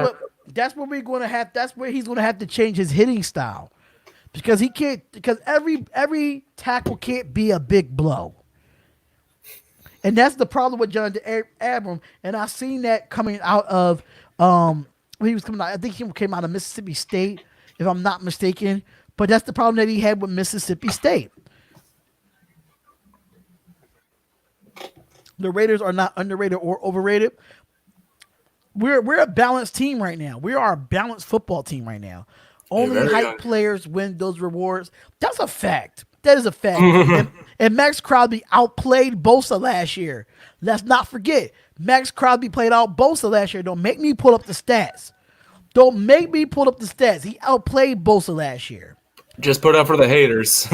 [SPEAKER 1] what we're going to have. That's where he's going to have to change his hitting style, because he can't. Because every tackle can't be a big blow. And that's the problem with Jonathan Abram. And I seen that coming out of when he was coming out. I think he came out of Mississippi State, if I'm not mistaken. But that's the problem that he had with Mississippi State. The Raiders are not underrated or overrated. We're a balanced team right now. We are a balanced football team right now. Only hype players win those rewards. That's a fact. That is a fact. And Max Crosby outplayed Bosa last year. Let's not forget. Max Crosby played out Bosa last year. Don't make me pull up the stats. He outplayed Bosa last year.
[SPEAKER 2] Just put up for the haters.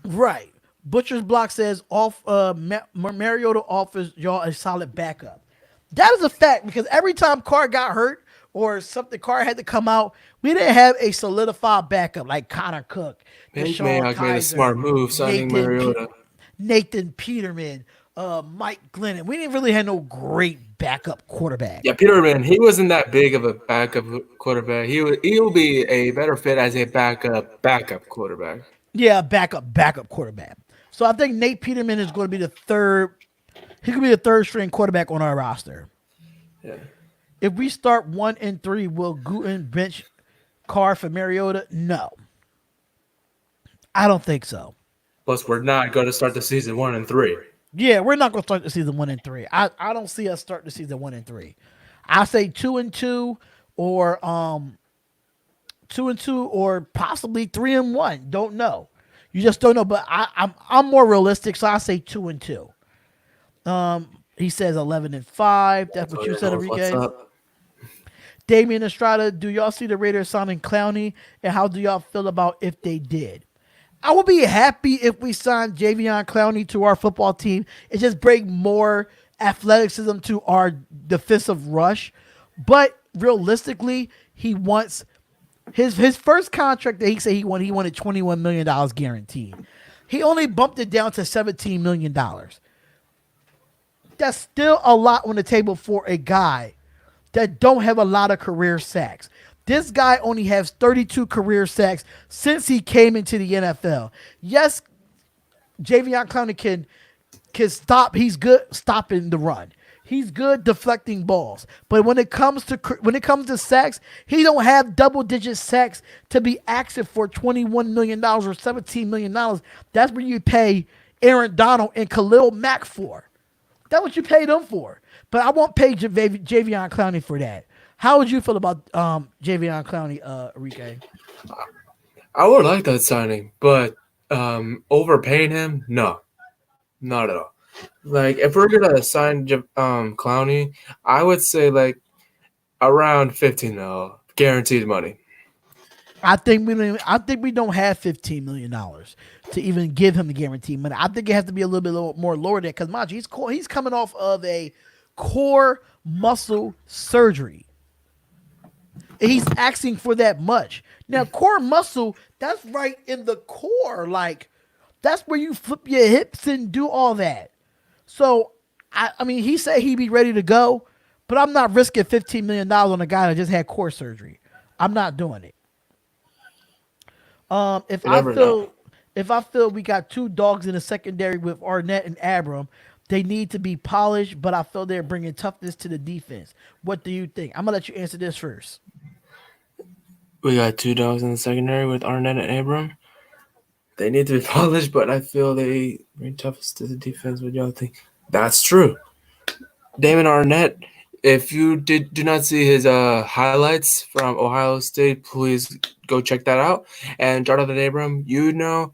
[SPEAKER 1] Right. Butcher's Block says Mariota offers y'all a solid backup. That is a fact, because every time Carr got hurt or something, Carr had to come out, we didn't have a solidified backup like Connor Cook.
[SPEAKER 2] Mayock made a smart move signing Mariota.
[SPEAKER 1] Nathan Peterman, Mike Glennon. We didn't really have no great backup quarterback.
[SPEAKER 2] Yeah, Peterman, he wasn't that big of a backup quarterback. He'll be a better fit as a backup quarterback.
[SPEAKER 1] Yeah, backup quarterback. So I think Nate Peterman is going to be the third. He could be the third string quarterback on our roster.
[SPEAKER 2] Yeah.
[SPEAKER 1] If we start 1-3, will Guten bench Carr for Mariota? No. I don't think so.
[SPEAKER 2] Plus, we're not going to start the season 1-3.
[SPEAKER 1] Yeah, we're not going to start the season 1-3. I don't see us start the season 1-3. I say 2-2 or 2-2, or possibly 3-1. Don't know. You just don't know. But I'm more realistic, so I say 2-2. He says 11-5. That's what
[SPEAKER 2] So
[SPEAKER 1] you
[SPEAKER 2] you
[SPEAKER 1] said,
[SPEAKER 2] know what's
[SPEAKER 1] Enrique.
[SPEAKER 2] up.
[SPEAKER 1] Damian Estrada, do y'all see the Raiders signing Clowney, and how do y'all feel about if they did? I would be happy if we signed Javion Clowney to our football team. It just bring more athleticism to our defensive rush. But realistically, he wants his first contract that he said he wanted $21 million guaranteed. He only bumped it down to $17 million. That's still a lot on the table for a guy that don't have a lot of career sacks. This guy only has 32 career sacks since he came into the NFL. Yes, Javion Clowney can stop. He's good stopping the run. He's good deflecting balls. But when it comes to sacks, he don't have double digit sacks to be active for $21 million or $17 million. That's what you pay Aaron Donald and Khalil Mack for. That's what you pay them for. But I won't pay Javion Clowney for that. How would you feel about Javion Clowney, Enrique?
[SPEAKER 2] I would like that signing, but overpaying him, no, not at all. Like if we're gonna sign Clowney, I would say like around 15 mil guaranteed money.
[SPEAKER 1] I think we don't have $15 million to even give him the guarantee money. I think it has to be a little bit more lower than that, because Maji, he's coming off of a core muscle surgery. And he's asking for that much. Now, core muscle, that's right in the core. Like, that's where you flip your hips and do all that. So, I mean, he said he'd be ready to go, but I'm not risking $15 million on a guy that just had core surgery. I'm not doing it. If
[SPEAKER 2] You
[SPEAKER 1] I
[SPEAKER 2] never know.
[SPEAKER 1] feel if I feel we got two dogs in the secondary with Arnett and Abram, they need to be polished, but I feel they're bringing toughness to the defense. What do you think? I'm gonna let you answer this first.
[SPEAKER 2] We got two dogs in the secondary with Arnett and Abram. They need to be polished, but I feel they bring toughest to the defense. What y'all think? That's true. Damon Arnett, if you do not see his highlights from Ohio State, please go check that out. And Jonathan Abram, you know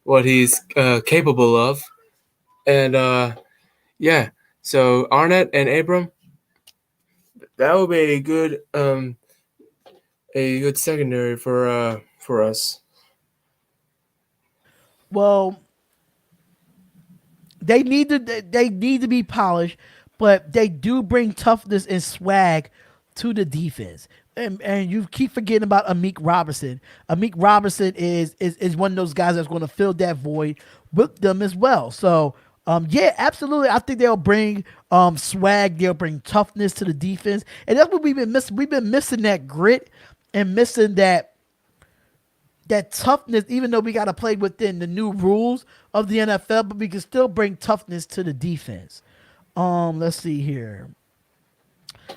[SPEAKER 2] what he's capable of. And yeah, so Arnett and Abram, that would be a good secondary for us.
[SPEAKER 1] Well, they need to be polished, but they do bring toughness and swag to the defense. And you keep forgetting about Amik Robinson. Amik Robinson is one of those guys that's going to fill that void with them as well. So yeah, absolutely. I think they'll bring swag. They'll bring toughness to the defense, and that's what we've been missing. We've been missing that grit and missing that toughness, even though we got to play within the new rules of the NFL, but we can still bring toughness to the defense. Let's see here.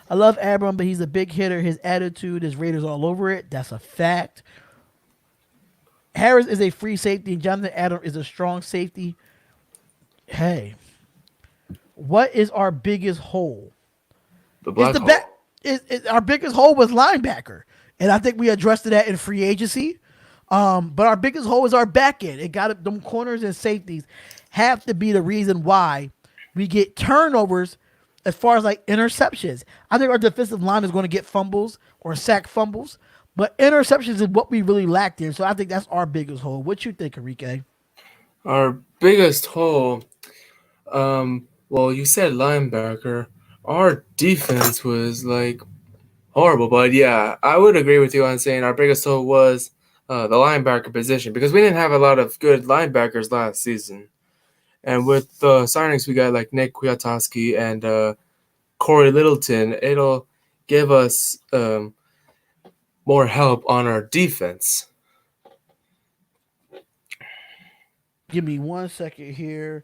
[SPEAKER 1] I love Abram, but he's a big hitter. His attitude is Raiders all over it. That's a fact. Harris is a free safety, and Jonathan Adam is a strong safety. Hey, what is our biggest hole?
[SPEAKER 2] The
[SPEAKER 1] Is
[SPEAKER 2] black
[SPEAKER 1] the
[SPEAKER 2] hole.
[SPEAKER 1] back? Is our biggest hole was linebacker, and I think we addressed that in free agency. But our biggest hole is our back end. It got them corners and safeties have to be the reason why we get turnovers as far as like interceptions. I think our defensive line is going to get fumbles or sack fumbles, but interceptions is what we really lacked in. So I think that's our biggest hole. What you think, Enrique?
[SPEAKER 2] Our biggest hole. Well, you said linebacker. Our defense was like horrible, but yeah, I would agree with you on saying our biggest hole was the linebacker position because we didn't have a lot of good linebackers last season. And with the signings we got like Nick Kwiatkowski and Corey Littleton, it'll give us more help on our defense.
[SPEAKER 1] Give me 1 second here.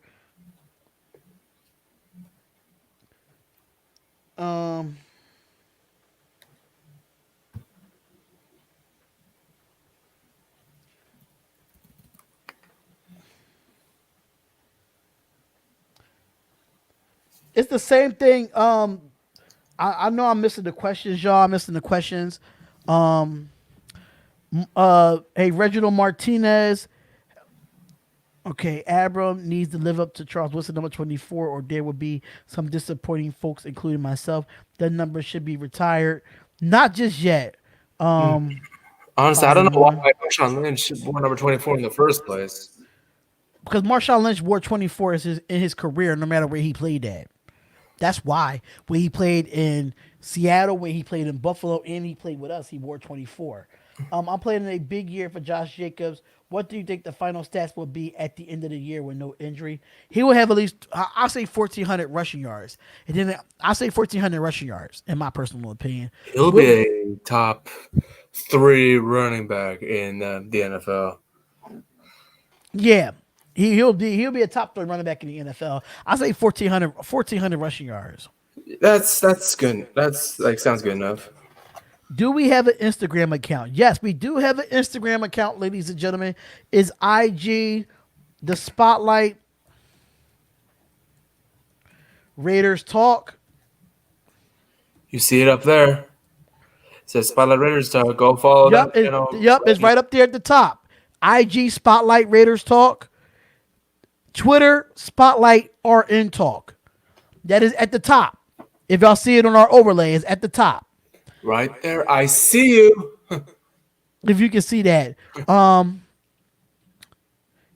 [SPEAKER 1] Um, it's the same thing. I know I'm missing the questions, y'all. I'm missing the questions. Um, hey, Reginald Martinez. Okay, Abram needs to live up to Charles Wilson number 24, or there will be some disappointing folks, including myself. The number should be retired. Not just yet.
[SPEAKER 2] Honestly, I don't know
[SPEAKER 1] Byron,
[SPEAKER 2] why Marshawn Lynch wore number 24 in the first place.
[SPEAKER 1] because Marshawn Lynch wore 24 in his career, no matter where he played at. That's why when he played in Seattle, when he played in Buffalo, and he played with us, he wore 24. I'm playing in a big year for Josh Jacobs. What do you think the final stats will be at the end of the year with no injury? He will have at least, I'll say 1,400 rushing yards. And then I'll say 1,400 rushing yards, in my personal opinion.
[SPEAKER 2] He'll be a top 3 running back in the NFL.
[SPEAKER 1] Yeah. He'll be a top 3 running back in the NFL. I'll say 1,400 rushing yards.
[SPEAKER 2] That's good. That's sounds good enough.
[SPEAKER 1] Do we have an Instagram account? Yes, we do have an Instagram account, ladies and gentlemen. Is IG the Spotlight Raiders Talk?
[SPEAKER 2] You see it up there. It says Spotlight Raiders Talk. Go follow
[SPEAKER 1] Yep,
[SPEAKER 2] that.
[SPEAKER 1] it's right up there at the top. IG Spotlight Raiders Talk. Twitter Spotlight RN Talk. That is at the top. If y'all see it on our overlay, it's at the top.
[SPEAKER 2] Right there. I see you.
[SPEAKER 1] If you can see that.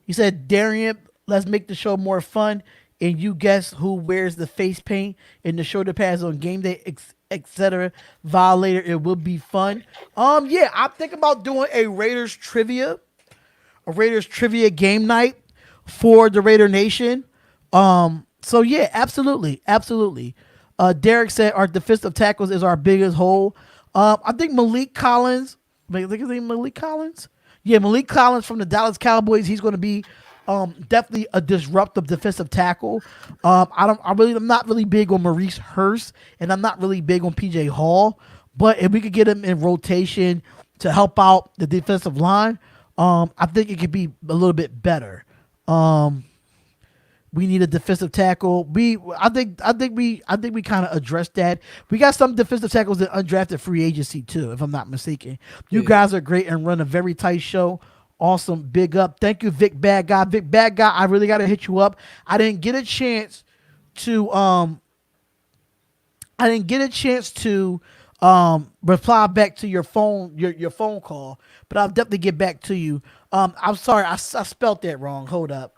[SPEAKER 1] He said, Darian, let's make the show more fun. And you guess who wears the face paint in the shoulder pads on game day, etc. Violator. It will be fun. Yeah, I'm thinking about doing a Raiders trivia game night for the Raider Nation. So yeah, absolutely. Derek said our defensive tackles is our biggest hole. I think Malik Collins. I think his name Malik Collins. Yeah, Malik Collins from the Dallas Cowboys. He's going to be definitely a disruptive defensive tackle. I'm not really big on Maurice Hurst, and I'm not really big on PJ Hall. But if we could get him in rotation to help out the defensive line, I think it could be a little bit better. We need a defensive tackle. I think we kind of addressed that. We got some defensive tackles in undrafted free agency too, if I'm not mistaken. You guys are great and run a very tight show. Awesome, big up. Thank you, Vic Bad Guy. Vic Bad Guy, I really got to hit you up. I didn't get a chance to reply back to your phone call, but I'll definitely get back to you. I'm sorry, I spelled that wrong. Hold up.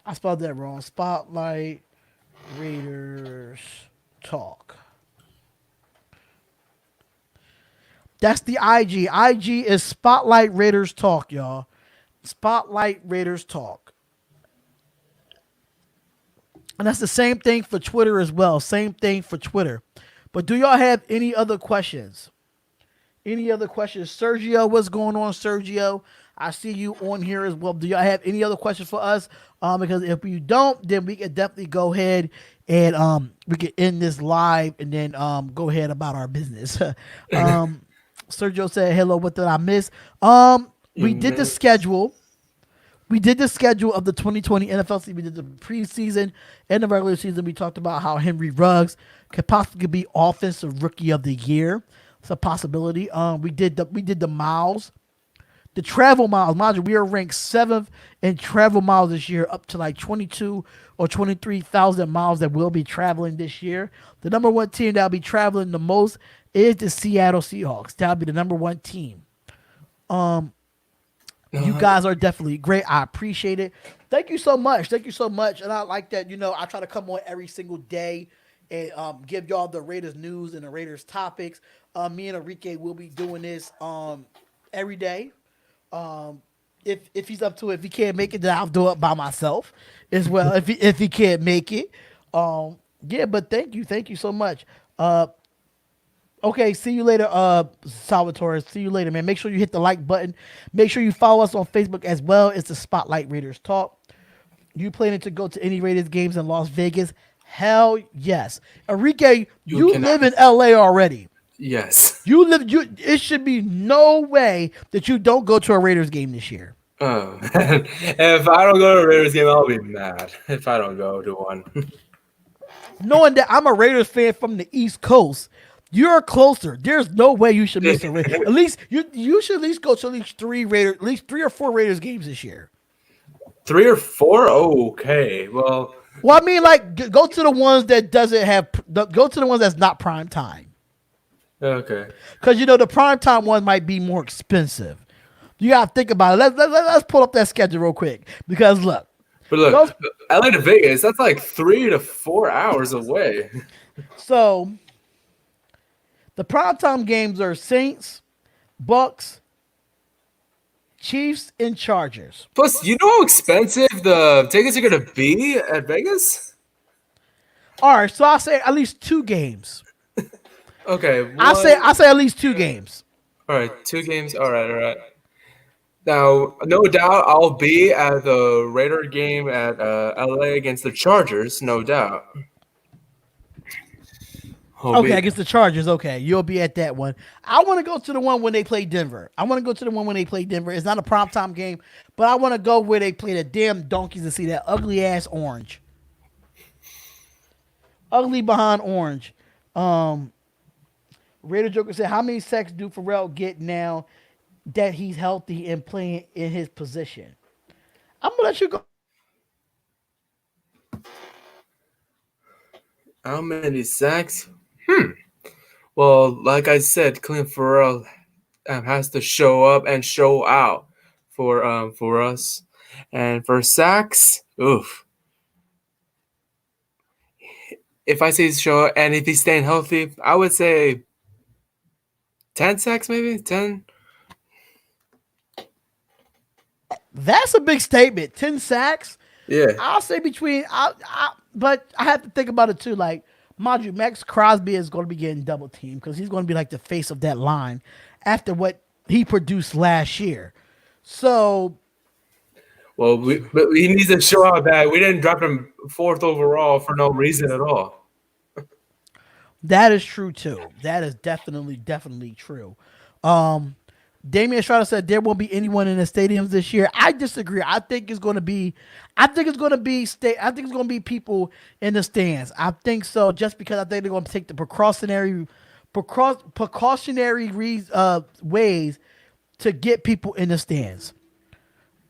[SPEAKER 1] I spelled that wrong. Spotlight Raiders Talk. That's the IG. IG is Spotlight Raiders Talk, y'all. Spotlight Raiders Talk. And that's the same thing for Twitter as well. Same thing for Twitter. But do y'all have any other questions? Any other questions? Sergio, what's going on, Sergio? I see you on here as well. Do y'all have any other questions for us? Because if you don't, then we can definitely go ahead and we can end this live and then go ahead about our business. Sergio said, hello, what did I miss? We did the schedule. We did the schedule of the 2020 NFL season. We did the preseason and the regular season. We talked about how Henry Ruggs could possibly be Offensive Rookie of the Year. It's a possibility. We did the miles. The travel miles, mind you, we are ranked 7th in travel miles this year, up to like 22 or 23,000 miles that we'll be traveling this year. The number one team that'll be traveling the most is the Seattle Seahawks. That'll be the number one team. You guys are definitely great. I appreciate it. Thank you so much. And I like that, I try to come on every single day and give y'all the Raiders news and the Raiders topics. Me and Enrique will be doing this every day. If he's up to it, if he can't make it, then I'll do it by myself as well. if he can't make it, yeah. But thank you so much. Okay, see you later, Salvatore. See you later, man. Make sure you hit the like button. Make sure you follow us on Facebook as well. It's the Spotlight Raiders Talk. You planning to go to any Raiders games in Las Vegas? Hell yes, Enrique. You live in LA already.
[SPEAKER 2] Yes.
[SPEAKER 1] It should be no way that you don't go to a Raiders game this year.
[SPEAKER 2] Oh, if I don't go to a Raiders game, I'll be mad if I don't go to one.
[SPEAKER 1] knowing that I'm a Raiders fan from the East Coast, you're closer. There's no way you should miss a Raiders. At least you should at least go to at least 3 or 4 Raiders games this year.
[SPEAKER 2] 3 or 4? Oh, okay. Well,
[SPEAKER 1] I mean, like go to the ones that doesn't have go to the ones that's not prime time.
[SPEAKER 2] okay.
[SPEAKER 1] Because the prime time one might be more expensive. You gotta think about it. Let's pull up that schedule real quick. Because look.
[SPEAKER 2] But look, LA to Vegas, that's like 3 to 4 hours away.
[SPEAKER 1] So the primetime games are Saints, Bucks, Chiefs, and Chargers.
[SPEAKER 2] Plus, you know how expensive the tickets are going to be at Vegas?
[SPEAKER 1] All right, so I'll say at least 2 games.
[SPEAKER 2] Okay.
[SPEAKER 1] I say at least 2 games.
[SPEAKER 2] All right, 2 games. All right. Now, no doubt, I'll be at the Raider game at LA against the Chargers, no doubt.
[SPEAKER 1] Okay, against the Chargers. Okay, you'll be at that one. I want to go to the one when they play Denver. It's not a primetime game, but I want to go where they play the damn Donkeys and see that ugly ass orange. Ugly behind orange. Raider Joker said, how many sacks do Pharrell get now that he's healthy and playing in his position? I'm going to let you go.
[SPEAKER 2] How many sacks? Well, like I said, Clint Farrell has to show up and show out for us. And for sacks, oof. If I say show up, and if he's staying healthy, I would say 10 sacks, maybe 10.
[SPEAKER 1] That's a big statement. 10 sacks.
[SPEAKER 2] Yeah.
[SPEAKER 1] I'll say between. But I have to think about it too. Like, mind you, Max Crosby is going to be getting double teamed because he's going to be like the face of that line after what he produced last year. So,
[SPEAKER 2] well, he needs to show out that we didn't drop him 4th overall for no reason at all.
[SPEAKER 1] That is true too. That is definitely true. Damian Estrada said there won't be anyone in the stadiums this year. I disagree. I think it's going to be people in the stands. I think so, just because I think they're going to take the precautionary ways to get people in the stands.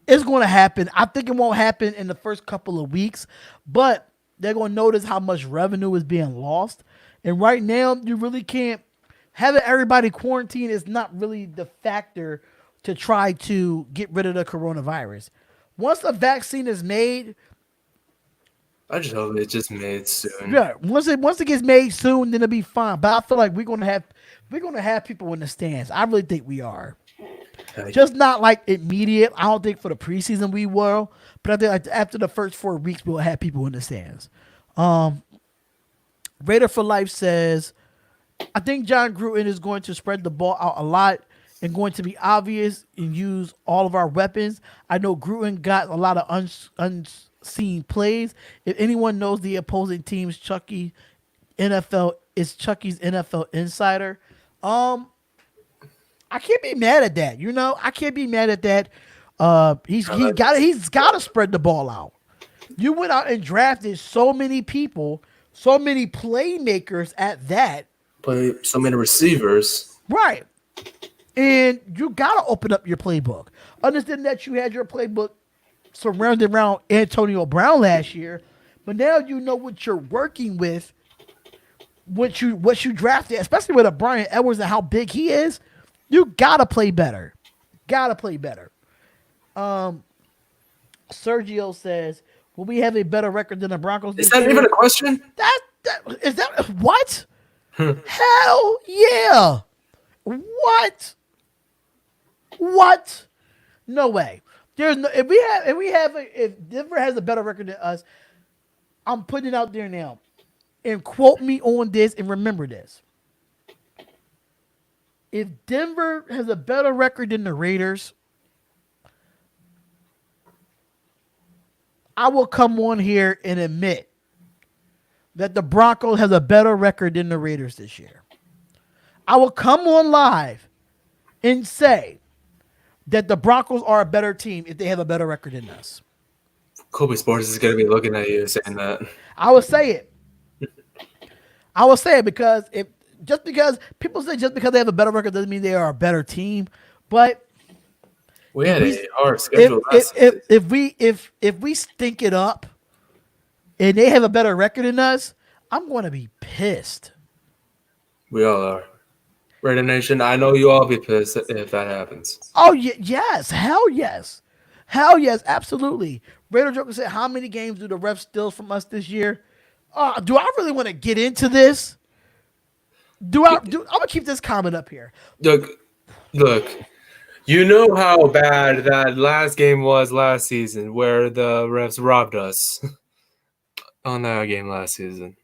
[SPEAKER 1] It's going to happen. I think it won't happen in the first couple of weeks, but they're going to notice how much revenue is being lost. And right now, you really can't. Having everybody quarantined is not really the factor to try to get rid of the coronavirus. Once the vaccine is made,
[SPEAKER 2] I just hope it's just made soon.
[SPEAKER 1] Yeah, once it gets made soon, then it'll be fine. But I feel like we're gonna have people in the stands. I really think we are. Just not like immediate. I don't think for the preseason we will, but I think like after the first 4 weeks we'll have people in the stands. Raider for Life says, I think John Gruden is going to spread the ball out a lot and going to be obvious and use all of our weapons. I know Gruden got a lot of unseen plays. If anyone knows the opposing team's Chucky's NFL insider. I can't be mad at that. I can't be mad at that. He's got to spread the ball out. You went out and drafted so many people, so many playmakers at that.
[SPEAKER 2] Play so many receivers.
[SPEAKER 1] Right. And you got to open up your playbook. Understand that you had your playbook surrounded around Antonio Brown last year, but now you know what you're working with, what you drafted, especially with a Brian Edwards and how big he is. You got to play better. Sergio says, will we have a better record than the Broncos this
[SPEAKER 2] year? Is that even a question?
[SPEAKER 1] Is that what? Hell yeah. What? No way. There's no if Denver has a better record than us, I'm putting it out there now. And quote me on this and remember this. If Denver has a better record than the Raiders, I will come on here and admit that the Broncos has a better record than the Raiders this year. I will come on live and say that the Broncos are a better team if they have a better record than us.
[SPEAKER 2] Kobe Sports is going to be looking at you saying that.
[SPEAKER 1] I will say it. I will say it because if just because people say just because they have a better record doesn't mean they are a better team. But
[SPEAKER 2] We
[SPEAKER 1] if
[SPEAKER 2] had
[SPEAKER 1] we
[SPEAKER 2] a hard schedule last season.
[SPEAKER 1] if we stink it up and they have a better record than us, I'm going to be pissed.
[SPEAKER 2] We all are. Raider Nation, I know you all be pissed if that happens.
[SPEAKER 1] Oh yes, hell yes, absolutely. Raider Joker said, "How many games do the refs steal from us this year?" Do I really want to get into this? Do I? I'm gonna keep this comment up here.
[SPEAKER 2] Look, look. You know how bad that last game was last season, where the refs robbed us on that game last season.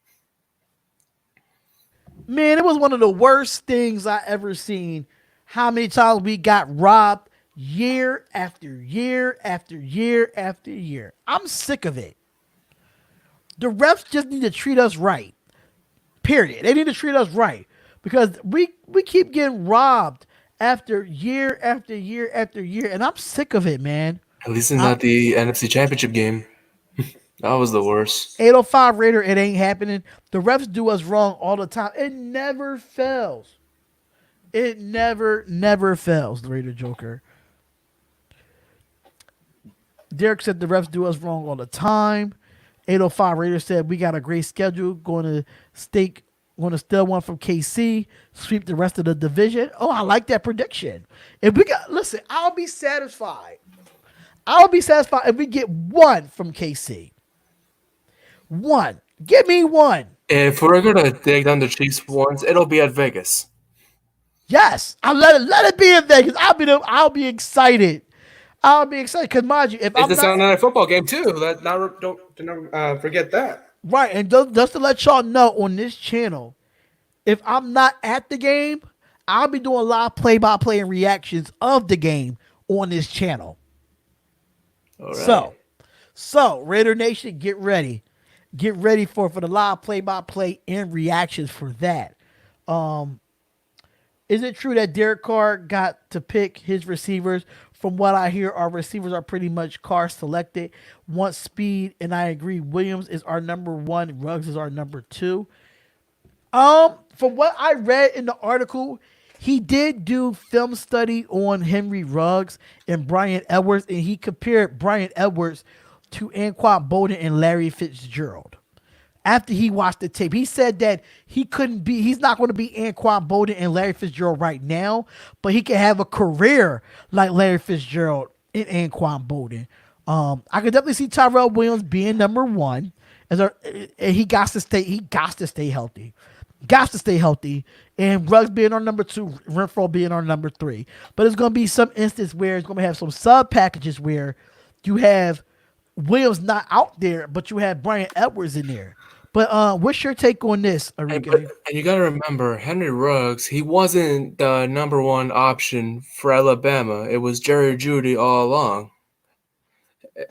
[SPEAKER 1] Man, it was one of the worst things I ever seen. How many times we got robbed year after year after year after year. I'm sick of it. The refs just need to treat us right. Period. They need to treat us right because we keep getting robbed after year after year after year, and I'm sick of it, man.
[SPEAKER 2] At least it's not the NFC Championship game. That was the worst.
[SPEAKER 1] 805 Raider, it ain't happening. The refs do us wrong all the time. It never fails. It never fails, the Raider Joker. Derek said the refs do us wrong all the time. 805 Raider said we got a great schedule. Going to steal one from KC, sweep the rest of the division. Oh, I like that prediction. If we got listen, I'll be satisfied. I'll be satisfied if we get one from KC. One. Give me one.
[SPEAKER 2] If we're gonna take down the Chiefs once, it'll be at Vegas.
[SPEAKER 1] Yes. I'll let it be in Vegas. I'll be excited. I'll be excited because mind you, if
[SPEAKER 2] It's
[SPEAKER 1] I'm
[SPEAKER 2] the
[SPEAKER 1] not
[SPEAKER 2] Sunday Night Football game too. Don't forget that.
[SPEAKER 1] right, and just to let y'all know on this channel, if I'm not at the game, I'll be doing live play-by-play and reactions of the game on this channel.
[SPEAKER 2] All right.
[SPEAKER 1] So Raider Nation, get ready. Get ready for the live play-by-play and reactions for that. Is it true that Derek Carr got to pick his receivers? From what I hear, our receivers are pretty much Carr selected. Want speed, and I agree. Williams is our number one. Ruggs is our number two. From what I read in the article, he did do film study on Henry Ruggs and Brian Edwards, and he compared Brian Edwards to Anquan Bolden and Larry Fitzgerald. After he watched the tape, he said that he's not going to be Anquan Bolden and Larry Fitzgerald right now, but he can have a career like Larry Fitzgerald and Anquan Bolden. I could definitely see Tyrell Williams being number one, and he got to stay healthy. Got to stay healthy, and Ruggs being our number two, Renfro being our number three. But it's going to be some instance where it's going to have some sub packages where you have Williams not out there, but you have Brian Edwards in there. But what's your take on this, Enrique?
[SPEAKER 2] And you got to remember, Henry Ruggs, he wasn't the number one option for Alabama. It was Jerry Jeudy all along.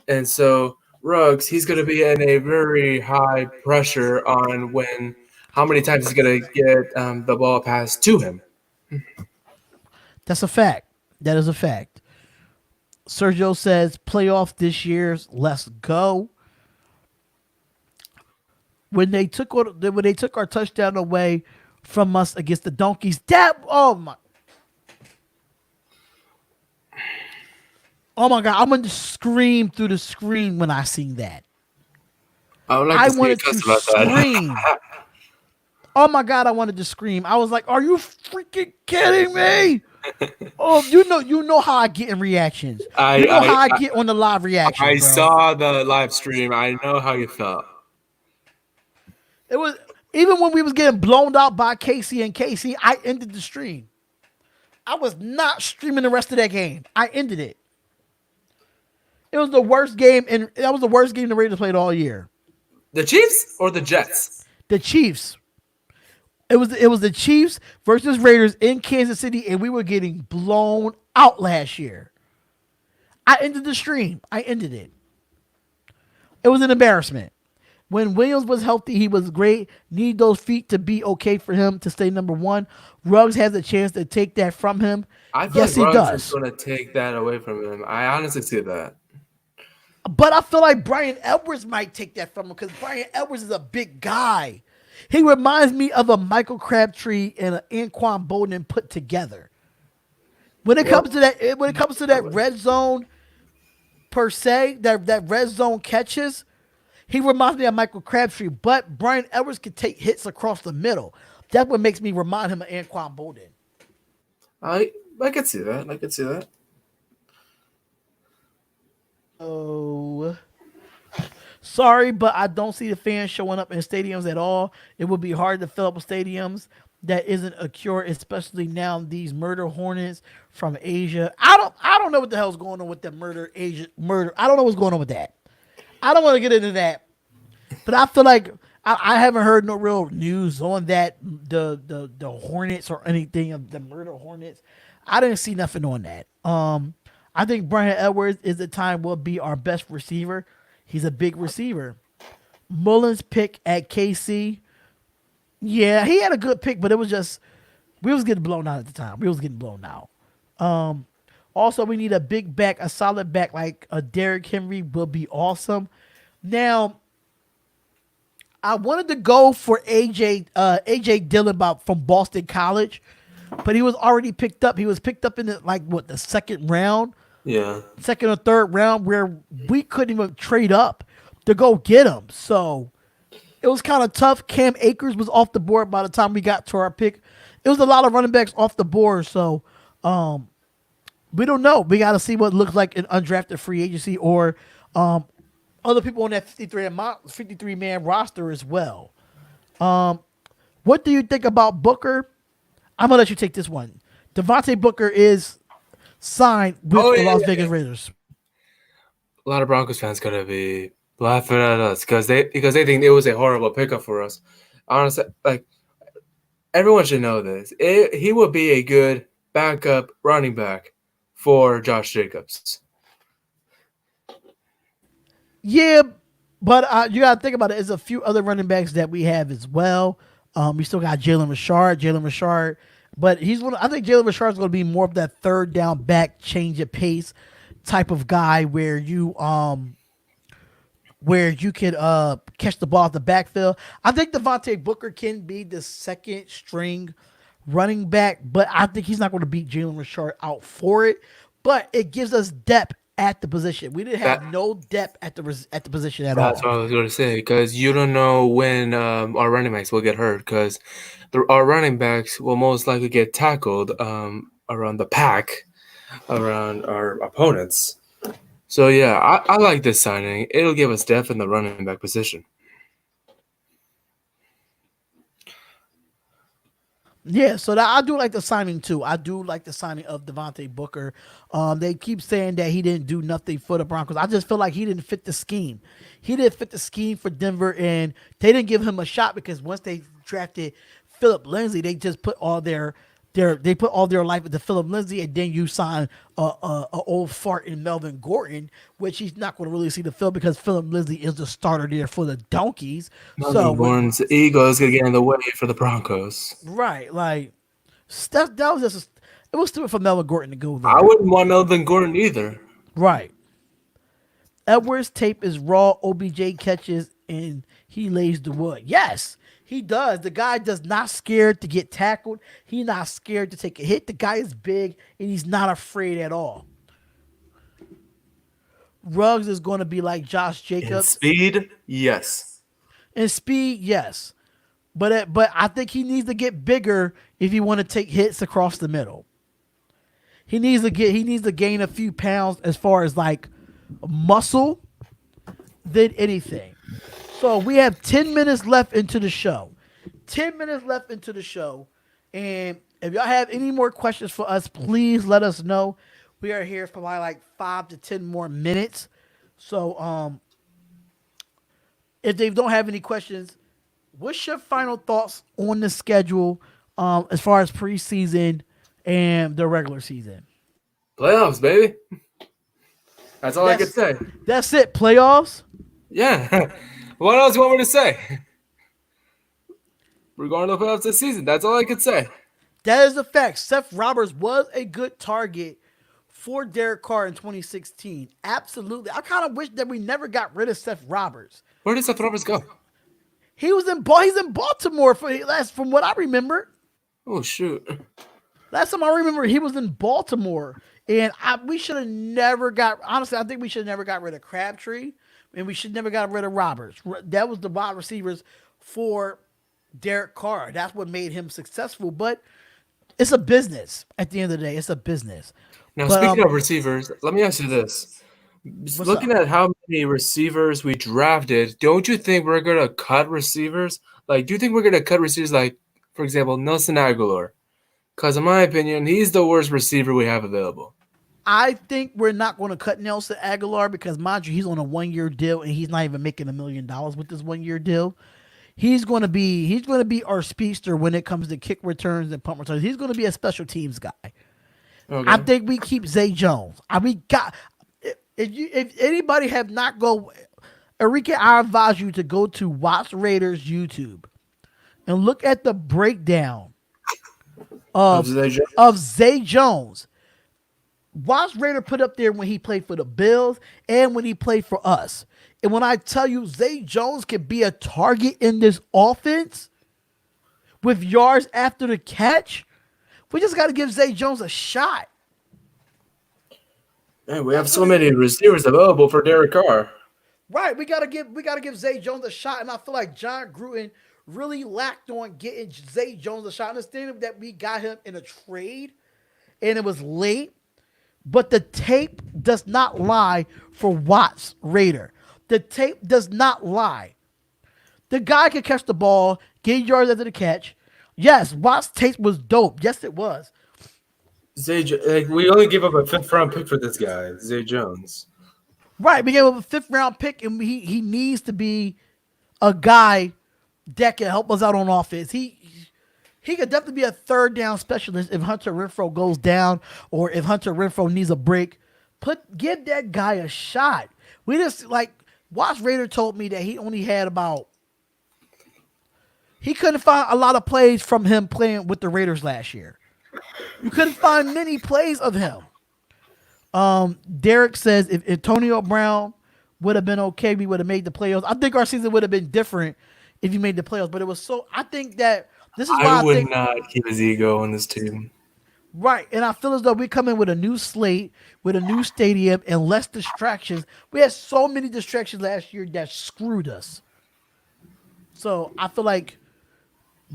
[SPEAKER 2] And so Ruggs, he's going to be in a very high pressure on how many times he's going to get the ball passed to him.
[SPEAKER 1] That's a fact. That is a fact. Sergio says playoff this year's let's go. When they took our touchdown away from us against the Donkeys, oh my God, I'm gonna scream through the screen when I seen that.
[SPEAKER 2] I wanted to
[SPEAKER 1] scream. Oh my God, I wanted to scream. I was like, "Are you freaking kidding me?" Oh, you know how I get in reactions. How I get on the live reaction.
[SPEAKER 2] I saw the live stream. I know how you felt.
[SPEAKER 1] It was even when we was getting blown out by Casey and KC, I ended the stream. I was not streaming the rest of that game. I ended it. It was the worst game, and that was the worst game the Raiders played all year.
[SPEAKER 2] The Chiefs or the Jets?
[SPEAKER 1] The Chiefs. It was the Chiefs versus Raiders in Kansas City, and we were getting blown out last year. I ended the stream. I ended it. It was an embarrassment. When Williams was healthy, he was great. Need those feet to be okay for him to stay number one. Ruggs has a chance to take that from him. Yes,
[SPEAKER 2] like
[SPEAKER 1] he does.
[SPEAKER 2] Is going to take that away from him. I honestly see that.
[SPEAKER 1] But I feel like Brian Edwards might take that from him because Brian Edwards is a big guy. He reminds me of a Michael Crabtree and an Anquan Bolden put together. When it comes
[SPEAKER 2] Well,
[SPEAKER 1] to that, when it comes to that red zone per se, that red zone catches, he reminds me of Michael Crabtree. But Brian Edwards can take hits across the middle. That's what makes me remind him of Anquan Bolden.
[SPEAKER 2] I could see that. I could see that.
[SPEAKER 1] Oh, sorry, but I don't see the fans showing up in stadiums at all. It would be hard to fill up stadiums that isn't a cure, especially now these murder hornets from Asia. I don't know what the hell's going on with the murder. I don't know what's going on with that. I don't want to get into that, but I feel like I haven't heard no real news on that the Hornets or anything of the murder Hornets. I didn't see nothing on that. I think Brian Edwards is the time will be our best receiver. He's a big receiver. Mullins pick at KC. Yeah, he had a good pick, but it was just we was getting blown out at the time. We was getting blown out. Also, we need a big back, a solid back like a Derrick Henry will be awesome. Now, I wanted to go for AJ Dillon from Boston College, but he was already picked up. He was picked up in the second round,
[SPEAKER 2] Yeah.
[SPEAKER 1] second or third round, where we couldn't even trade up to go get him. So it was kind of tough. Cam Akers was off the board by the time we got to our pick. It was a lot of running backs off the board. So we don't know. We got to see what it looks like in undrafted free agency or other people on that 53 man roster as well. What do you think about Booker? I'm gonna let you take this one. Devontae Booker is signed with the Las Vegas Raiders.
[SPEAKER 2] A lot of Broncos fans gonna be laughing at us because they think it was a horrible pickup for us. Honestly, like everyone should know this. He would be a good backup running back for Josh Jacobs.
[SPEAKER 1] Yeah, but you gotta think about it. There's a few other running backs that we have as well. We still got Jalen Richard, but he's one. I think Jalen Richard is going to be more of that third down back, change of pace type of guy where you could catch the ball at the backfield. I think Devontae Booker can be the second string running back, but I think he's not going to beat Jalen Richard out for it. But it gives us depth at the position. We didn't have no depth at the position at all.
[SPEAKER 2] That's what I was going to say because you don't know when our running backs will get hurt because our running backs will most likely get tackled around the pack, around our opponents. So, yeah, I like this signing. It'll give us depth in the running back position.
[SPEAKER 1] Yeah, so I do like the signing too. I do like the signing of Devontae Booker. They keep saying that he didn't do nothing for the Broncos. I just feel like he didn't fit the scheme. He didn't fit the scheme for Denver, and they didn't give him a shot because once they drafted Philip Lindsay, they just put all their life into Philip Lindsay, and then you sign a old fart in Melvin Gordon, which he's not going to really see the field because Philip Lindsay is the starter there for the Donkeys.
[SPEAKER 2] Melvin Gordon's ego is going to get in the way for the Broncos.
[SPEAKER 1] Right, like that was just it was stupid for Melvin Gordon to go there.
[SPEAKER 2] I wouldn't want Melvin Gordon either.
[SPEAKER 1] Right. Edwards tape is raw. OBJ catches and he lays the wood. Yes, he does. The guy does not scared to get tackled. He's not scared to take a hit. The guy is big and he's not afraid at all. Ruggs is going to be like Josh Jacobs.
[SPEAKER 2] In speed, yes.
[SPEAKER 1] In speed, yes. But I think he needs to get bigger if he want to take hits across the middle. He needs to gain a few pounds as far as like muscle than anything. So we have 10 minutes left into the show. 10 minutes left into the show. And if y'all have any more questions for us, please let us know. We are here for like 5 to 10 more minutes. So if they don't have any questions, what's your final thoughts on the schedule as far as preseason and the regular season?
[SPEAKER 2] Playoffs, baby. That's all I could say.
[SPEAKER 1] That's it. Playoffs?
[SPEAKER 2] Yeah. What else do you want me to say? We're going to the playoffs this season. That's all I could say.
[SPEAKER 1] That is a fact. Seth Roberts was a good target for Derek Carr in 2016. Absolutely. I kind of wish that we never got rid of Seth Roberts.
[SPEAKER 2] Where did Seth Roberts go?
[SPEAKER 1] He's in Baltimore for last from what I remember.
[SPEAKER 2] Oh shoot.
[SPEAKER 1] Last time I remember, he was in Baltimore, and we should have never got. Honestly, I think we should have never got rid of Crabtree, and we should never got rid of Roberts. That was the wide receivers for Derek Carr. That's what made him successful. But it's a business. At the end of the day, it's a business.
[SPEAKER 2] Now,
[SPEAKER 1] But
[SPEAKER 2] speaking of receivers, let me ask you this.
[SPEAKER 1] what's
[SPEAKER 2] Looking
[SPEAKER 1] up?
[SPEAKER 2] at how many receivers we drafted, don't you think we're going to cut receivers? Like, do you think we're going to cut receivers like, for example, Nelson Aguilar? Because in my opinion, he's the worst receiver we have available.
[SPEAKER 1] I think we're not going to cut Nelson Aguilar because, mind you, he's on a 1 year deal and he's not even making $1 million with this 1 year deal. He's going to be our speedster when it comes to kick returns and punt returns. He's going to be a special teams guy. I
[SPEAKER 2] Okay.
[SPEAKER 1] think we keep Zay Jones. We got if anybody have not go, Enrique, I advise you to go to Watch Raiders YouTube and look at the breakdown of of Zay Jones. Watch Raider put up there when he played for the Bills and when he played for us. And when I tell you Zay Jones can be a target in this offense with yards after the catch, we just got to give Zay Jones a shot.
[SPEAKER 2] Man, we have so many receivers available for Derek Carr.
[SPEAKER 1] Right, we gotta give Zay Jones a shot, and I feel like John Gruden really lacked on getting Zay Jones a shot. Understanding that we got him in a trade, and it was late, but the tape does not lie for Watts Raider. The tape does not lie. The guy can catch the ball, get yards after the catch. Yes, Watts' tape was dope. Yes, it was.
[SPEAKER 2] Like, we only gave up a fifth-round pick for this guy, Zay Jones.
[SPEAKER 1] Right, we gave him a 5th round pick, and he needs to be a guy that can help us out on offense. He could definitely be a 3rd down specialist if Hunter Renfro goes down or if Hunter Renfro needs a break. Give that guy a shot. We just like Watts Raider told me that he only had he couldn't find a lot of plays from him playing with the Raiders last year. You couldn't find many plays of him. Derek says if Antonio Brown would have been okay, we would have made the playoffs. I think our season would have been different if you made the playoffs, but it was so. I think that this is why
[SPEAKER 2] I
[SPEAKER 1] I
[SPEAKER 2] would
[SPEAKER 1] think
[SPEAKER 2] not keep his ego on this team.
[SPEAKER 1] right, and I feel as though we come in with a new slate, with a new stadium, and less distractions. We had so many distractions last year that screwed us. So I feel like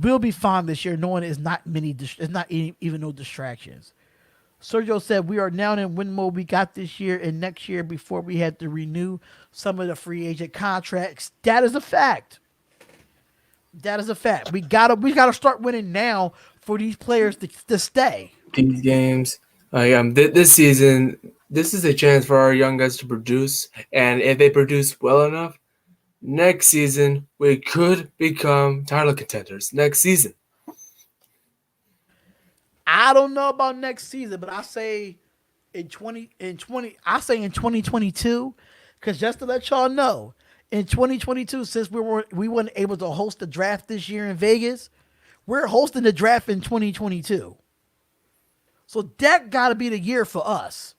[SPEAKER 1] we'll be fine this year, knowing it's not even no distractions. Sergio said we are now in win mode. We got this year and next year before we had to renew some of the free agent contracts. That is a fact. That is a fact. We gotta start winning now for these players to stay.
[SPEAKER 2] These games, this season, this is a chance for our young guys to produce, and if they produce well enough, next season we could become title contenders. Next season.
[SPEAKER 1] I don't know about next season, but I say in 2022, because just to let y'all know, in 2022, since we weren't able to host the draft this year in Vegas, we're hosting the draft in 2022. So that got to be the year for us.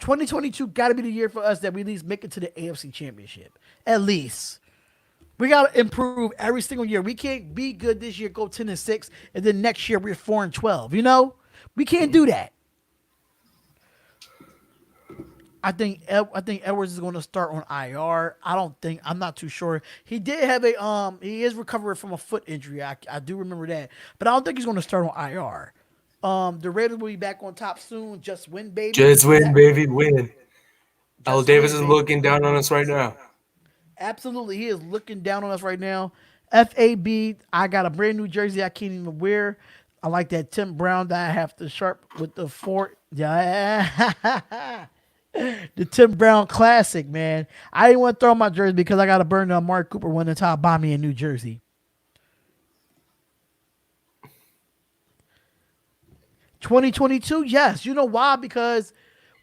[SPEAKER 1] 2022 got to be the year for us that we at least make it to the AFC Championship. At least. We got to improve every single year. We can't be good this year, go 10-6, and then next year we're 4-12. You know? We can't do that. I think Edwards is going to start on IR. I'm not too sure. He did have he is recovering from a foot injury. I do remember that. But I don't think he's going to start on IR. The Raiders will be back on top soon. Just win, baby.
[SPEAKER 2] Just win, baby, win. Al
[SPEAKER 1] Just
[SPEAKER 2] Davis
[SPEAKER 1] win,
[SPEAKER 2] is
[SPEAKER 1] baby.
[SPEAKER 2] looking down on us right now.
[SPEAKER 1] Absolutely. He is looking down on us right now. FAB, I got a brand new jersey I can't even wear. I like that Tim Brown that I have to sharp with the fort. Yeah. The Tim Brown classic, man. I didn't want to throw my jersey because I got to burn down Mark Cooper when the top by me in New Jersey. 2022, yes. You know why? Because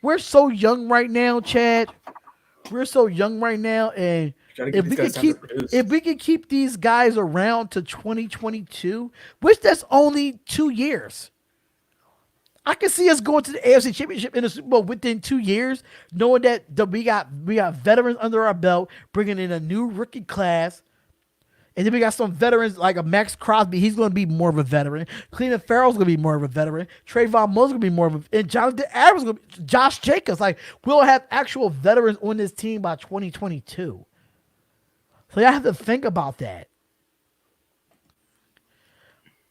[SPEAKER 1] we're so young right now, Chad. We're so young right now, and if we could keep these guys around to 2022, which that's only 2 years. I can see us going to the AFC Championship in the Super Bowl within 2 years, knowing that we got veterans under our belt, bringing in a new rookie class, And then we got some veterans like a Max Crosby. He's going to be more of a veteran. Cleveland Farrell's going to be more of a veteran. Trayvon Mullen's going to be more of a, and Jonathan Adams going to be, Josh Jacobs. Like, we'll have actual veterans on this team by 2022. So y'all have to think about that.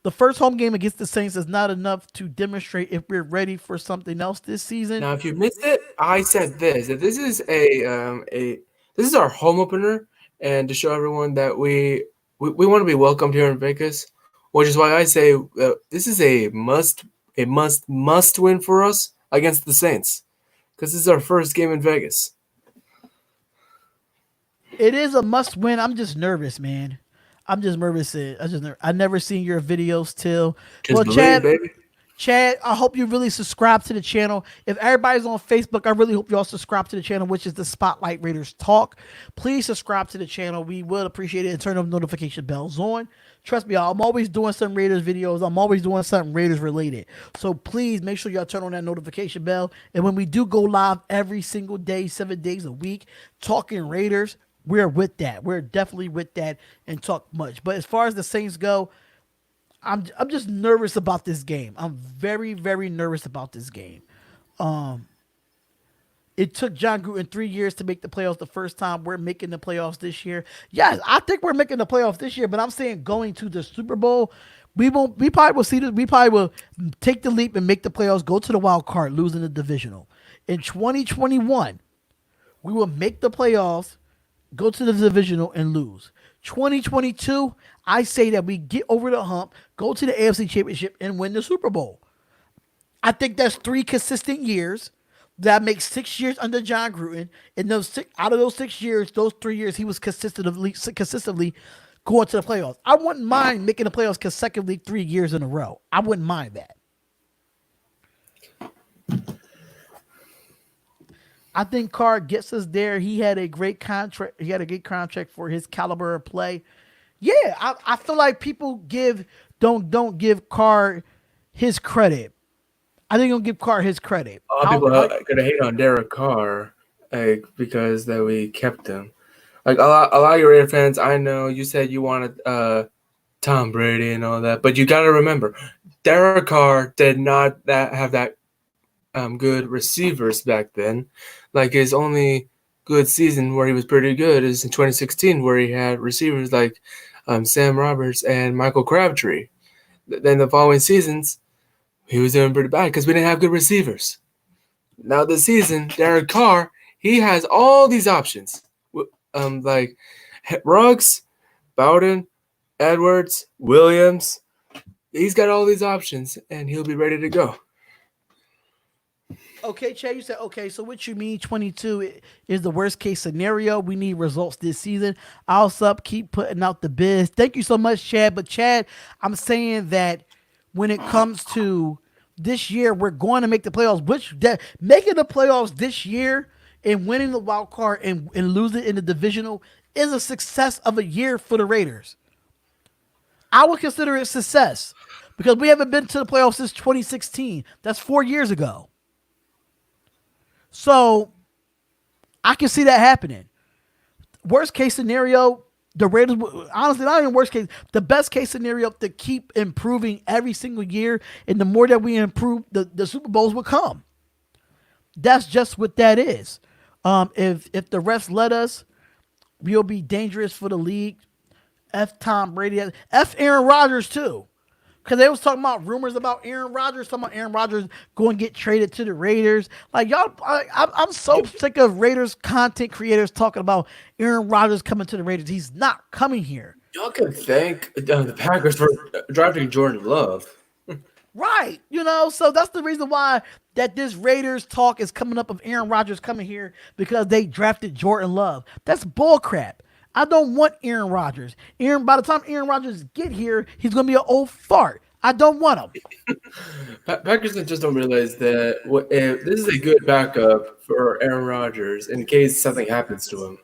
[SPEAKER 1] The first home game against the Saints is not enough to demonstrate if we're ready for something else this season.
[SPEAKER 2] Now, if you missed it, I said this. That this is this is our home opener, and to show everyone that we want to be welcomed here in Vegas, which is why I say this is a must win for us against the Saints, because this is our first game in Vegas.
[SPEAKER 1] It is a must win. I'm just nervous, man. I'm just nervous. I never seen your videos till.
[SPEAKER 2] Just believe, baby.
[SPEAKER 1] Chad, I hope you really subscribe to the channel. If everybody's on Facebook, I really hope you all subscribe to the channel, which is the Spotlight Raiders Talk. Please subscribe to the channel. We would appreciate it, and turn those notification bells on. Trust me, y'all, I'm always doing some Raiders videos. I'm always doing something Raiders related. So please make sure y'all turn on that notification bell. And when we do go live every single day, 7 days a week, talking Raiders, we're with that. We're definitely with that and talk much. But as far as the Saints go, I'm just nervous about this game. I'm very, very nervous about this game. It took Jon Gruden 3 years to make the playoffs the first time. We're making the playoffs this year. Yes, I think we're making the playoffs this year, but I'm saying going to the Super Bowl, we probably will see this. We probably will take the leap and make the playoffs, go to the wild card, losing the divisional. In 2021, we will make the playoffs, go to the divisional, and lose. 2022, I say that we get over the hump, go to the AFC Championship, and win the Super Bowl. I think that's 3 consistent years. That makes 6 years under Jon Gruden. And out of those 6 years, those 3 years, he was consistently going to the playoffs. I wouldn't mind making the playoffs consecutively 3 years in a row. I wouldn't mind that. I think Carr gets us there. He had a great contract. He had a great contract for his caliber of play. Yeah, I feel like people don't give Carr his credit. I think don't give Carr his credit.
[SPEAKER 2] A lot of people are gonna hate on Derek Carr, because that we kept him. Like a lot of your Raider fans, I know you said you wanted Tom Brady and all that, but you got to remember, Derek Carr did not have that good receivers back then. Like his only good season where he was pretty good is in 2016, where he had receivers like Sam Roberts and Michael Crabtree. Then the following seasons, he was doing pretty bad because we didn't have good receivers. Now this season, Derek Carr, he has all these options, like Ruggs, Bowden, Edwards, Williams. He's got all these options, and he'll be ready to go.
[SPEAKER 1] Okay, Chad, you said, okay, so what you mean 22 is the worst case scenario. We need results this season. I'll keep putting out the bids. Thank you so much, Chad. But Chad, I'm saying that when it comes to this year, we're going to make the playoffs, making the playoffs this year and winning the wild card and losing in the divisional is a success of a year for the Raiders. I would consider it success because we haven't been to the playoffs since 2016. That's 4 years ago. So I can see that happening. Worst case scenario, the Raiders, honestly, not even worst case, the best case scenario to keep improving every single year. And the more that we improve, the Super Bowls will come. That's just what that is. If the refs let us, we'll be dangerous for the league. F Tom Brady. F Aaron Rodgers too. Because they was talking about rumors about Aaron Rodgers, talking about Aaron Rodgers going to get traded to the Raiders. Like, y'all, I'm so sick of Raiders content creators talking about Aaron Rodgers coming to the Raiders. He's not coming here.
[SPEAKER 2] Y'all can thank the Packers for drafting Jordan Love.
[SPEAKER 1] Right. So that's the reason why that this Raiders talk is coming up of Aaron Rodgers coming here, because they drafted Jordan Love. That's bullcrap. I don't want Aaron Rodgers. By the time Aaron Rodgers get here, he's going to be an old fart. I don't want him.
[SPEAKER 2] Packers just don't realize that this is a good backup for Aaron Rodgers in case something happens to him.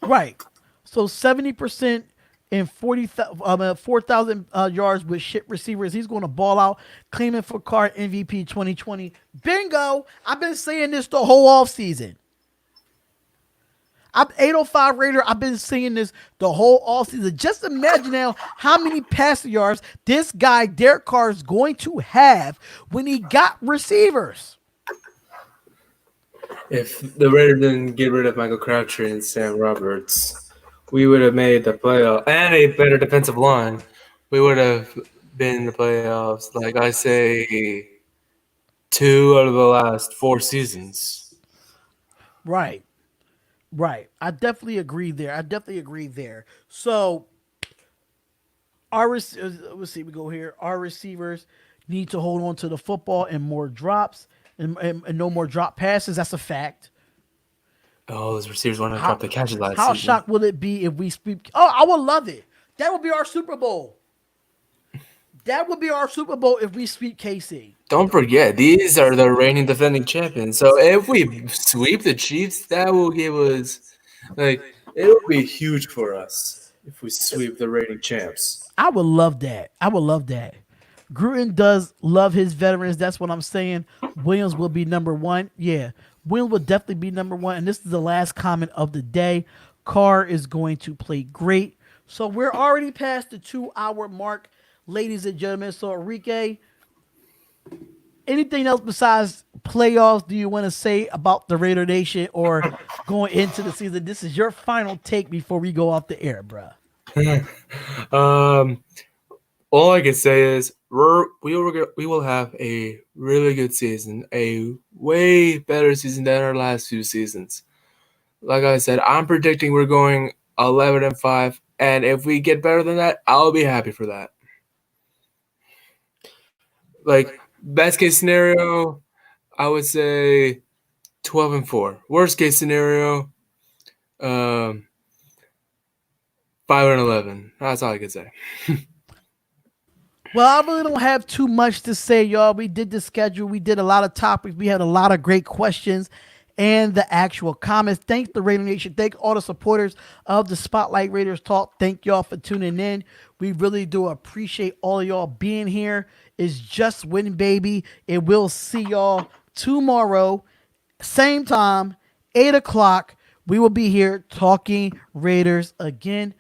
[SPEAKER 1] Right. So 70% and 4,000 yards with shit receivers. He's going to ball out, claiming for Carr MVP 2020. Bingo. I've been saying this the whole offseason. I'm 805 Raider. I've been saying this the whole offseason. Just imagine now how many passing yards this guy, Derek Carr, is going to have when he got receivers.
[SPEAKER 2] If the Raiders didn't get rid of Michael Crabtree and Sam Roberts, we would have made the playoff and a better defensive line. We would have been in the playoffs, like I say, 2 out of the last 4 seasons.
[SPEAKER 1] Right. I definitely agree there. So let's see, we go here. Our receivers need to hold on to the football and more drops and no more drop passes. That's a fact.
[SPEAKER 2] Oh, those receivers want to drop the catches last
[SPEAKER 1] How
[SPEAKER 2] season.
[SPEAKER 1] shocked will it be if we sweep? Oh, I would love it. That would be our Super Bowl. That would be our Super Bowl if we sweep KC.
[SPEAKER 2] Don't forget, these are the reigning defending champions. So if we sweep the Chiefs, that will give us, it will be huge for us if we sweep the reigning champs.
[SPEAKER 1] I would love that. Gruden does love his veterans. That's what I'm saying. Williams will be number 1. Yeah, Williams will definitely be number 1. And this is the last comment of the day. Carr is going to play great. So we're already past the 2-hour mark, ladies and gentlemen. So Enrique, anything else besides playoffs do you want to say about the Raider Nation or going into the season? This is your final take before we go off the air, bruh.
[SPEAKER 2] All I can say is we will have a really good season, a way better season than our last few seasons. Like I said, I'm predicting we're going 11-5, and if we get better than that, I'll be happy for that. Best case scenario, I would say 12-4. Worst case scenario, 5-11. That's all I can say.
[SPEAKER 1] Well, I really don't have too much to say, y'all. We did the schedule. We did a lot of topics. We had a lot of great questions and the actual comments. Thanks the Raider Nation. Thank all the supporters of the Spotlight Raiders Talk. Thank y'all for tuning in. We really do appreciate all of y'all being here. It's just winning, baby. And we'll see y'all tomorrow, same time, 8 o'clock. We will be here talking Raiders again.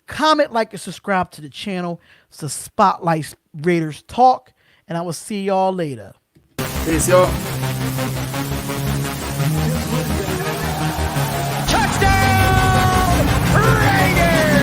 [SPEAKER 1] Comment, like, and subscribe to the channel. It's the Spotlight Raiders Talk. And I will see y'all later.
[SPEAKER 2] Peace, y'all.